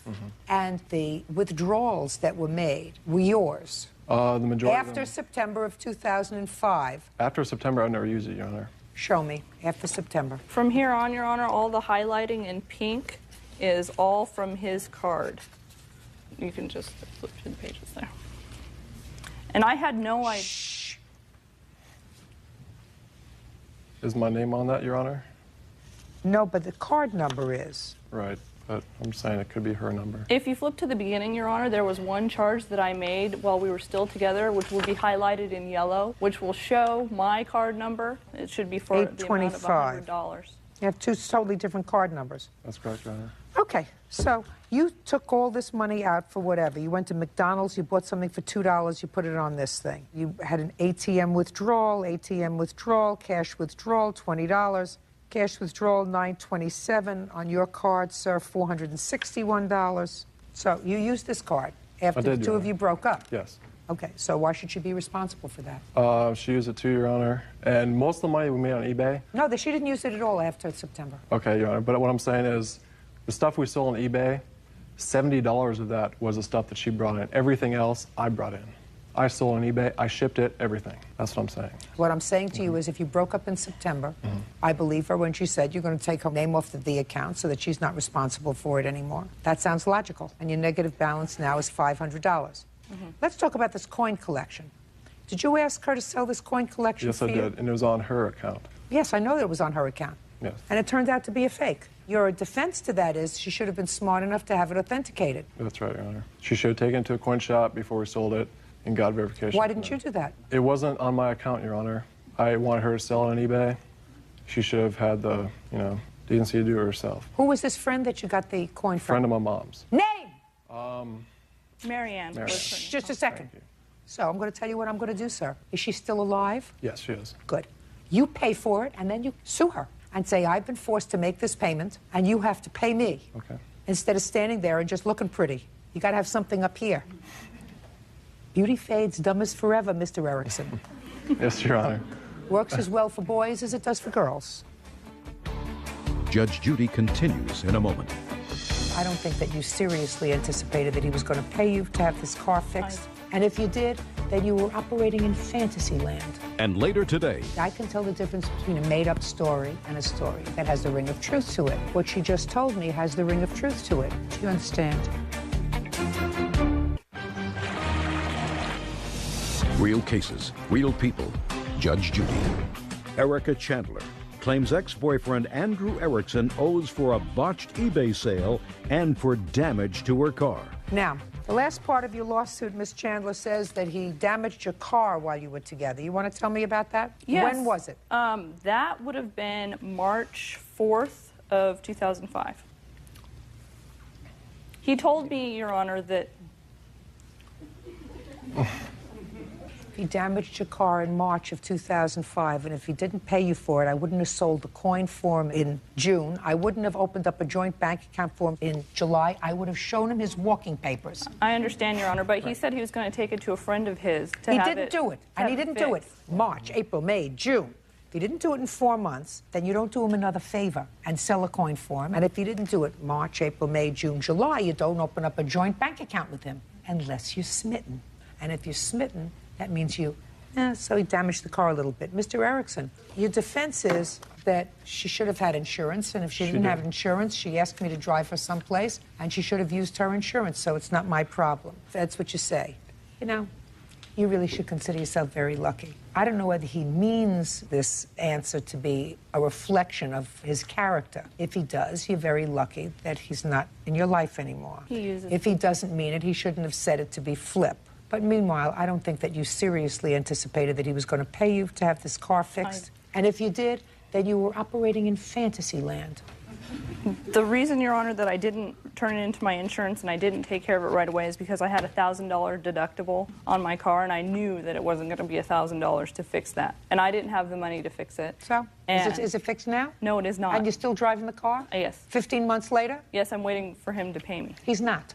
and the withdrawals that were made were yours, The majority of after them. September of 2005, After September, I never used it, Your Honor. show me, after September. From here on, Your Honor, all the highlighting in pink is all from his card. You can just flip to the pages there. And I had no idea. Is my name on that, Your Honor? No, but the card number is. Right, but I'm saying it could be her number. If you flip to the beginning, Your Honor, there was one charge that I made while we were still together, which will be highlighted in yellow, which will show my card number. It should be for the amount of $100. You have two totally different card numbers. That's correct, Your Honor. Okay, so you took all this money out for whatever. You went to McDonald's, you bought something for $2, you put it on this thing. You had an ATM withdrawal, cash withdrawal, $20. Cash withdrawal, $927. On your card, sir, $461. So you used this card after the two of you broke up? Yes. Okay, so why should she be responsible for that? She used it too, Your Honor. And most of the money we made on eBay. No, she didn't use it at all after September. Okay, Your Honor. But what I'm saying is the stuff we sold on eBay, $70 of that was the stuff that she brought in. Everything else, I brought in. I sold on eBay, I shipped it, everything. That's what I'm saying. What I'm saying to you is if you broke up in September, I believe her when she said you're going to take her name off the account so that she's not responsible for it anymore. That sounds logical. And your negative balance now is $500. Let's talk about this coin collection. Did you ask her to sell this coin collection Yes, for I you? did, and it was on her account. Yes, I know that it was on her account. Yes. And it turned out to be a fake. Your defense to that is she should have been smart enough to have it authenticated. That's right, Your Honor. She should have taken it to a coin shop before we sold it and got verification. Why didn't you do that? It wasn't on my account, Your Honor. I wanted her to sell it on eBay. She should have had the, decency to do it herself. Who was this friend that you got the coin from? Friend of my mom's. Name! Marianne. Shh, just a second. So I'm going to tell you what I'm going to do, sir. Is she still alive? Yes, she is. Good. You pay for it, and then you sue her and say, I've been forced to make this payment, and you have to pay me. Okay. Instead of standing there and just looking pretty. You got to have something up here. Beauty fades, dumb is forever, Mr. Erickson. Yes, Your Honor. Works as well for boys as it does for girls. Judge Judy continues in a moment. I don't think that you seriously anticipated that he was going to pay you to have this car fixed. And if you did, then you were operating in fantasy land. And later today, I can tell the difference between a made-up story and a story that has the ring of truth to it. What she just told me has the ring of truth to it. Do you understand? real cases, real people. Judge Judy. Erica Chandler claims ex-boyfriend Andrew Erickson owes for a botched eBay sale and for damage to her car. Now, the last part of your lawsuit, Miss Chandler, says that he damaged your car while you were together. You want to tell me about that? Yes. When was it? That would have been March 4th of 2005. He told me, Your Honor, that... He damaged your car in March of 2005, and if he didn't pay you for it, I wouldn't have sold the coin for him in June. I wouldn't have opened up a joint bank account for him in July. I would have shown him his walking papers. I understand, Your Honor, but he said he was going to take it to a friend of his to He have didn't it, do it, and he didn't do it. March, April, May, June. If he didn't do it in 4 months, then you don't do him another favor and sell a coin for him. And if he didn't do it March, April, May, June, July, you don't open up a joint bank account with him unless you're smitten. And if you're smitten, that means you... so he damaged the car a little bit. Mr. Erickson, your defense is that she should have had insurance, and if she didn't have insurance, she asked me to drive her someplace, and she should have used her insurance, so it's not my problem. That's what you say. You know, you really should consider yourself very lucky. I don't know whether he means this answer to be a reflection of his character. If he does, you're very lucky that he's not in your life anymore. If he doesn't mean it, he shouldn't have said it to be flip. But meanwhile, I don't think that you seriously anticipated that he was going to pay you to have this car fixed. And if you did, then you were operating in fantasy land. The reason, Your Honor, that I didn't turn it into my insurance and I didn't take care of it right away is because I had a $1,000 deductible on my car, and I knew that it wasn't going to be $1,000 to fix that. And I didn't have the money to fix it. So, is it fixed now? No, it is not. And you're still driving the car? Yes. 15 months later? Yes, I'm waiting for him to pay me. He's not.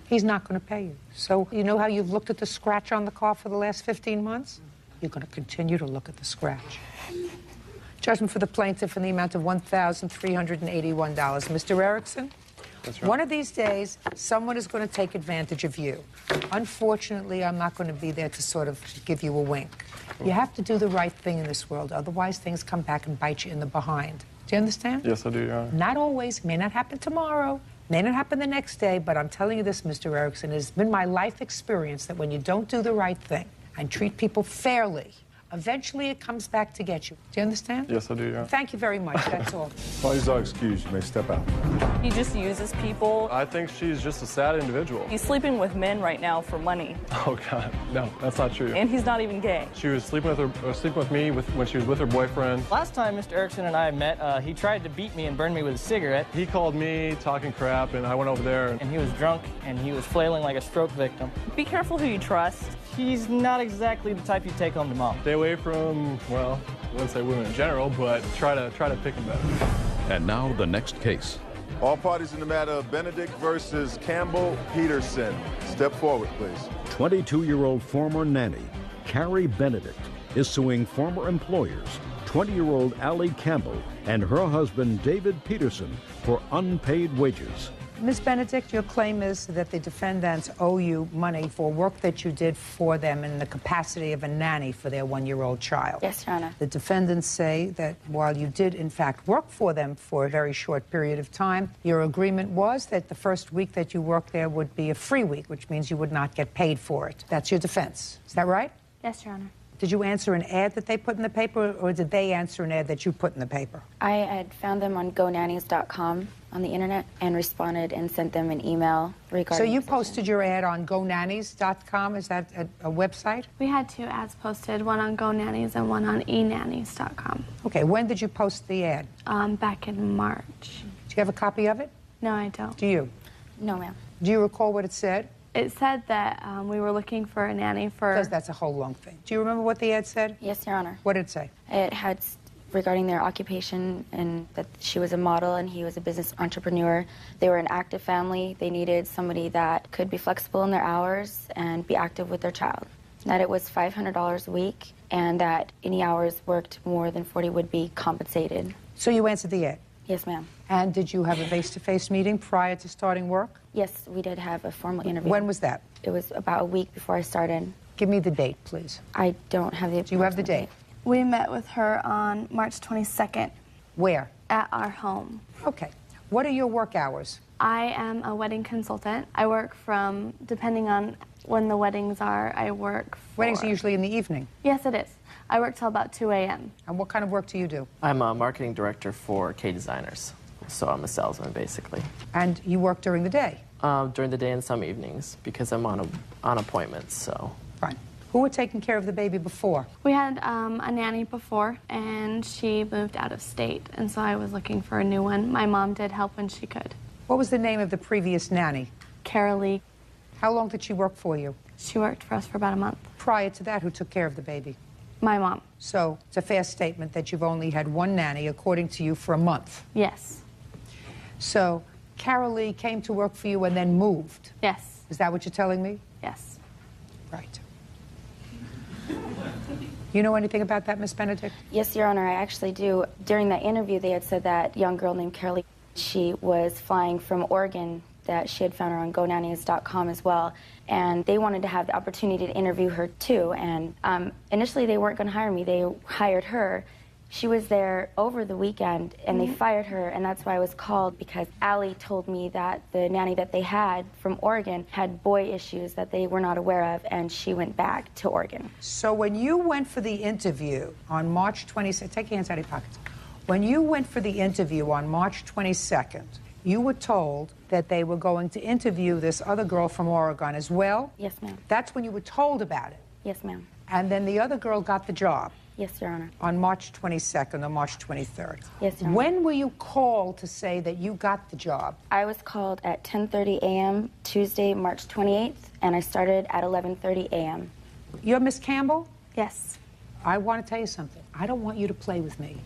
He's not going to pay you. So you know how you've looked at the scratch on the car for the last 15 months? You're going to continue to look at the scratch. Judgment for the plaintiff in the amount of $1,381. Mr. Erickson? That's right. One of these days, someone is going to take advantage of you. Unfortunately, I'm not going to be there to sort of give you a wink. You have to do the right thing in this world, otherwise things come back and bite you in the behind. Do you understand? Yes, I do, Your Honor. Not always. May not happen tomorrow. May not happen the next day, but I'm telling you this, Mr. Erickson, it has been my life experience that when you don't do the right thing and treat people fairly, eventually it comes back to get you. Do you understand? Yes, I do, yeah. Thank you very much. That's all. Parties are excused. You may step out. He just uses people. I think she's just a sad individual. He's sleeping with men right now for money. Oh, God. No, that's not true. And he's not even gay. She was sleeping with me when she was with her boyfriend. Last time Mr. Erickson and I met, he tried to beat me and burn me with a cigarette. He called me talking crap, and I went over there. And he was drunk, and he was flailing like a stroke victim. Be careful who you trust. He's not exactly the type you take home to mom. Stay away from, well, I wouldn't say women in general, but try to pick them better. And now the next case. All parties in the matter of Benedict versus Campbell Peterson. Step forward, please. 22-year-old former nanny, Carrie Benedict, is suing former employers, 20-year-old Allie Campbell and her husband David Peterson for unpaid wages. Ms. Benedict, your claim is that the defendants owe you money for work that you did for them in the capacity of a nanny for their 1-year-old child. Yes, Your Honor. The defendants say that while you did, in fact, work for them for a very short period of time, your agreement was that the first week that you worked there would be a free week, which means you would not get paid for it. That's your defense. Is that right? Yes, Your Honor. Did you answer an ad that they put in the paper, or did they answer an ad that you put in the paper? I had found them on gonannies.com on the internet and responded and sent them an email regarding... So you posted your ad on gonannies.com? Is that a website? We had 2 ads posted, one on GoNannies and one on enannies.com. Okay, when did you post the ad? Back in March. Do you have a copy of it? No, I don't. Do you? No, ma'am. Do you recall what it said? It said that we were looking for a nanny for... Because that's a whole long thing. Do you remember what the ad said? Yes, Your Honor. What did it say? It had regarding their occupation and that she was a model and he was a business entrepreneur. They were an active family. They needed somebody that could be flexible in their hours and be active with their child. That it was $500 a week and that any hours worked more than 40 would be compensated. So you answered the ad? Yes, ma'am. And did you have a face-to-face meeting prior to starting work? Yes, we did have a formal interview. When was that? It was about a week before I started. Give me the date, please. I don't have the... Do you have the date? We met with her on March 22nd. Where? At our home. Okay. What are your work hours? I am a wedding consultant. I work from, depending on when the weddings are, I work for... Weddings are usually in the evening? Yes, it is. I work till about 2 a.m. And what kind of work do you do? I'm a marketing director for K Designers, so I'm a salesman, basically. And you work during the day? During the day and some evenings, because I'm on appointments, so... Fine. Who were taking care of the baby before? We had a nanny before, and she moved out of state, and so I was looking for a new one. My mom did help when she could. What was the name of the previous nanny? Carolee. How long did she work for you? She worked for us for about a month. Prior to that, who took care of the baby? My mom. So it's a fair statement that you've only had one nanny, according to you, for a month. Yes. So Carol Lee came to work for you and then moved. Yes. Is that what you're telling me? Yes. Right. You know anything about that, Miss Benedict? Yes, Your Honor, I actually do. During that interview, they had said that young girl named Carolee, she was flying from Oregon, that she had found her on GoNannies.com as well, and they wanted to have the opportunity to interview her too. And initially, they weren't going to hire me. They hired her. She was there over the weekend, and they fired her, and that's why I was called, because Allie told me that the nanny that they had from Oregon had boy issues that they were not aware of, and she went back to Oregon. So when you went for the interview on March 22nd, take your hands out of your pockets. When you went for the interview on March 22nd, you were told that they were going to interview this other girl from Oregon as well? Yes, ma'am. That's when you were told about it? Yes, ma'am. And then the other girl got the job? Yes, Your Honor. On March 22nd or March 23rd? Yes, Your Honor. When were you called to say that you got the job? I was called at 10:30 a.m. Tuesday, March 28th, and I started at 11:30 a.m. You're Miss Campbell? Yes. I want to tell you something. I don't want you to play with me.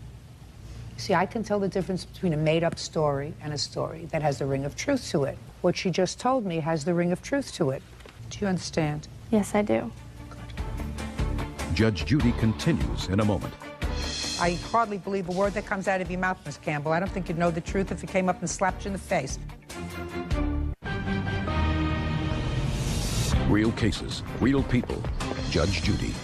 See, I can tell the difference between a made-up story and a story that has the ring of truth to it. What she just told me has the ring of truth to it. Do you understand? Yes, I do. Judge Judy continues in a moment. I hardly believe a word that comes out of your mouth, Miss Campbell. I don't think you'd know the truth if it came up and slapped you in the face. Real cases, real people. Judge Judy.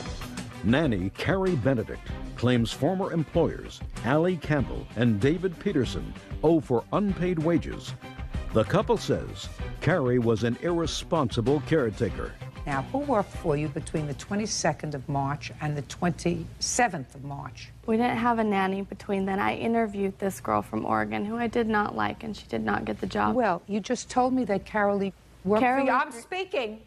Nanny Carrie Benedict claims former employers Allie Campbell and David Peterson owe for unpaid wages. The couple says Carrie was an irresponsible caretaker. Now, who worked for you between the 22nd of March and the 27th of March? We didn't have a nanny between then. I interviewed this girl from Oregon who I did not like, and she did not get the job. Well, you just told me that Carol Lee worked for you. Lee- I'm speaking.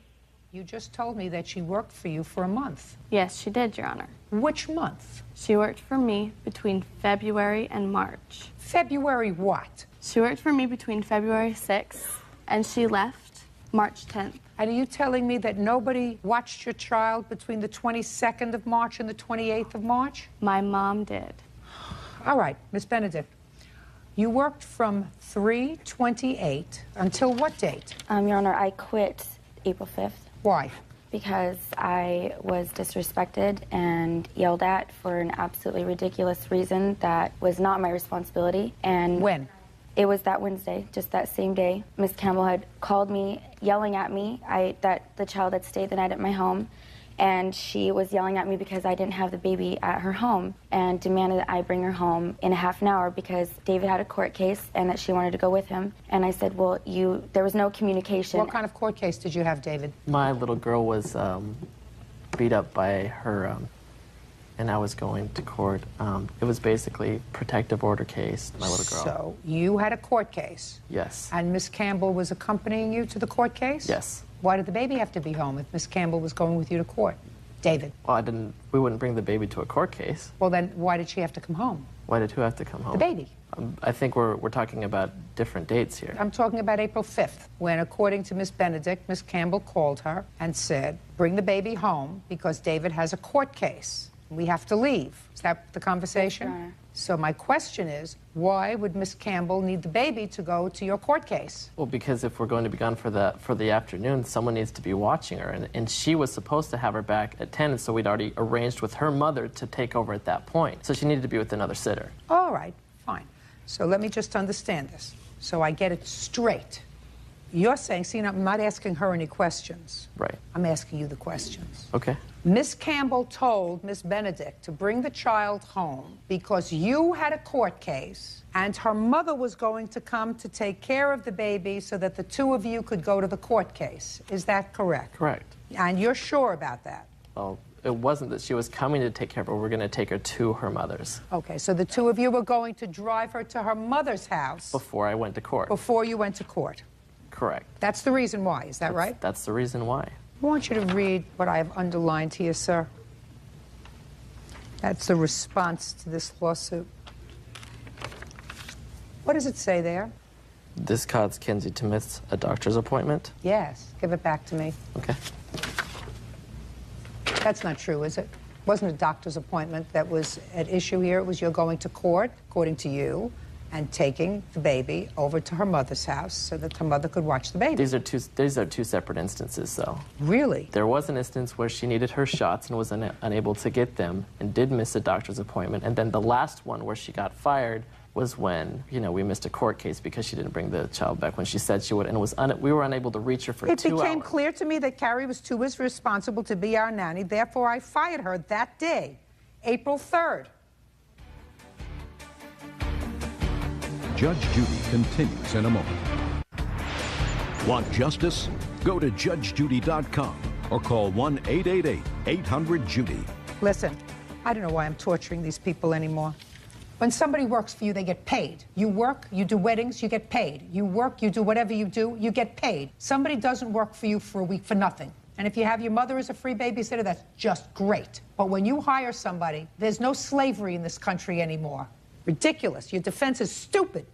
You just told me that she worked for you for a month. Yes, she did, Your Honor. Which month? She worked for me between February and March. February what? She worked for me between February 6th, and she left March 10th. And are you telling me that nobody watched your child between the 22nd of March and the 28th of March? My mom did. All right, Miss Benedict. You worked from 3/28 until what date? Your Honor, I quit April 5th. Why? Because I was disrespected and yelled at for an absolutely ridiculous reason that was not my responsibility. And when? It was that Wednesday, just that same day. Miss Campbell had called me, yelling at me that the child had stayed the night at my home, and she was yelling at me because I didn't have the baby at her home and demanded that I bring her home in a half an hour because David had a court case and that she wanted to go with him. And I said, well, there was no communication. What kind of court case did you have, David? My little girl was beat up by her, and I was going to court. It was basically protective order case, my little girl. So you had a court case? Yes. And Miss Campbell was accompanying you to the court case? Yes. Why did the baby have to be home if Miss Campbell was going with you to court? David? Well, we wouldn't bring the baby to a court case. Well, then why did she have to come home? Why did who have to come home? The baby. I think we're talking about different dates here. I'm talking about April 5th, when, according to Miss Benedict, Miss Campbell called her and said, bring the baby home because David has a court case. We have to leave. Is that the conversation? Yes, Your Honor. So my question is, why would Miss Campbell need the baby to go to your court case? Well, because if we're going to be gone for the afternoon, someone needs to be watching her, and she was supposed to have her back at 10, so we'd already arranged with her mother to take over at that point. So she needed to be with another sitter. All right, fine. So let me just understand this, so I get it straight. You're saying, see, I'm not asking her any questions. Right. I'm asking you the questions. Okay. Miss Campbell told Miss Benedict to bring the child home because you had a court case and her mother was going to come to take care of the baby so that the two of you could go to the court case. Is that correct? Correct. And you're sure about that? Well, it wasn't that she was coming to take care of her. We're going to take her to her mother's. Okay, so the two of you were going to drive her to her mother's house Before I went to court. before you went to court. Correct. That's the reason why, is that right? That's the reason why. I want you to read what I have underlined here, sir. That's the response to this lawsuit. What does it say there? This caused Kinsey to miss a doctor's appointment. Yes, give it back to me. Okay. That's not true, is it? It wasn't a doctor's appointment that was at issue here. It was you're going to court, according to you, and taking the baby over to her mother's house so that her mother could watch the baby. These are two separate instances, though. Really? There was an instance where she needed her shots and was unable to get them and did miss a doctor's appointment. And then the last one where she got fired was when, you know, we missed a court case because she didn't bring the child back when she said she would, and we were unable to reach her for 2 hours. It became clear to me that Carrie was too irresponsible to be our nanny. Therefore, I fired her that day, April 3rd. Judge Judy continues in a moment. Want justice? Go to judgejudy.com or call 1-888-800-JUDY. Listen, I don't know why I'm torturing these people anymore. When somebody works for you, they get paid. You work, you do weddings, you get paid. You work, you do whatever you do, you get paid. Somebody doesn't work for you for a week for nothing. And if you have your mother as a free babysitter, that's just great. But when you hire somebody, there's no slavery in this country anymore. Ridiculous. Your defense is stupid.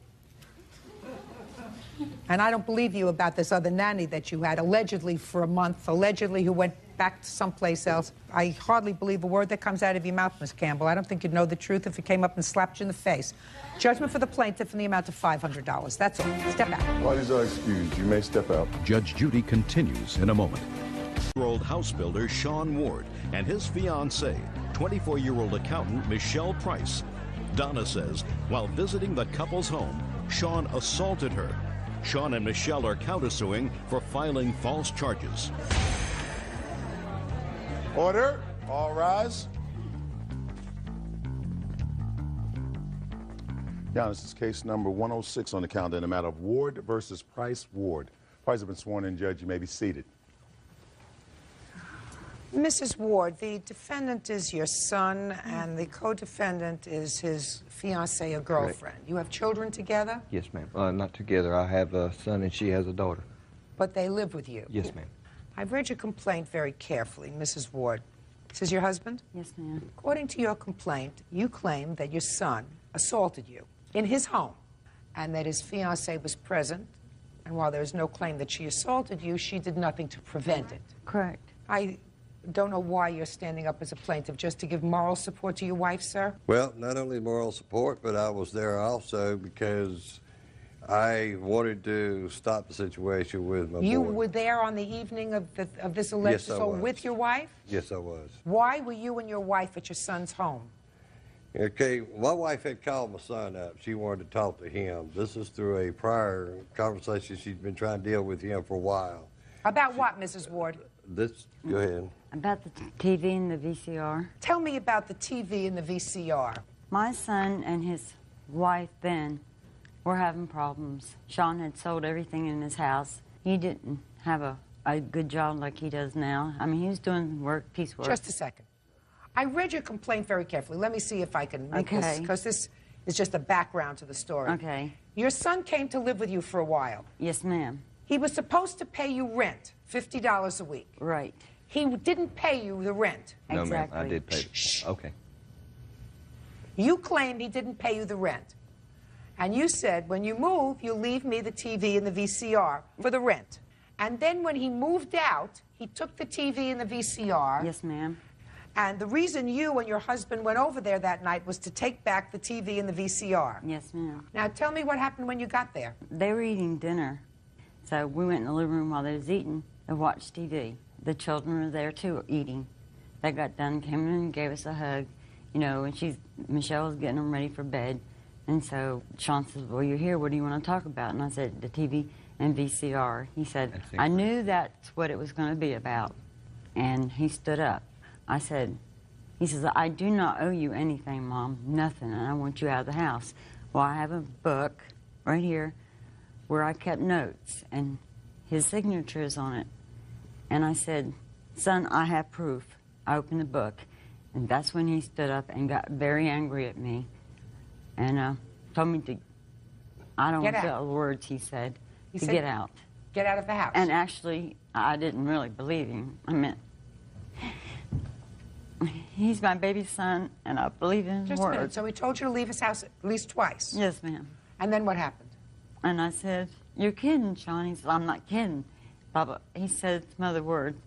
And I don't believe you about this other nanny that you had, allegedly for a month, allegedly who went back to someplace else. I hardly believe a word that comes out of your mouth, Miss Campbell. I don't think you'd know the truth if it came up and slapped you in the face. Judgment for the plaintiff in the amount of $500. That's all. Step out. Parties are excused. You may step out. Judge Judy continues in a moment. 24-year-old house builder Sean Ward and his fiancée, 24-year-old accountant Michelle Price. Donna says while visiting the couple's home, Sean assaulted her. Sean and Michelle are countersuing for filing false charges. Order. All rise. Yeah, this is case number 106 on the calendar in the matter of Ward versus Price. Ward. Parties have been sworn in, Judge. You may be seated. Mrs. Ward, the defendant is your son, and the co-defendant is his fiancée or girlfriend. Correct. You have children together, Yes, ma'am. Not together. I have a son and she has a daughter. but they live with you. Yes, ma'am. I've read your complaint very carefully, Mrs. Ward. This is your husband? Yes, ma'am. According to your complaint, you claim that your son assaulted you in his home and that his fiancée was present, and while there is no claim that she assaulted you, she did nothing to prevent it. Correct. I don't know why you're standing up as a plaintiff, just to give moral support to your wife, sir? Well, not only moral support, but I was there also because I wanted to stop the situation with my You boy. were there on the evening of this alleged Yes, I assault was. with your wife? Yes, I was. Why were you and your wife at your son's home? Okay, my wife had called my son up. She wanted to talk to him. This is through a prior conversation. She'd been trying to deal with him for a while. About what, Mrs. Ward? Go ahead. About the TV and the VCR. Tell me about the TV and the VCR. My son and his wife, Ben, were having problems. Sean had sold everything in his house. He didn't have a good job like he does now. I mean, he was doing work, piecework. Just a second. I read your complaint very carefully. Let me see if I can make this, Okay. because this is just a background to the story. Okay. Your son came to live with you for a while. Yes, ma'am. He was supposed to pay you rent, $50 a week. Right. He didn't pay you the rent. No, ma'am. I did pay. Okay. You claimed he didn't pay you the rent. And you said, when you move, you leave me the TV and the VCR for the rent. And then when he moved out, he took the TV and the VCR. Yes, ma'am. And the reason you and your husband went over there that night was to take back the TV and the VCR. Yes, ma'am. Now, tell me what happened when you got there. They were eating dinner. So we went in the living room while they was eating and watched TV. The children were there, too, eating. They got done, came in and gave us a hug, you know, and Michelle was getting them ready for bed. And so Sean says, well, you're here. What do you want to talk about? And I said, the TV and VCR. He said, I knew that's what it was going to be about. And he stood up. I said, he says, I do not owe you anything, Mom, nothing, and I want you out of the house. Well, I have a book right here where I kept notes, and his signature is on it. And I said, son, I have proof. I opened the book, and that's when he stood up and got very angry at me and told me to, I don't Get want to out. the words he said, He to said, get out. Get out of the house. And actually, I didn't really believe him. I meant, he's my baby son, and I believe in his Just a minute. words. So he told you to leave his house at least twice. Yes, ma'am. And then what happened? And I said, you're kidding, Sean. He said, I'm not kidding. Blah, blah. He said some other words.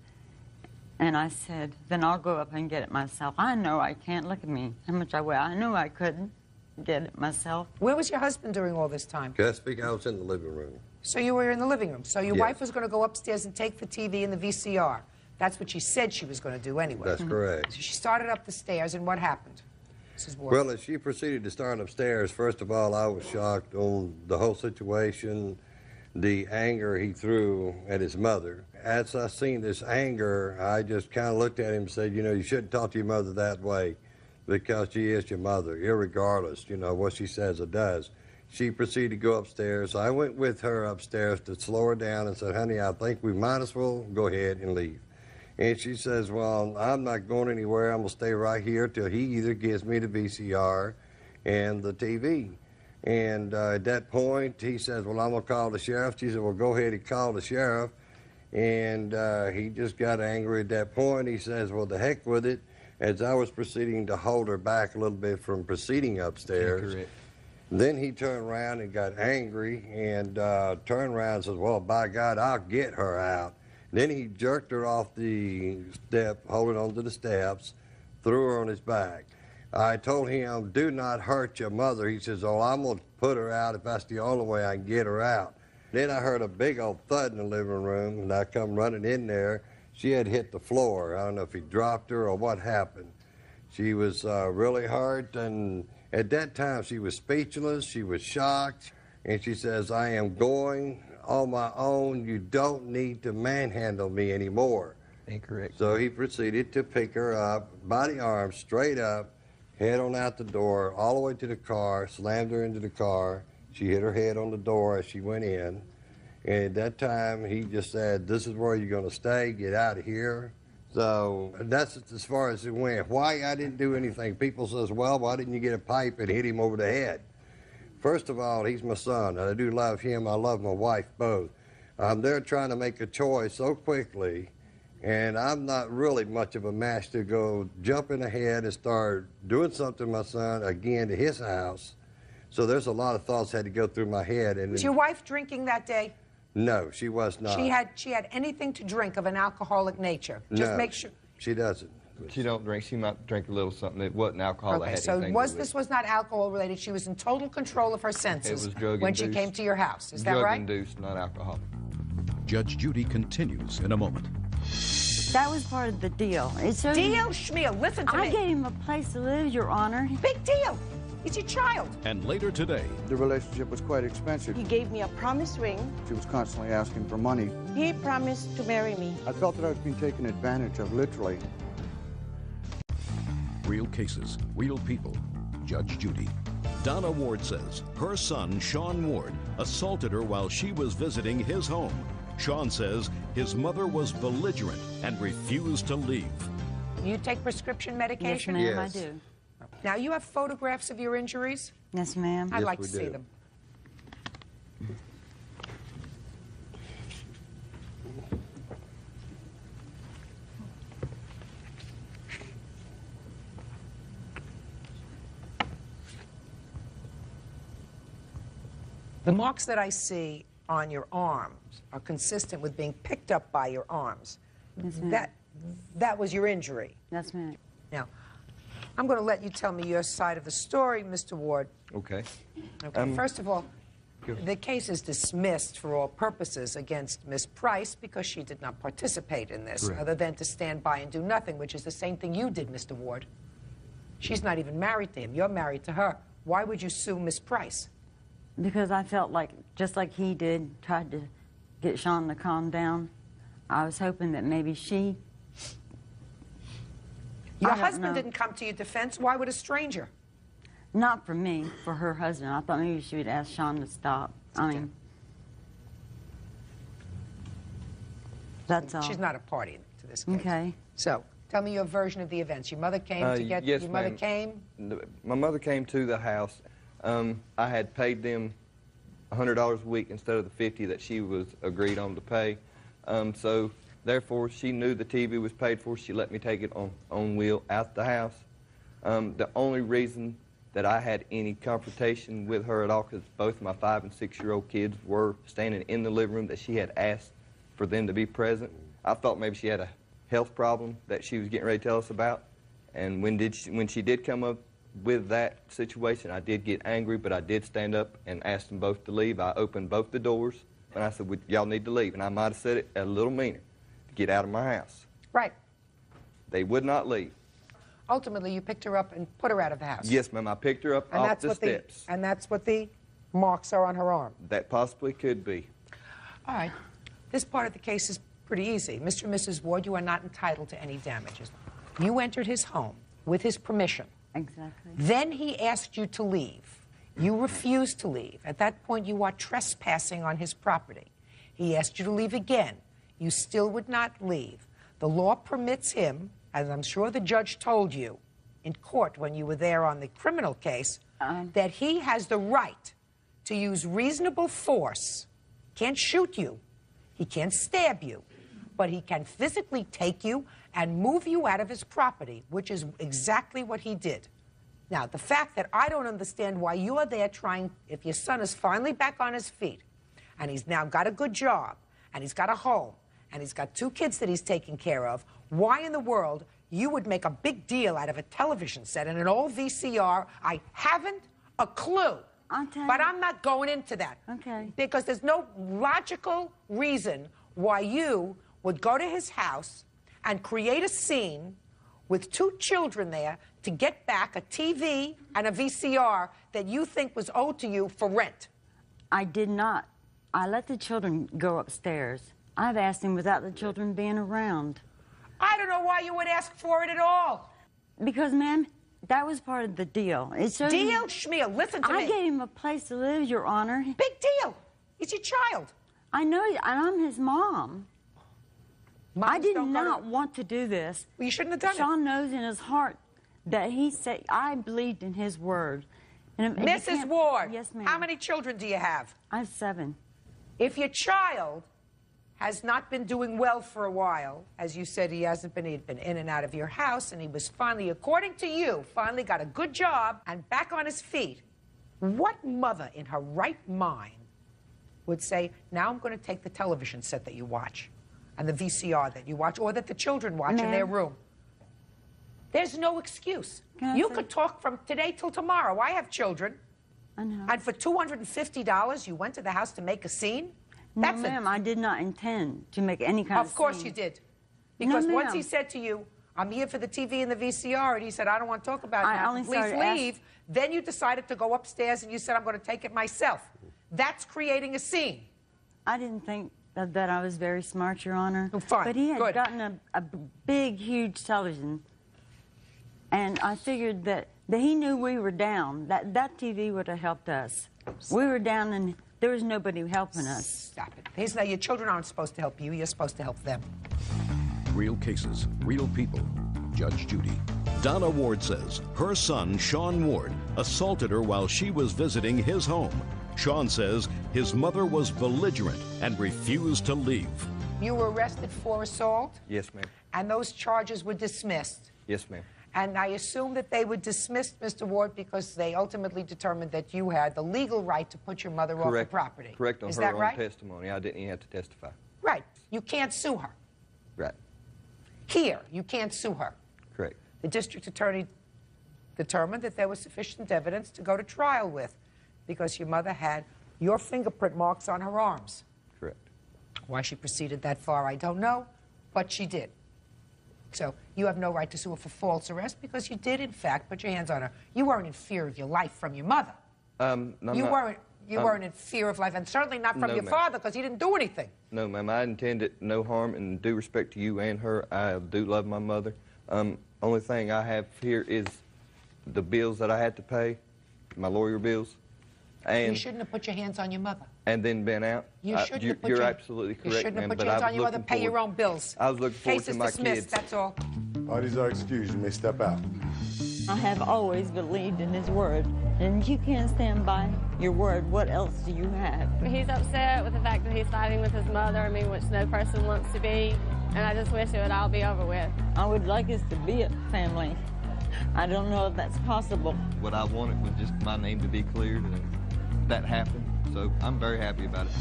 And I said, then I'll go up and get it myself. I know I can't. Look at me, how much I weigh. I knew I couldn't get it myself. Where was your husband during all this time? Can I speak? I was in the living room. So you were in the living room. So your Yes. wife was going to go upstairs and take the TV and the VCR. That's what she said she was going to do anyway. That's correct. So she started up the stairs, and what happened? Mrs. Ward. Well, as she proceeded to start upstairs, first of all, I was shocked on the whole situation, the anger he threw at his mother. As I seen this anger, I just kind of looked at him and said, you know, you shouldn't talk to your mother that way because she is your mother, irregardless, you know, what she says or does. She proceeded to go upstairs. I went with her upstairs to slow her down and said, honey, I think we might as well go ahead and leave. And she says, well, I'm not going anywhere. I'm going to stay right here till he either gives me the VCR and the TV. And at that point, he says, well, I'm going to call the sheriff. She said, well, go ahead and call the sheriff. And he just got angry at that point. He says, well, the heck with it. As I was proceeding to hold her back a little bit from proceeding upstairs, then he turned around and got angry and turned around and says, well, by God, I'll get her out. Then he jerked her off the step, holding onto the steps, threw her on his back. I told him, do not hurt your mother. He says, oh, I'm going to put her out if that's the only way I can get her out. Then I heard a big old thud in the living room, and I come running in there. She had hit the floor. I don't know if he dropped her or what happened. She was really hurt, and at that time she was speechless. She was shocked, and she says, I am going on my own. You don't need to manhandle me anymore. Incorrect. So he proceeded to pick her up by the arm, straight up, head on out the door, all the way to the car, slammed her into the car. She hit her head on the door as she went in. And at that time, he just said, this is where you're going to stay, get out of here. So that's as far as it went. Why I didn't do anything, people says, well, why didn't you get a pipe and hit him over the head? First of all, he's my son. I do love him. I love my wife both. They're trying to make a choice so quickly, and I'm not really much of a match to go jumping ahead and start doing something to my son again to his house. So there's a lot of thoughts had to go through my head. And Was your wife drinking that day? No, she was not. She had anything to drink of an alcoholic nature. Just No, make sure. She doesn't. She don't drink. She might drink a little something that wasn't alcohol. that Okay, had so anything to do with this was not alcohol related. She was in total control of her senses It was drug when she induced. came to your house. Is that right? Drug-induced, not alcohol. Judge Judy continues in a moment. That was part of the deal. Deal, Schmiel, listen to me. I gave him a place to live, Your Honor. Big deal. He's your child. And later today, The relationship was quite expensive. He gave me a promise ring. She was constantly asking for money. He promised to marry me. I felt that I was being taken advantage of, literally. real cases, real people. Judge Judy. Donna Ward says her son, Sean Ward, assaulted her while she was visiting his home. Sean says his mother was belligerent and refused to leave. You take prescription medication? Yes, ma'am, I do. Now, you have photographs of your injuries? Yes, ma'am. I'd like to see them. The marks that I see on your arms are consistent with being picked up by your arms. Yes, ma'am. That was your injury. Yes, ma'am. Now, I'm going to let you tell me your side of the story, Mr. Ward. Okay. Okay. First of all, Sure. the case is dismissed for all purposes against Miss Price because she did not participate in this, Correct. other than to stand by and do nothing, which is the same thing you did, Mr. Ward. She's not even married to him. You're married to her. Why would you sue Miss Price? Because I felt like, just like he did, tried to get Sean to calm down. I was hoping that maybe she... Your I don't husband know. didn't come to your defense. Why would a stranger? Not for me, for her husband. I thought maybe she would ask Sean to stop. I mean... That's all. She's not a party to this case. Okay. So, tell me your version of the events. Your mother came to get... Yes, your mother ma'am. came? My mother came to the house. I had paid them $100 a week instead of the $50 that she was agreed on to pay. So therefore, she knew the TV was paid for. She let me take it on wheel out the house. The only reason that I had any confrontation with her at all, because both my 5- and 6-year-old kids were standing in the living room, that she had asked for them to be present. I thought maybe she had a health problem that she was getting ready to tell us about. And when she did come up with that situation, I did get angry, but I did stand up and ask them both to leave. I opened both the doors, and I said, y'all need to leave. And I might have said it a little meaner, to get out of my house. Right. They would not leave. Ultimately, you picked her up and put her out of the house. Yes, ma'am. I picked her up off the steps. And that's what the marks are on her arm. That possibly could be. All right. This part of the case is pretty easy. Mr. and Mrs. Ward, you are not entitled to any damages. You entered his home with his permission. Exactly. Then he asked you to leave. You refused to leave. At that point, you are trespassing on his property. He asked you to leave again. You still would not leave. The law permits him, as I'm sure the judge told you in court when you were there on the criminal case, that he has the right to use reasonable force. Can't shoot you. He can't stab you. But he can physically take you and move you out of his property, which is exactly what he did. Now, the fact that I don't understand why you are there trying, if your son is finally back on his feet, and he's now got a good job, and he's got a home, and he's got 2 kids that he's taking care of, why in the world you would make a big deal out of a television set and an old VCR? I haven't a clue. But I'm not going into that. Okay. Because there's no logical reason why you would go to his house and create a scene with 2 children there to get back a TV and a VCR that you think was owed to you for rent. I did not. I let the children go upstairs. I've asked him without the children being around. I don't know why you would ask for it at all. Because, ma'am, that was part of the deal. Deal? Schmeal, listen to me. I gave him a place to live, Your Honor. Big deal. He's your child. I know, and I'm his mom. I did not want to do this. Well, you shouldn't have done it. Sean knows in his heart that he said, I believed in his word. And Mrs. Ward. Yes, ma'am. How many children do you have? I have 7. If your child has not been doing well for a while, as you said, he'd been in and out of your house, and he was finally, according to you, finally got a good job and back on his feet, what mother in her right mind would say, now I'm going to take the television set that you watch and the VCR that you watch or that the children watch in their room? There's no excuse. You could talk from today till tomorrow. I have children. I know. And for $250, you went to the house to make a scene? No, ma'am, I did not intend to make any kind of Of course scene. you did. Because No, once ma'am. he said to you, I'm here for the TV and the VCR, and he said, I don't want to talk about it now, only please started leave, then you decided to go upstairs and you said, I'm going to take it myself. That's creating a scene. I didn't think that I was very smart, Your Honor. Oh, fine. But he had Good. gotten a big, huge television, and I figured that he knew we were down. That TV would have helped us. We were down, and there was nobody helping us. Stop it. Your children aren't supposed to help you. You're supposed to help them. Real cases, real people. Judge Judy. Donna Ward says her son, Sean Ward, assaulted her while she was visiting his home. Sean says his mother was belligerent and refused to leave. You were arrested for assault, Yes, ma'am. and those charges were dismissed. Yes, ma'am. And I assume that they were dismissed, Mr. Ward, because they ultimately determined that you had the legal right to put your mother off the property. Correct on Is her that own right? testimony. I didn't even have to testify. Right. You can't sue her. Right. Here, you can't sue her. Correct. The district attorney determined that there was sufficient evidence to go to trial with because your mother had your fingerprint marks on her arms. Correct. Why she proceeded that far, I don't know, but she did. So you have no right to sue her for false arrest because you did, in fact, put your hands on her. You weren't in fear of your life from your mother. No, You weren't in fear of life, and certainly not from No, your ma'am. father because he didn't do anything. No, ma'am. I intended no harm, and due respect to you and her, I do love my mother. Only thing I have here is the bills that I had to pay, my lawyer bills, You and shouldn't have put your hands on your mother. then been out. You shouldn't have put You're your, absolutely correct, You shouldn't have ma'am. put But your hands I on was your mother. looking Pay your forward- own bills. I was looking forward Case to is my dismissed. kids. That's all. Parties are excused. You may step out. I have always believed in his word, and if you can't stand by your word, what else do you have? He's upset with the fact that he's fighting with his mother, I mean, which no person wants to be, and I just wish it would all be over with. I would like us to be a family. I don't know if that's possible. What I wanted was just my name to be cleared, and that happened. So I'm very happy about it.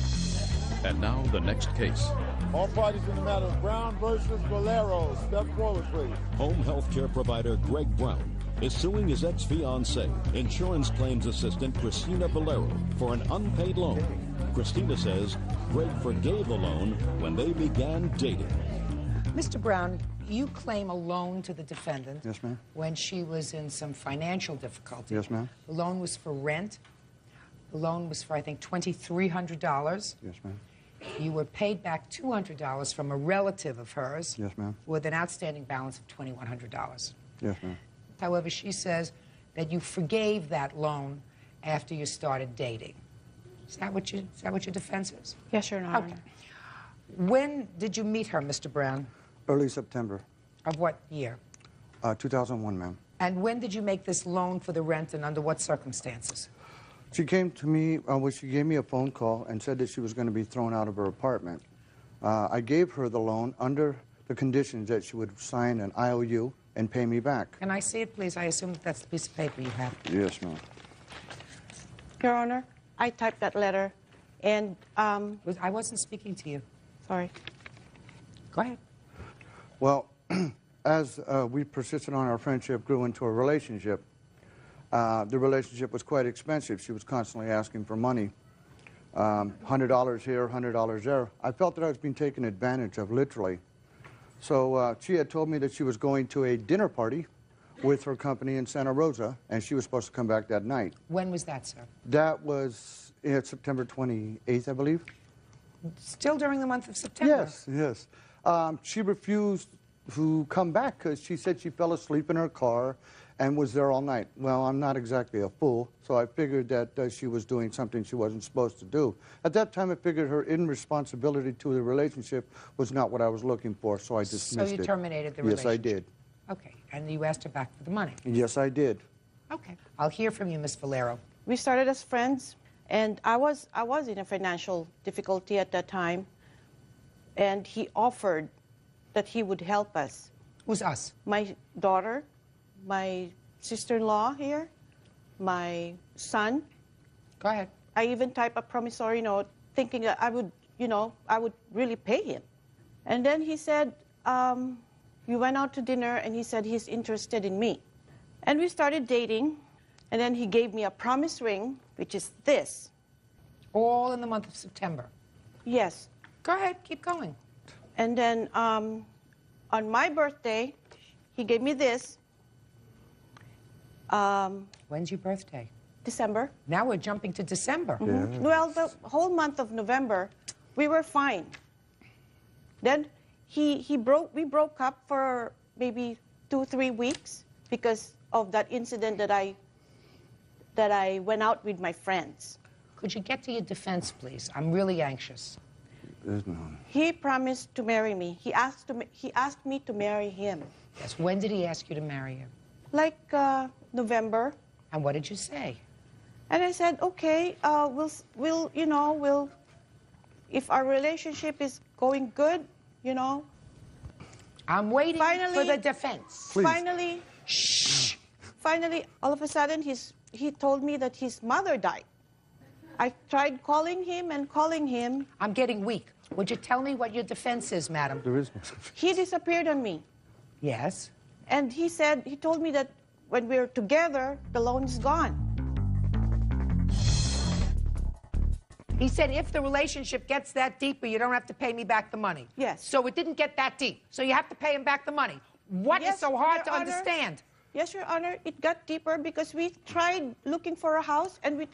And now the next case. All parties in the matter of Brown versus Valero. Step forward, please. Home health care provider Greg Brown is suing his ex-fiancée, insurance claims assistant Christina Valero, for an unpaid loan. Christina says Greg forgave the loan when they began dating. Mr. Brown, you claim a loan to the defendant. Yes, ma'am. When she was in some financial difficulty. Yes, ma'am. The loan was for rent. The loan was for, I think, $2,300. Yes, ma'am. You were paid back $200 from a relative of hers. Yes, ma'am. With an outstanding balance of $2,100. Yes, ma'am. However, she says that you forgave that loan after you started dating. Is that what your defense is? Yes, Your Honor. Okay. When did you meet her, Mr. Brown? Early September. Of what year? 2001, ma'am. And when did you make this loan for the rent, and under what circumstances? She came to me, she gave me a phone call and said that she was going to be thrown out of her apartment. I gave her the loan under the conditions that she would sign an IOU and pay me back. Can I see it, please? I assume that's the piece of paper you have. Yes, ma'am. Your Honor, I typed that letter, and I wasn't speaking to you. Sorry. Go ahead. Well, as we persisted on our friendship, grew into a relationship. The relationship was quite expensive. She was constantly asking for money. $100 here, $100 there. I felt that I was being taken advantage of, literally. So she had told me that she was going to a dinner party with her company in Santa Rosa, and she was supposed to come back that night. When was that, sir? That was September 28th, I believe. Still during the month of September? Yes, yes. She refused to come back because she said she fell asleep in her car and was there all night. Well, I'm not exactly a fool, so I figured that she was doing something she wasn't supposed to do. At that time, I figured her irresponsibility to the relationship was not what I was looking for, so I dismissed it. So you terminated the relationship? Yes, I did. Okay, and you asked her back for the money? Yes, I did. Okay, I'll hear from you, Miss Valero. we started as friends, and I was in a financial difficulty at that time, and he offered that he would help us. Who's us? My daughter, my sister-in-law here, my son. Go ahead. I even typed a promissory note thinking that I would really pay him. And then he said, we went out to dinner, and he said he's interested in me. And we started dating, and then he gave me a promise ring, which is this. All in the month of September? Yes. Go ahead, keep going. And then on my birthday, he gave me this. When's your birthday? December. Now we're jumping to December. Mm-hmm. Yeah. Well, the whole month of November, we were fine. Then we broke up for maybe 2-3 weeks because of that incident that I went out with my friends. Could you get to your defense, please? I'm really anxious. There's none. He promised to marry me. He asked me to marry him. Yes. When did he ask you to marry him? Like November. And what did you say? And I said, okay, we'll if our relationship is going good, I'm waiting for the defense. Please. Finally, shh. Finally, all of a sudden, he told me that his mother died. I tried calling him and calling him. I'm getting weak. Would you tell me what your defense is, madam? There is no defense. He disappeared on me. Yes. And he told me that when we're together, the loan is gone. He said if the relationship gets that deeper, you don't have to pay me back the money. Yes. So it didn't get that deep. So you have to pay him back the money. What is so hard to understand? Yes, Your Honor, it got deeper because we tried looking for a house, and we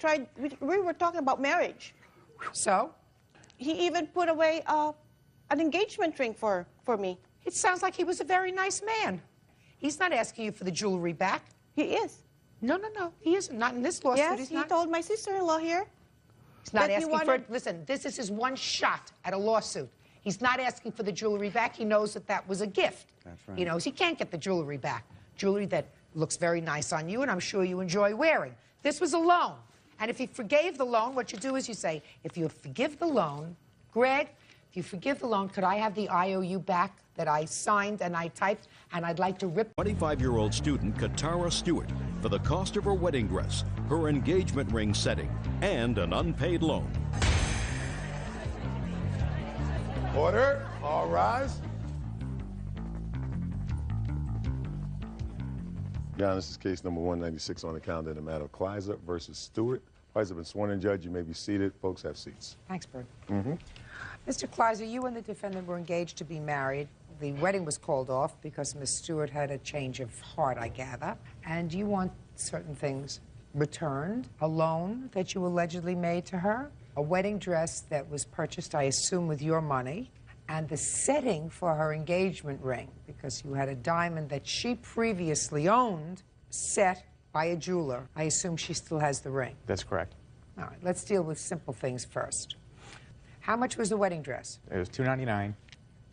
were talking about marriage. So? He even put away an engagement ring for me. It sounds like he was a very nice man. He's not asking you for the jewelry back. He is. No, he isn't. Not in this lawsuit. Yes, he told my sister-in-law here. He's not asking for it. Listen, this is his one shot at a lawsuit. He's not asking for the jewelry back. He knows that was a gift. That's right. He knows he can't get the jewelry back. Jewelry that looks very nice on you, and I'm sure you enjoy wearing. This was a loan. And if he forgave the loan, what you do is you say, if you forgive the loan, Greg, if you forgive the loan, could I have the IOU back that I signed and I typed, and I'd like to rip... 25-year-old student Katara Stewart for the cost of her wedding dress, her engagement ring setting, and an unpaid loan. Order. All rise. Your Honor, this is case number 196 on the calendar in the matter of Kleiser versus Stewart. Parties have been sworn in, Judge. You may be seated. Folks, have seats. Thanks, Bert. Mm-hmm. Mr. Kleiser, you and the defendant were engaged to be married. The wedding was called off because Miss Stewart had a change of heart, I gather. And you want certain things returned, a loan that you allegedly made to her, a wedding dress that was purchased, I assume, with your money, and the setting for her engagement ring, because you had a diamond that she previously owned set by a jeweler. I assume she still has the ring. That's correct. All right, let's deal with simple things first. How much was the wedding dress? It was $2.99,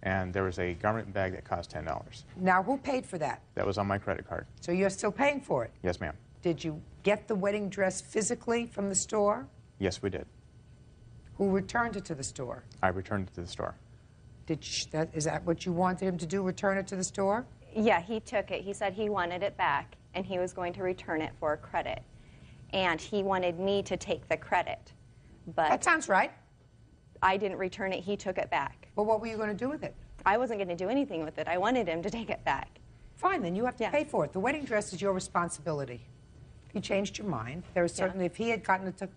and there was a garment bag that cost $10. Now, who paid for that? That was on my credit card. So you're still paying for it? Yes, ma'am. Did you get the wedding dress physically from the store? Yes, we did. Who returned it to the store? I returned it to the store. Is that what you wanted him to do, return it to the store? Yeah, he took it. He said he wanted it back, and he was going to return it for credit. And he wanted me to take the credit. But that sounds right. I didn't return it. He took it back. Well, what were you going to do with it? I wasn't going to do anything with it. I wanted him to take it back. Fine, then you have to pay for it. The wedding dress is your responsibility. If you changed your mind, there is certainly, if he had gotten it to...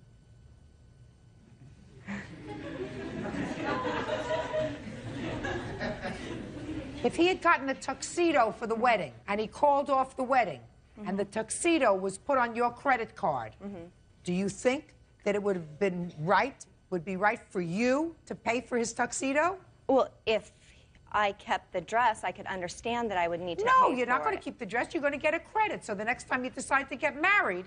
If he had gotten a tuxedo for the wedding, and he called off the wedding, and the tuxedo was put on your credit card, do you think that it would have been right, would be right for you to pay for his tuxedo? Well, if I kept the dress, I could understand that I would need to No, pay you're not for going to it. keep the dress. You're going to get a credit. So the next time you decide to get married,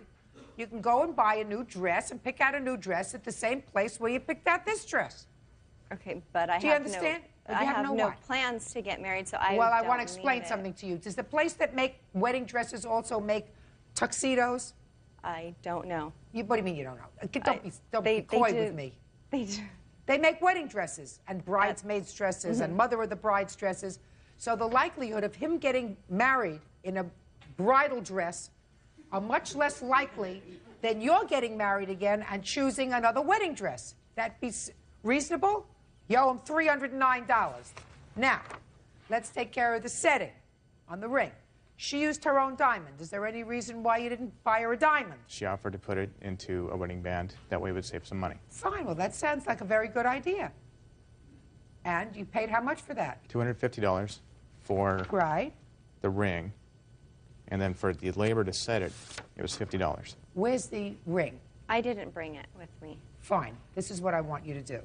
you can go and buy a new dress and pick out a new dress at the same place where you picked out this dress. Okay, but I Do you have understand? no, Or do I you have have no no what? plans to get married, so I Well, I don't want to explain need it. something to you. Does the place that make wedding dresses also make tuxedos? I don't know. What do you mean you don't know? Don't be coy with me. They do. They make wedding dresses and bridesmaids' dresses and mother of the bride's dresses. So the likelihood of him getting married in a bridal dress are much less likely than you're getting married again and choosing another wedding dress. That be reasonable? You owe him $309. Now, let's take care of the setting on the ring. She used her own diamond. Is there any reason why you didn't buy her a diamond? She offered to put it into a wedding band. That way it would save some money. Fine, well, that sounds like a very good idea. And you paid how much for that? $250 for the ring, and then for the labor to set it, it was $50. Where's the ring? I didn't bring it with me. Fine. This is what I want you to do.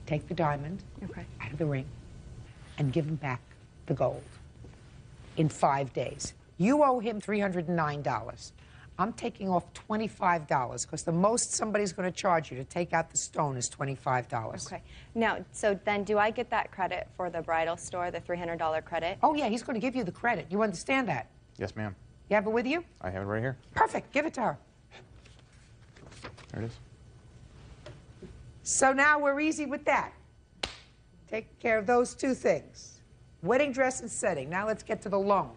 Take the diamond out of the ring and give him back the gold in 5 days. You owe him $309. I'm taking off $25 because the most somebody's going to charge you to take out the stone is $25. Okay. Now, so then do I get that credit for the bridal store, the $300 credit? Oh, yeah, he's going to give you the credit. You understand that? Yes, ma'am. You have it with you? I have it right here. Perfect. Give it to her. There it is. So now we're easy with that. Take care of those two things. Wedding dress and setting. Now let's get to the loan.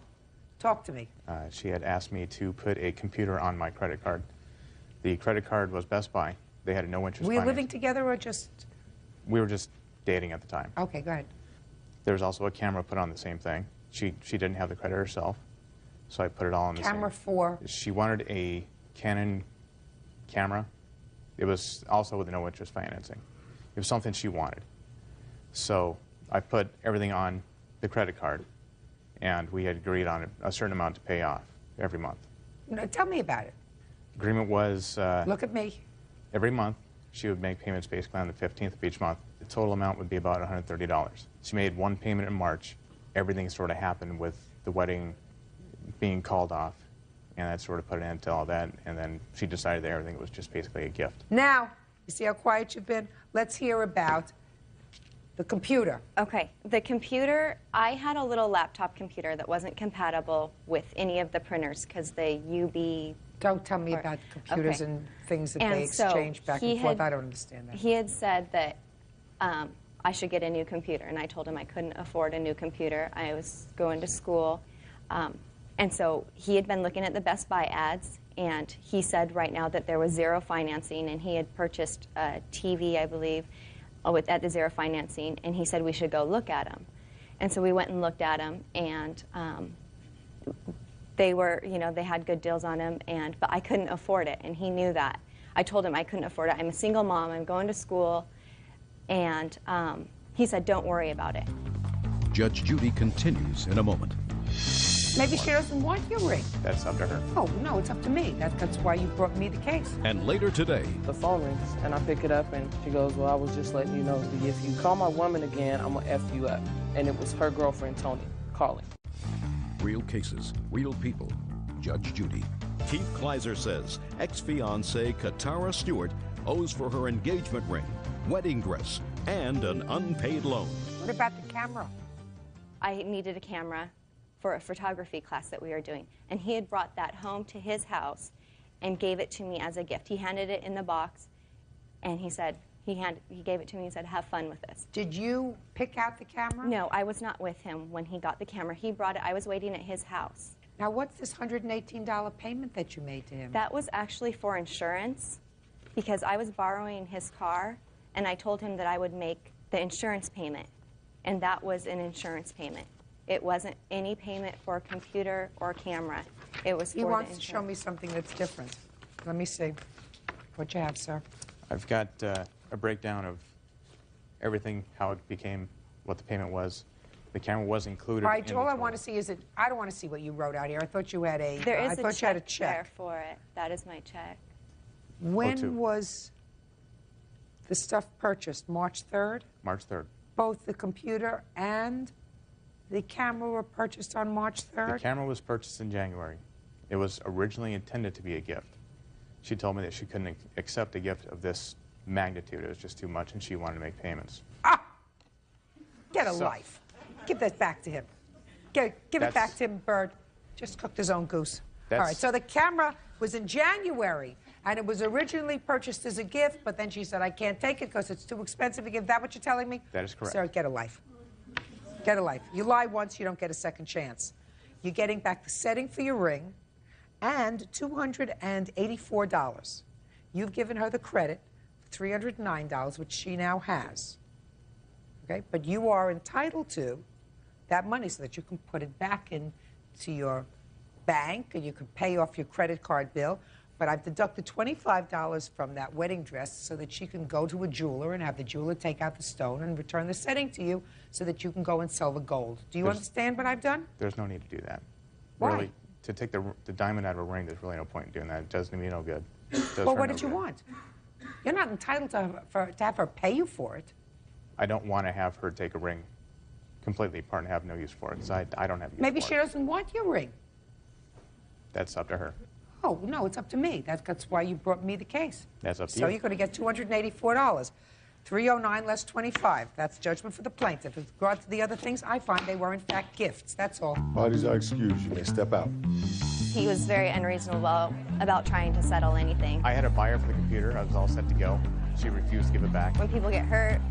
Talk to me. She had asked me to put a computer on my credit card. The credit card was Best Buy. They had a no-interest Were you finance. living together or just... We were just dating at the time. Okay, go ahead. There was also a camera put on the same thing. She didn't have the credit herself, so I put it all on the same. Camera for? She wanted a Canon camera. It was also with no interest financing. It was something she wanted. So I put everything on the credit card, and we had agreed on a certain amount to pay off every month. No, tell me about it. Agreement was... Look at me. Every month, she would make payments basically on the 15th of each month. The total amount would be about $130. She made one payment in March. Everything sort of happened with the wedding being called off, and that sort of put an end to all that, and then she decided that everything was just basically a gift. Now, you see how quiet you've been? Let's hear about the computer. Okay, the computer, I had a little laptop computer that wasn't compatible with any of the printers because the UB... Don't tell me about computers and things that they exchange back and forth. I don't understand that. He had said that I should get a new computer, and I told him I couldn't afford a new computer. I was going to school. And so he had been looking at the Best Buy ads, and he said right now that there was zero financing, and he had purchased a TV, I believe, at the Zero Financing, and he said we should go look at them. And so we went and looked at them, and they were, they had good deals on them, but I couldn't afford it, and he knew that. I told him I couldn't afford it. I'm a single mom. I'm going to school, and he said, don't worry about it. Judge Judy continues in a moment. Maybe she doesn't want your ring. That's up to her. Oh, no, it's up to me. That's why you brought me the case. And later today, the phone rings, and I pick it up, and she goes, well, I was just letting you know that if you call my woman again, I'm going to F you up. And it was her girlfriend, Tony, calling. Real cases, real people. Judge Judy. Keith Kleiser says ex-fiancée Katara Stewart owes for her engagement ring, wedding dress, and an unpaid loan. What about the camera? I needed a camera for a photography class that we were doing, and he had brought that home to his house and gave it to me as a gift. He handed it in the box, and he said, he gave it to me and said, have fun with this. Did you pick out the camera? No, I was not with him when he got the camera. He brought it. I was waiting at his house. Now, what's this $118 payment that you made to him? That was actually for insurance, because I was borrowing his car, and I told him that I would make the insurance payment, and that was an insurance payment. It wasn't any payment for a computer or camera. It was for the insurance. He wants to show me something that's different. Let me see what you have, sir. I've got a breakdown of everything, how it became, what the payment was. The camera was included. All right, all I want to see is I don't want to see what you wrote out here. I thought you had a. There is I thought you had a check there for it. That is my check. When was the stuff purchased? March 3rd? March 3rd. Both the computer and the camera were purchased on March 3rd? The camera was purchased in January. It was originally intended to be a gift. She told me that she couldn't accept a gift of this magnitude. It was just too much, and she wanted to make payments. Ah! Get a life. Give that back to him. Give it back to him, Bird. Just cooked his own goose. All right, so the camera was in January, and it was originally purchased as a gift, but then she said, I can't take it because it's too expensive to give. Is that what you're telling me? That is correct. Sir, get a life. Get a life. You lie once, you don't get a second chance. You're getting back the setting for your ring and $284. You've given her the credit for $309, which she now has. Okay? But you are entitled to that money so that you can put it back into your bank and you can pay off your credit card bill. But I've deducted $25 from that wedding dress so that she can go to a jeweler and have the jeweler take out the stone and return the setting to you so that you can go and sell the gold. Do you understand what I've done? There's no need to do that. Why? Really, to take the diamond out of a ring, there's really no point in doing that. It does me no good. Well, what did you want? You're not entitled to have her pay you for it. I don't want to have her take a ring completely apart and have no use for it, because I don't have use Maybe for she doesn't want your ring. That's up to her. Oh, no, it's up to me. That's why you brought me the case. That's up to So you. you're going to get $284. $309 less $25. That's judgment for the plaintiff. With regard to the other things, I find they were, in fact, gifts. That's all. Parties are excused. You may step out. He was very unreasonable about trying to settle anything. I had a buyer for the computer. I was all set to go. She refused to give it back. When people get hurt,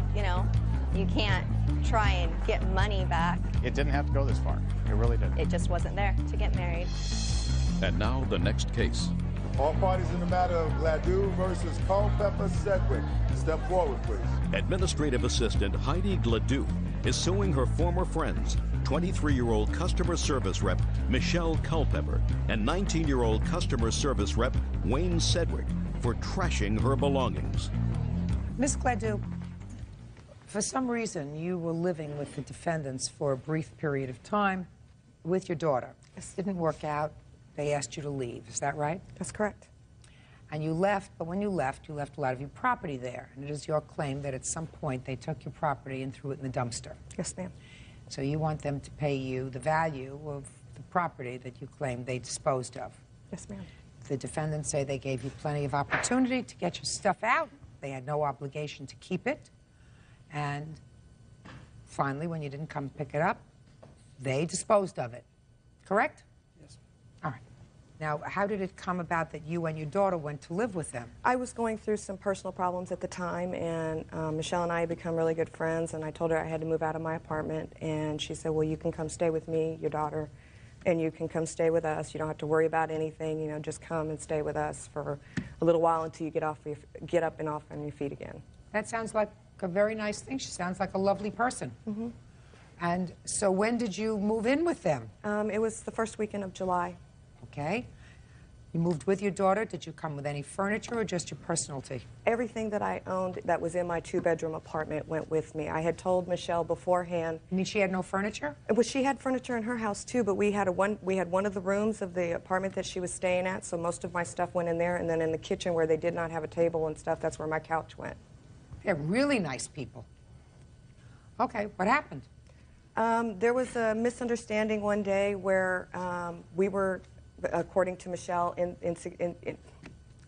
you can't try and get money back. It didn't have to go this far. It really didn't. It just wasn't there to get married. And now the next case. All parties in the matter of Gladue versus Culpepper Sedgwick. Step forward, please. Administrative Assistant Heidi Gladue is suing her former friends, 23-year-old customer service rep Michelle Culpepper and 19-year-old customer service rep Wayne Sedgwick for trashing her belongings. Miss Gladue, for some reason, you were living with the defendants for a brief period of time with your daughter. This didn't work out. They asked you to leave. Is that right? That's correct. And you left, but when you left a lot of your property there. And it is your claim that at some point they took your property and threw it in the dumpster. Yes, ma'am. So you want them to pay you the value of the property that you claim they disposed of. Yes, ma'am. The defendants say they gave you plenty of opportunity to get your stuff out. They had no obligation to keep it. And finally, when you didn't come pick it up, they disposed of it. Correct? Yes. All right. Now, how did it come about that you and your daughter went to live with them? I was going through some personal problems at the time, and Michelle and I had become really good friends, and I told her I had to move out of my apartment, and she said, well, you can come stay with me, your daughter, and you can come stay with us. You don't have to worry about anything, just come and stay with us for a little while until you get up and off on your feet again. That sounds like a very nice thing. She sounds like a lovely person. Mm-hmm. And so when did you move in with them? It was the first weekend of July. Okay. You moved with your daughter. Did you come with any furniture or just your personality? Everything that I owned that was in my two-bedroom apartment went with me. I had told Michelle beforehand. You mean she had no furniture? Well, she had furniture in her house too, but we had one of the rooms of the apartment that she was staying at, so most of my stuff went in there, and then in the kitchen where they did not have a table and stuff, that's where my couch went. They're really nice people. Okay, what happened? There was a misunderstanding one day where we were, according to Michelle,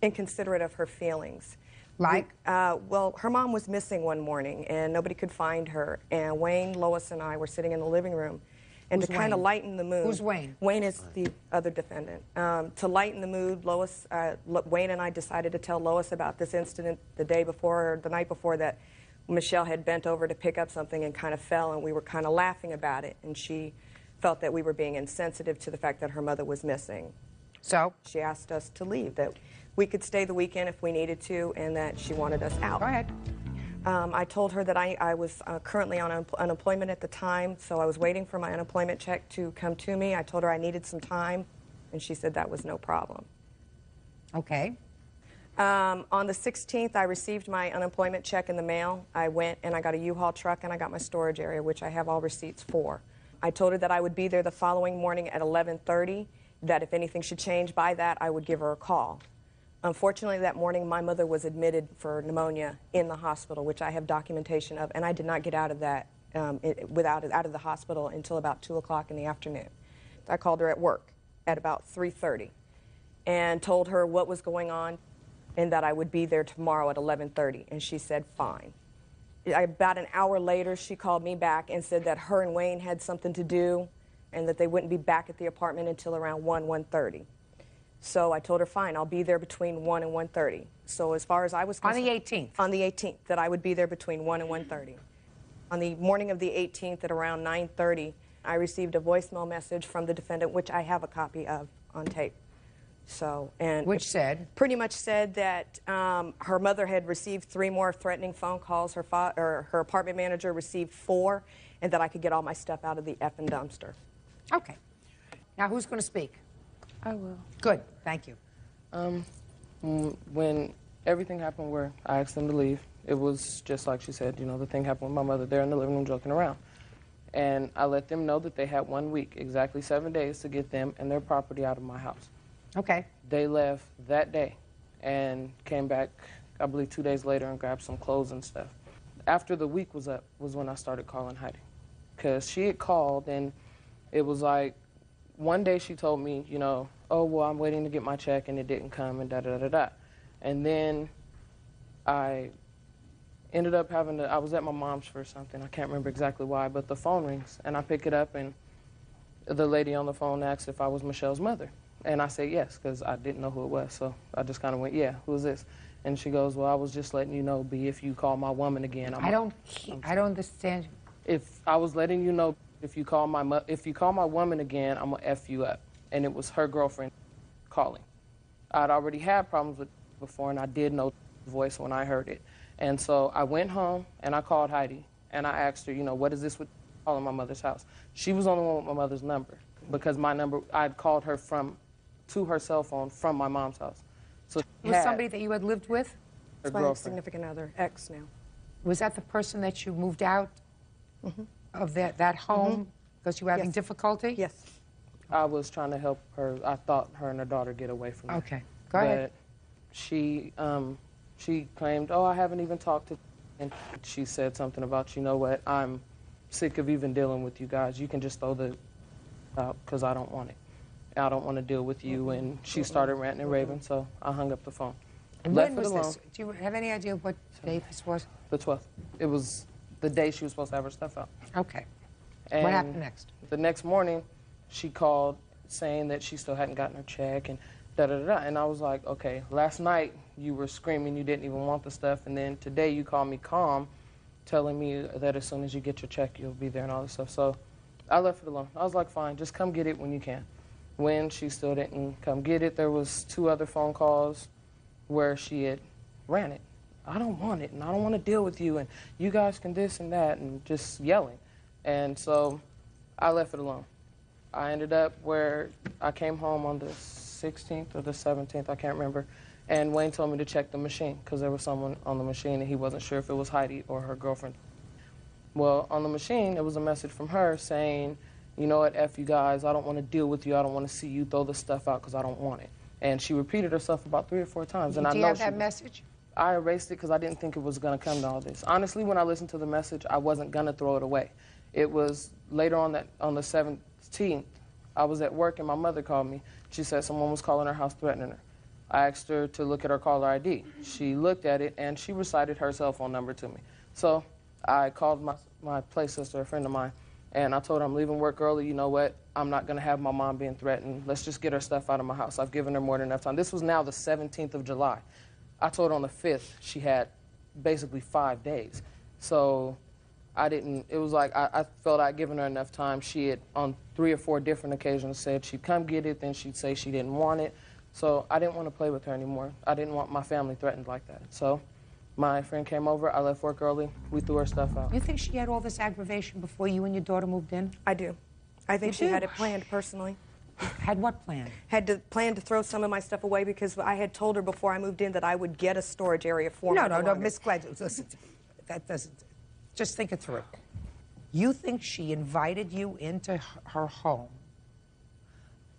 inconsiderate of her feelings. Like? Well, her mom was missing one morning, and nobody could find her. And Wayne, Lois, and I were sitting in the living room. And Who's to kind of Wayne? lighten the mood... Who's Wayne? Wayne is the other defendant. To lighten the mood, Wayne and I decided to tell Lois about this incident the night before that Michelle had bent over to pick up something and kind of fell, and we were kind of laughing about it. And she felt that we were being insensitive to the fact that her mother was missing. So? She asked us to leave, that we could stay the weekend if we needed to, and that she wanted us out. Go ahead. I told her that I was currently on unemployment at the time, so I was waiting for my unemployment check to come to me. I told her I needed some time, and she said that was no problem. Okay. On the 16th, I received my unemployment check in the mail. I went and I got a U-Haul truck and I got my storage area, which I have all receipts for. I told her that I would be there the following morning at 11:30, that if anything should change by that, I would give her a call. Unfortunately, that morning, my mother was admitted for pneumonia in the hospital, which I have documentation of, and I did not get out of that out of the hospital until about 2 o'clock in the afternoon. I called her at work at about 3:30 and told her what was going on and that I would be there tomorrow at 11:30, and she said, fine. About an hour later, she called me back and said that her and Wayne had something to do and that they wouldn't be back at the apartment until around 1:30. So I told her, fine, I'll be there between 1 and 1:30. So as far as I was concerned... On the 18th? On the 18th, that I would be there between 1 and 1:30. On the morning of the 18th at around 9:30, I received a voicemail message from the defendant, which I have a copy of on tape. So, and which said? Pretty much said that her mother had received 3 more threatening phone calls, her apartment manager received 4, and that I could get all my stuff out of the effing dumpster. Okay. Now who's going to speak? I will. Good, thank you. When everything happened where I asked them to leave, it was just like she said, you know, the thing happened with my mother there in the living room joking around. And I let them know that they had 1 week, exactly 7 days, to get them and their property out of my house. Okay. They left that day and came back, I believe, 2 days later and grabbed some clothes and stuff. After the week was up was when I started calling Heidi. Because she had called, and it was like, one day she told me, you know, oh, well, I'm waiting to get my check, and it didn't come, and da-da-da-da-da. And then I ended up having to, I was at my mom's for something. I can't remember exactly why, but the phone rings, and I pick it up, and the lady on the phone asked if I was Michelle's mother. And I said yes, because I didn't know who it was. So I just kind of went, yeah, who is this? And she goes, well, I was just letting you know, B, if you call my woman again. I don't understand. If I was letting you know, if you call my woman again, I'm going to F you up. And it was her girlfriend calling. I'd already had problems with it before, and I did know the voice when I heard it. And so I went home, and I called Heidi, and I asked her, you know, what is this with calling my mother's house? She was on the one with my mother's number, because my number, I'd called her to her cell phone from my mom's house. So was somebody that you had lived with? It's my significant other, ex now. Was that the person that you moved out of that home because you were having difficulty? Yes. I was trying to help her. I thought her and her daughter get away from me. Okay, go ahead. She claimed, oh, I haven't even talked to, and she said something about, you know what, I'm sick of even dealing with you guys. You can just throw the out because I don't want it. I don't want to deal with you. And she started ranting and raving, so I hung up the phone. When was this? Do you have any idea what day this was? The 12th. It was the day she was supposed to have her stuff out. Okay. And what happened next? The next morning, she called saying that she still hadn't gotten her check and da-da-da-da. And I was like, okay, last night you were screaming you didn't even want the stuff, and then today you called me calm, telling me that as soon as you get your check, you'll be there and all this stuff. So I left it alone. I was like, fine, just come get it when you can. When she still didn't come get it, there was 2 other phone calls where she had ran it. I don't want it, and I don't want to deal with you, and you guys can this and that, and just yelling. And so I left it alone. I ended up where I came home on the 16th or the 17th, I can't remember, and Wayne told me to check the machine because there was someone on the machine and he wasn't sure if it was Heidi or her girlfriend. Well, on the machine, it was a message from her saying, you know what, F you guys, I don't want to deal with you, I don't want to see you, throw this stuff out because I don't want it. And she repeated herself about 3 or 4 times. And Do I you know have she that was- message? I erased it because I didn't think it was going to come to all this. Honestly, when I listened to the message, I wasn't going to throw it away. It was later on on the 17th, I was at work and my mother called me. She said someone was calling her house threatening her. I asked her to look at her caller ID. She looked at it and she recited her cell phone number to me. So I called my play sister, a friend of mine, and I told her I'm leaving work early. You know what? I'm not going to have my mom being threatened. Let's just get her stuff out of my house. I've given her more than enough time. This was now the 17th of July. I told her on the 5th she had basically 5 days. So I didn't, it was like I felt I'd given her enough time. She had, on 3 or 4 different occasions, said she'd come get it, then she'd say she didn't want it. So I didn't want to play with her anymore. I didn't want my family threatened like that. So my friend came over, I left work early, we threw her stuff out. You think she had all this aggravation before you and your daughter moved in? I do. I think You she had do? it planned personally. Had what plan? Had to plan to throw some of my stuff away because I had told her before I moved in that I would get a storage area for No, my no, no, belongings. Miss Gladys, listen, that doesn't, just think it through. You think she invited you into her home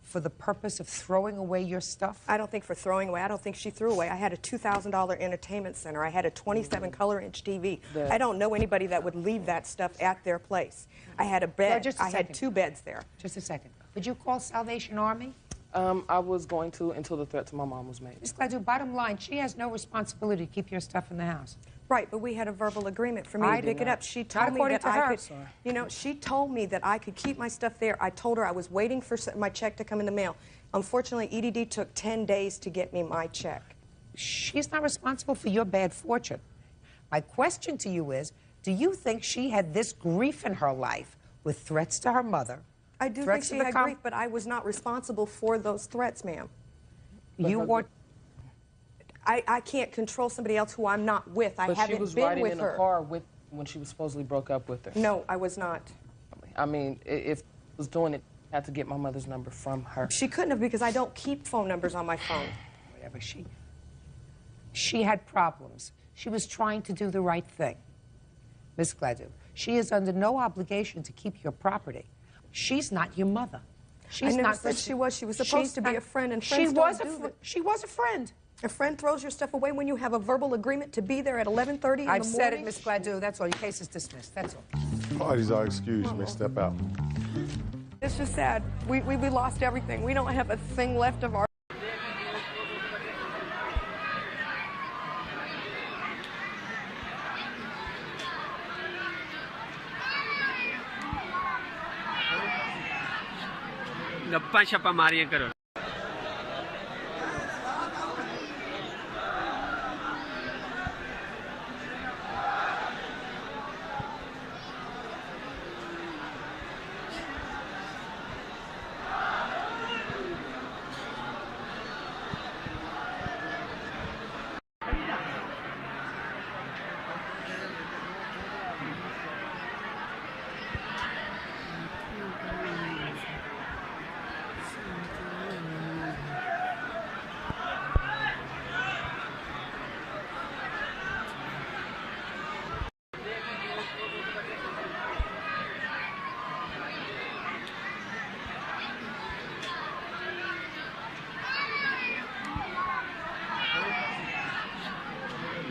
for the purpose of throwing away your stuff? I don't think for throwing away. I don't think she threw away. I had a $2,000 entertainment center. I had a 27-color-inch TV. I don't know anybody that would leave that stuff at their place. I had a bed. Just a I had second. 2 beds there. Just a second. Would you call Salvation Army? I was going to until the threat to my mom was made. Miss Gladys, bottom line, she has no responsibility to keep your stuff in the house. Right, but we had a verbal agreement for me I to did pick it not. up. She Not told me according that to I her. could, Sorry. you know, she told me that I could keep my stuff there. I told her I was waiting for my check to come in the mail. Unfortunately, EDD took 10 days to get me my check. She's not responsible for your bad fortune. My question to you is, do you think she had this grief in her life with threats to her mother? I do think threats she to the had grief, but I was not responsible for those threats, ma'am. You were... I can't control somebody else who I'm not with. I But haven't she was been riding with in her. a car with when she was supposedly broke up with her. No, I was not. I mean, if I was doing it, I had to get my mother's number from her. She couldn't have because I don't keep phone numbers on my phone. Whatever, she had problems. She was trying to do the right thing. Miss Gladys, she is under no obligation to keep your property. She's not your mother. She's I never not said she was. She was supposed she's to be not- a friend, and she friends was don't a do fr- that. She was a friend. A friend throws your stuff away when you have a verbal agreement to be there at 11:30 in the morning. I've said it, Miss Gladys. That's all. Your case is dismissed. That's all. Parties are excused. You may step out. It's just sad. We lost everything. We don't have a thing left of our... गप्पा शप्पा मारिया करो।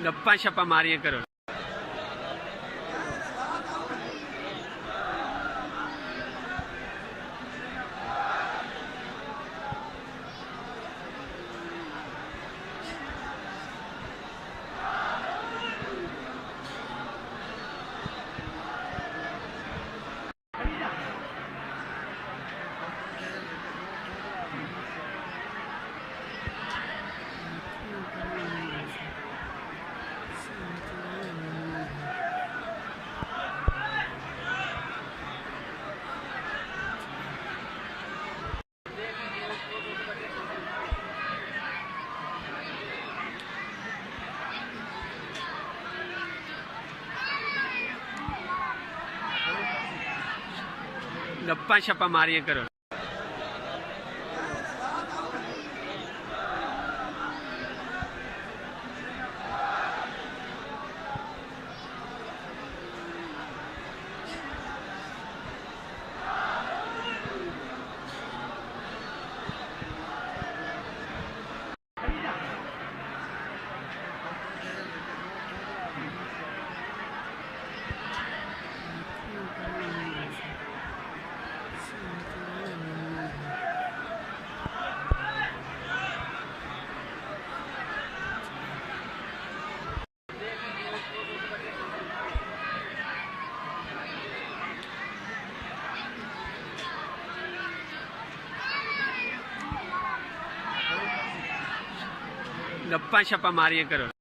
गप्पा शप्पा मारिया करो। गप्पा शप्पा मारिया करो। गप्पा शप्पा मारिया करो।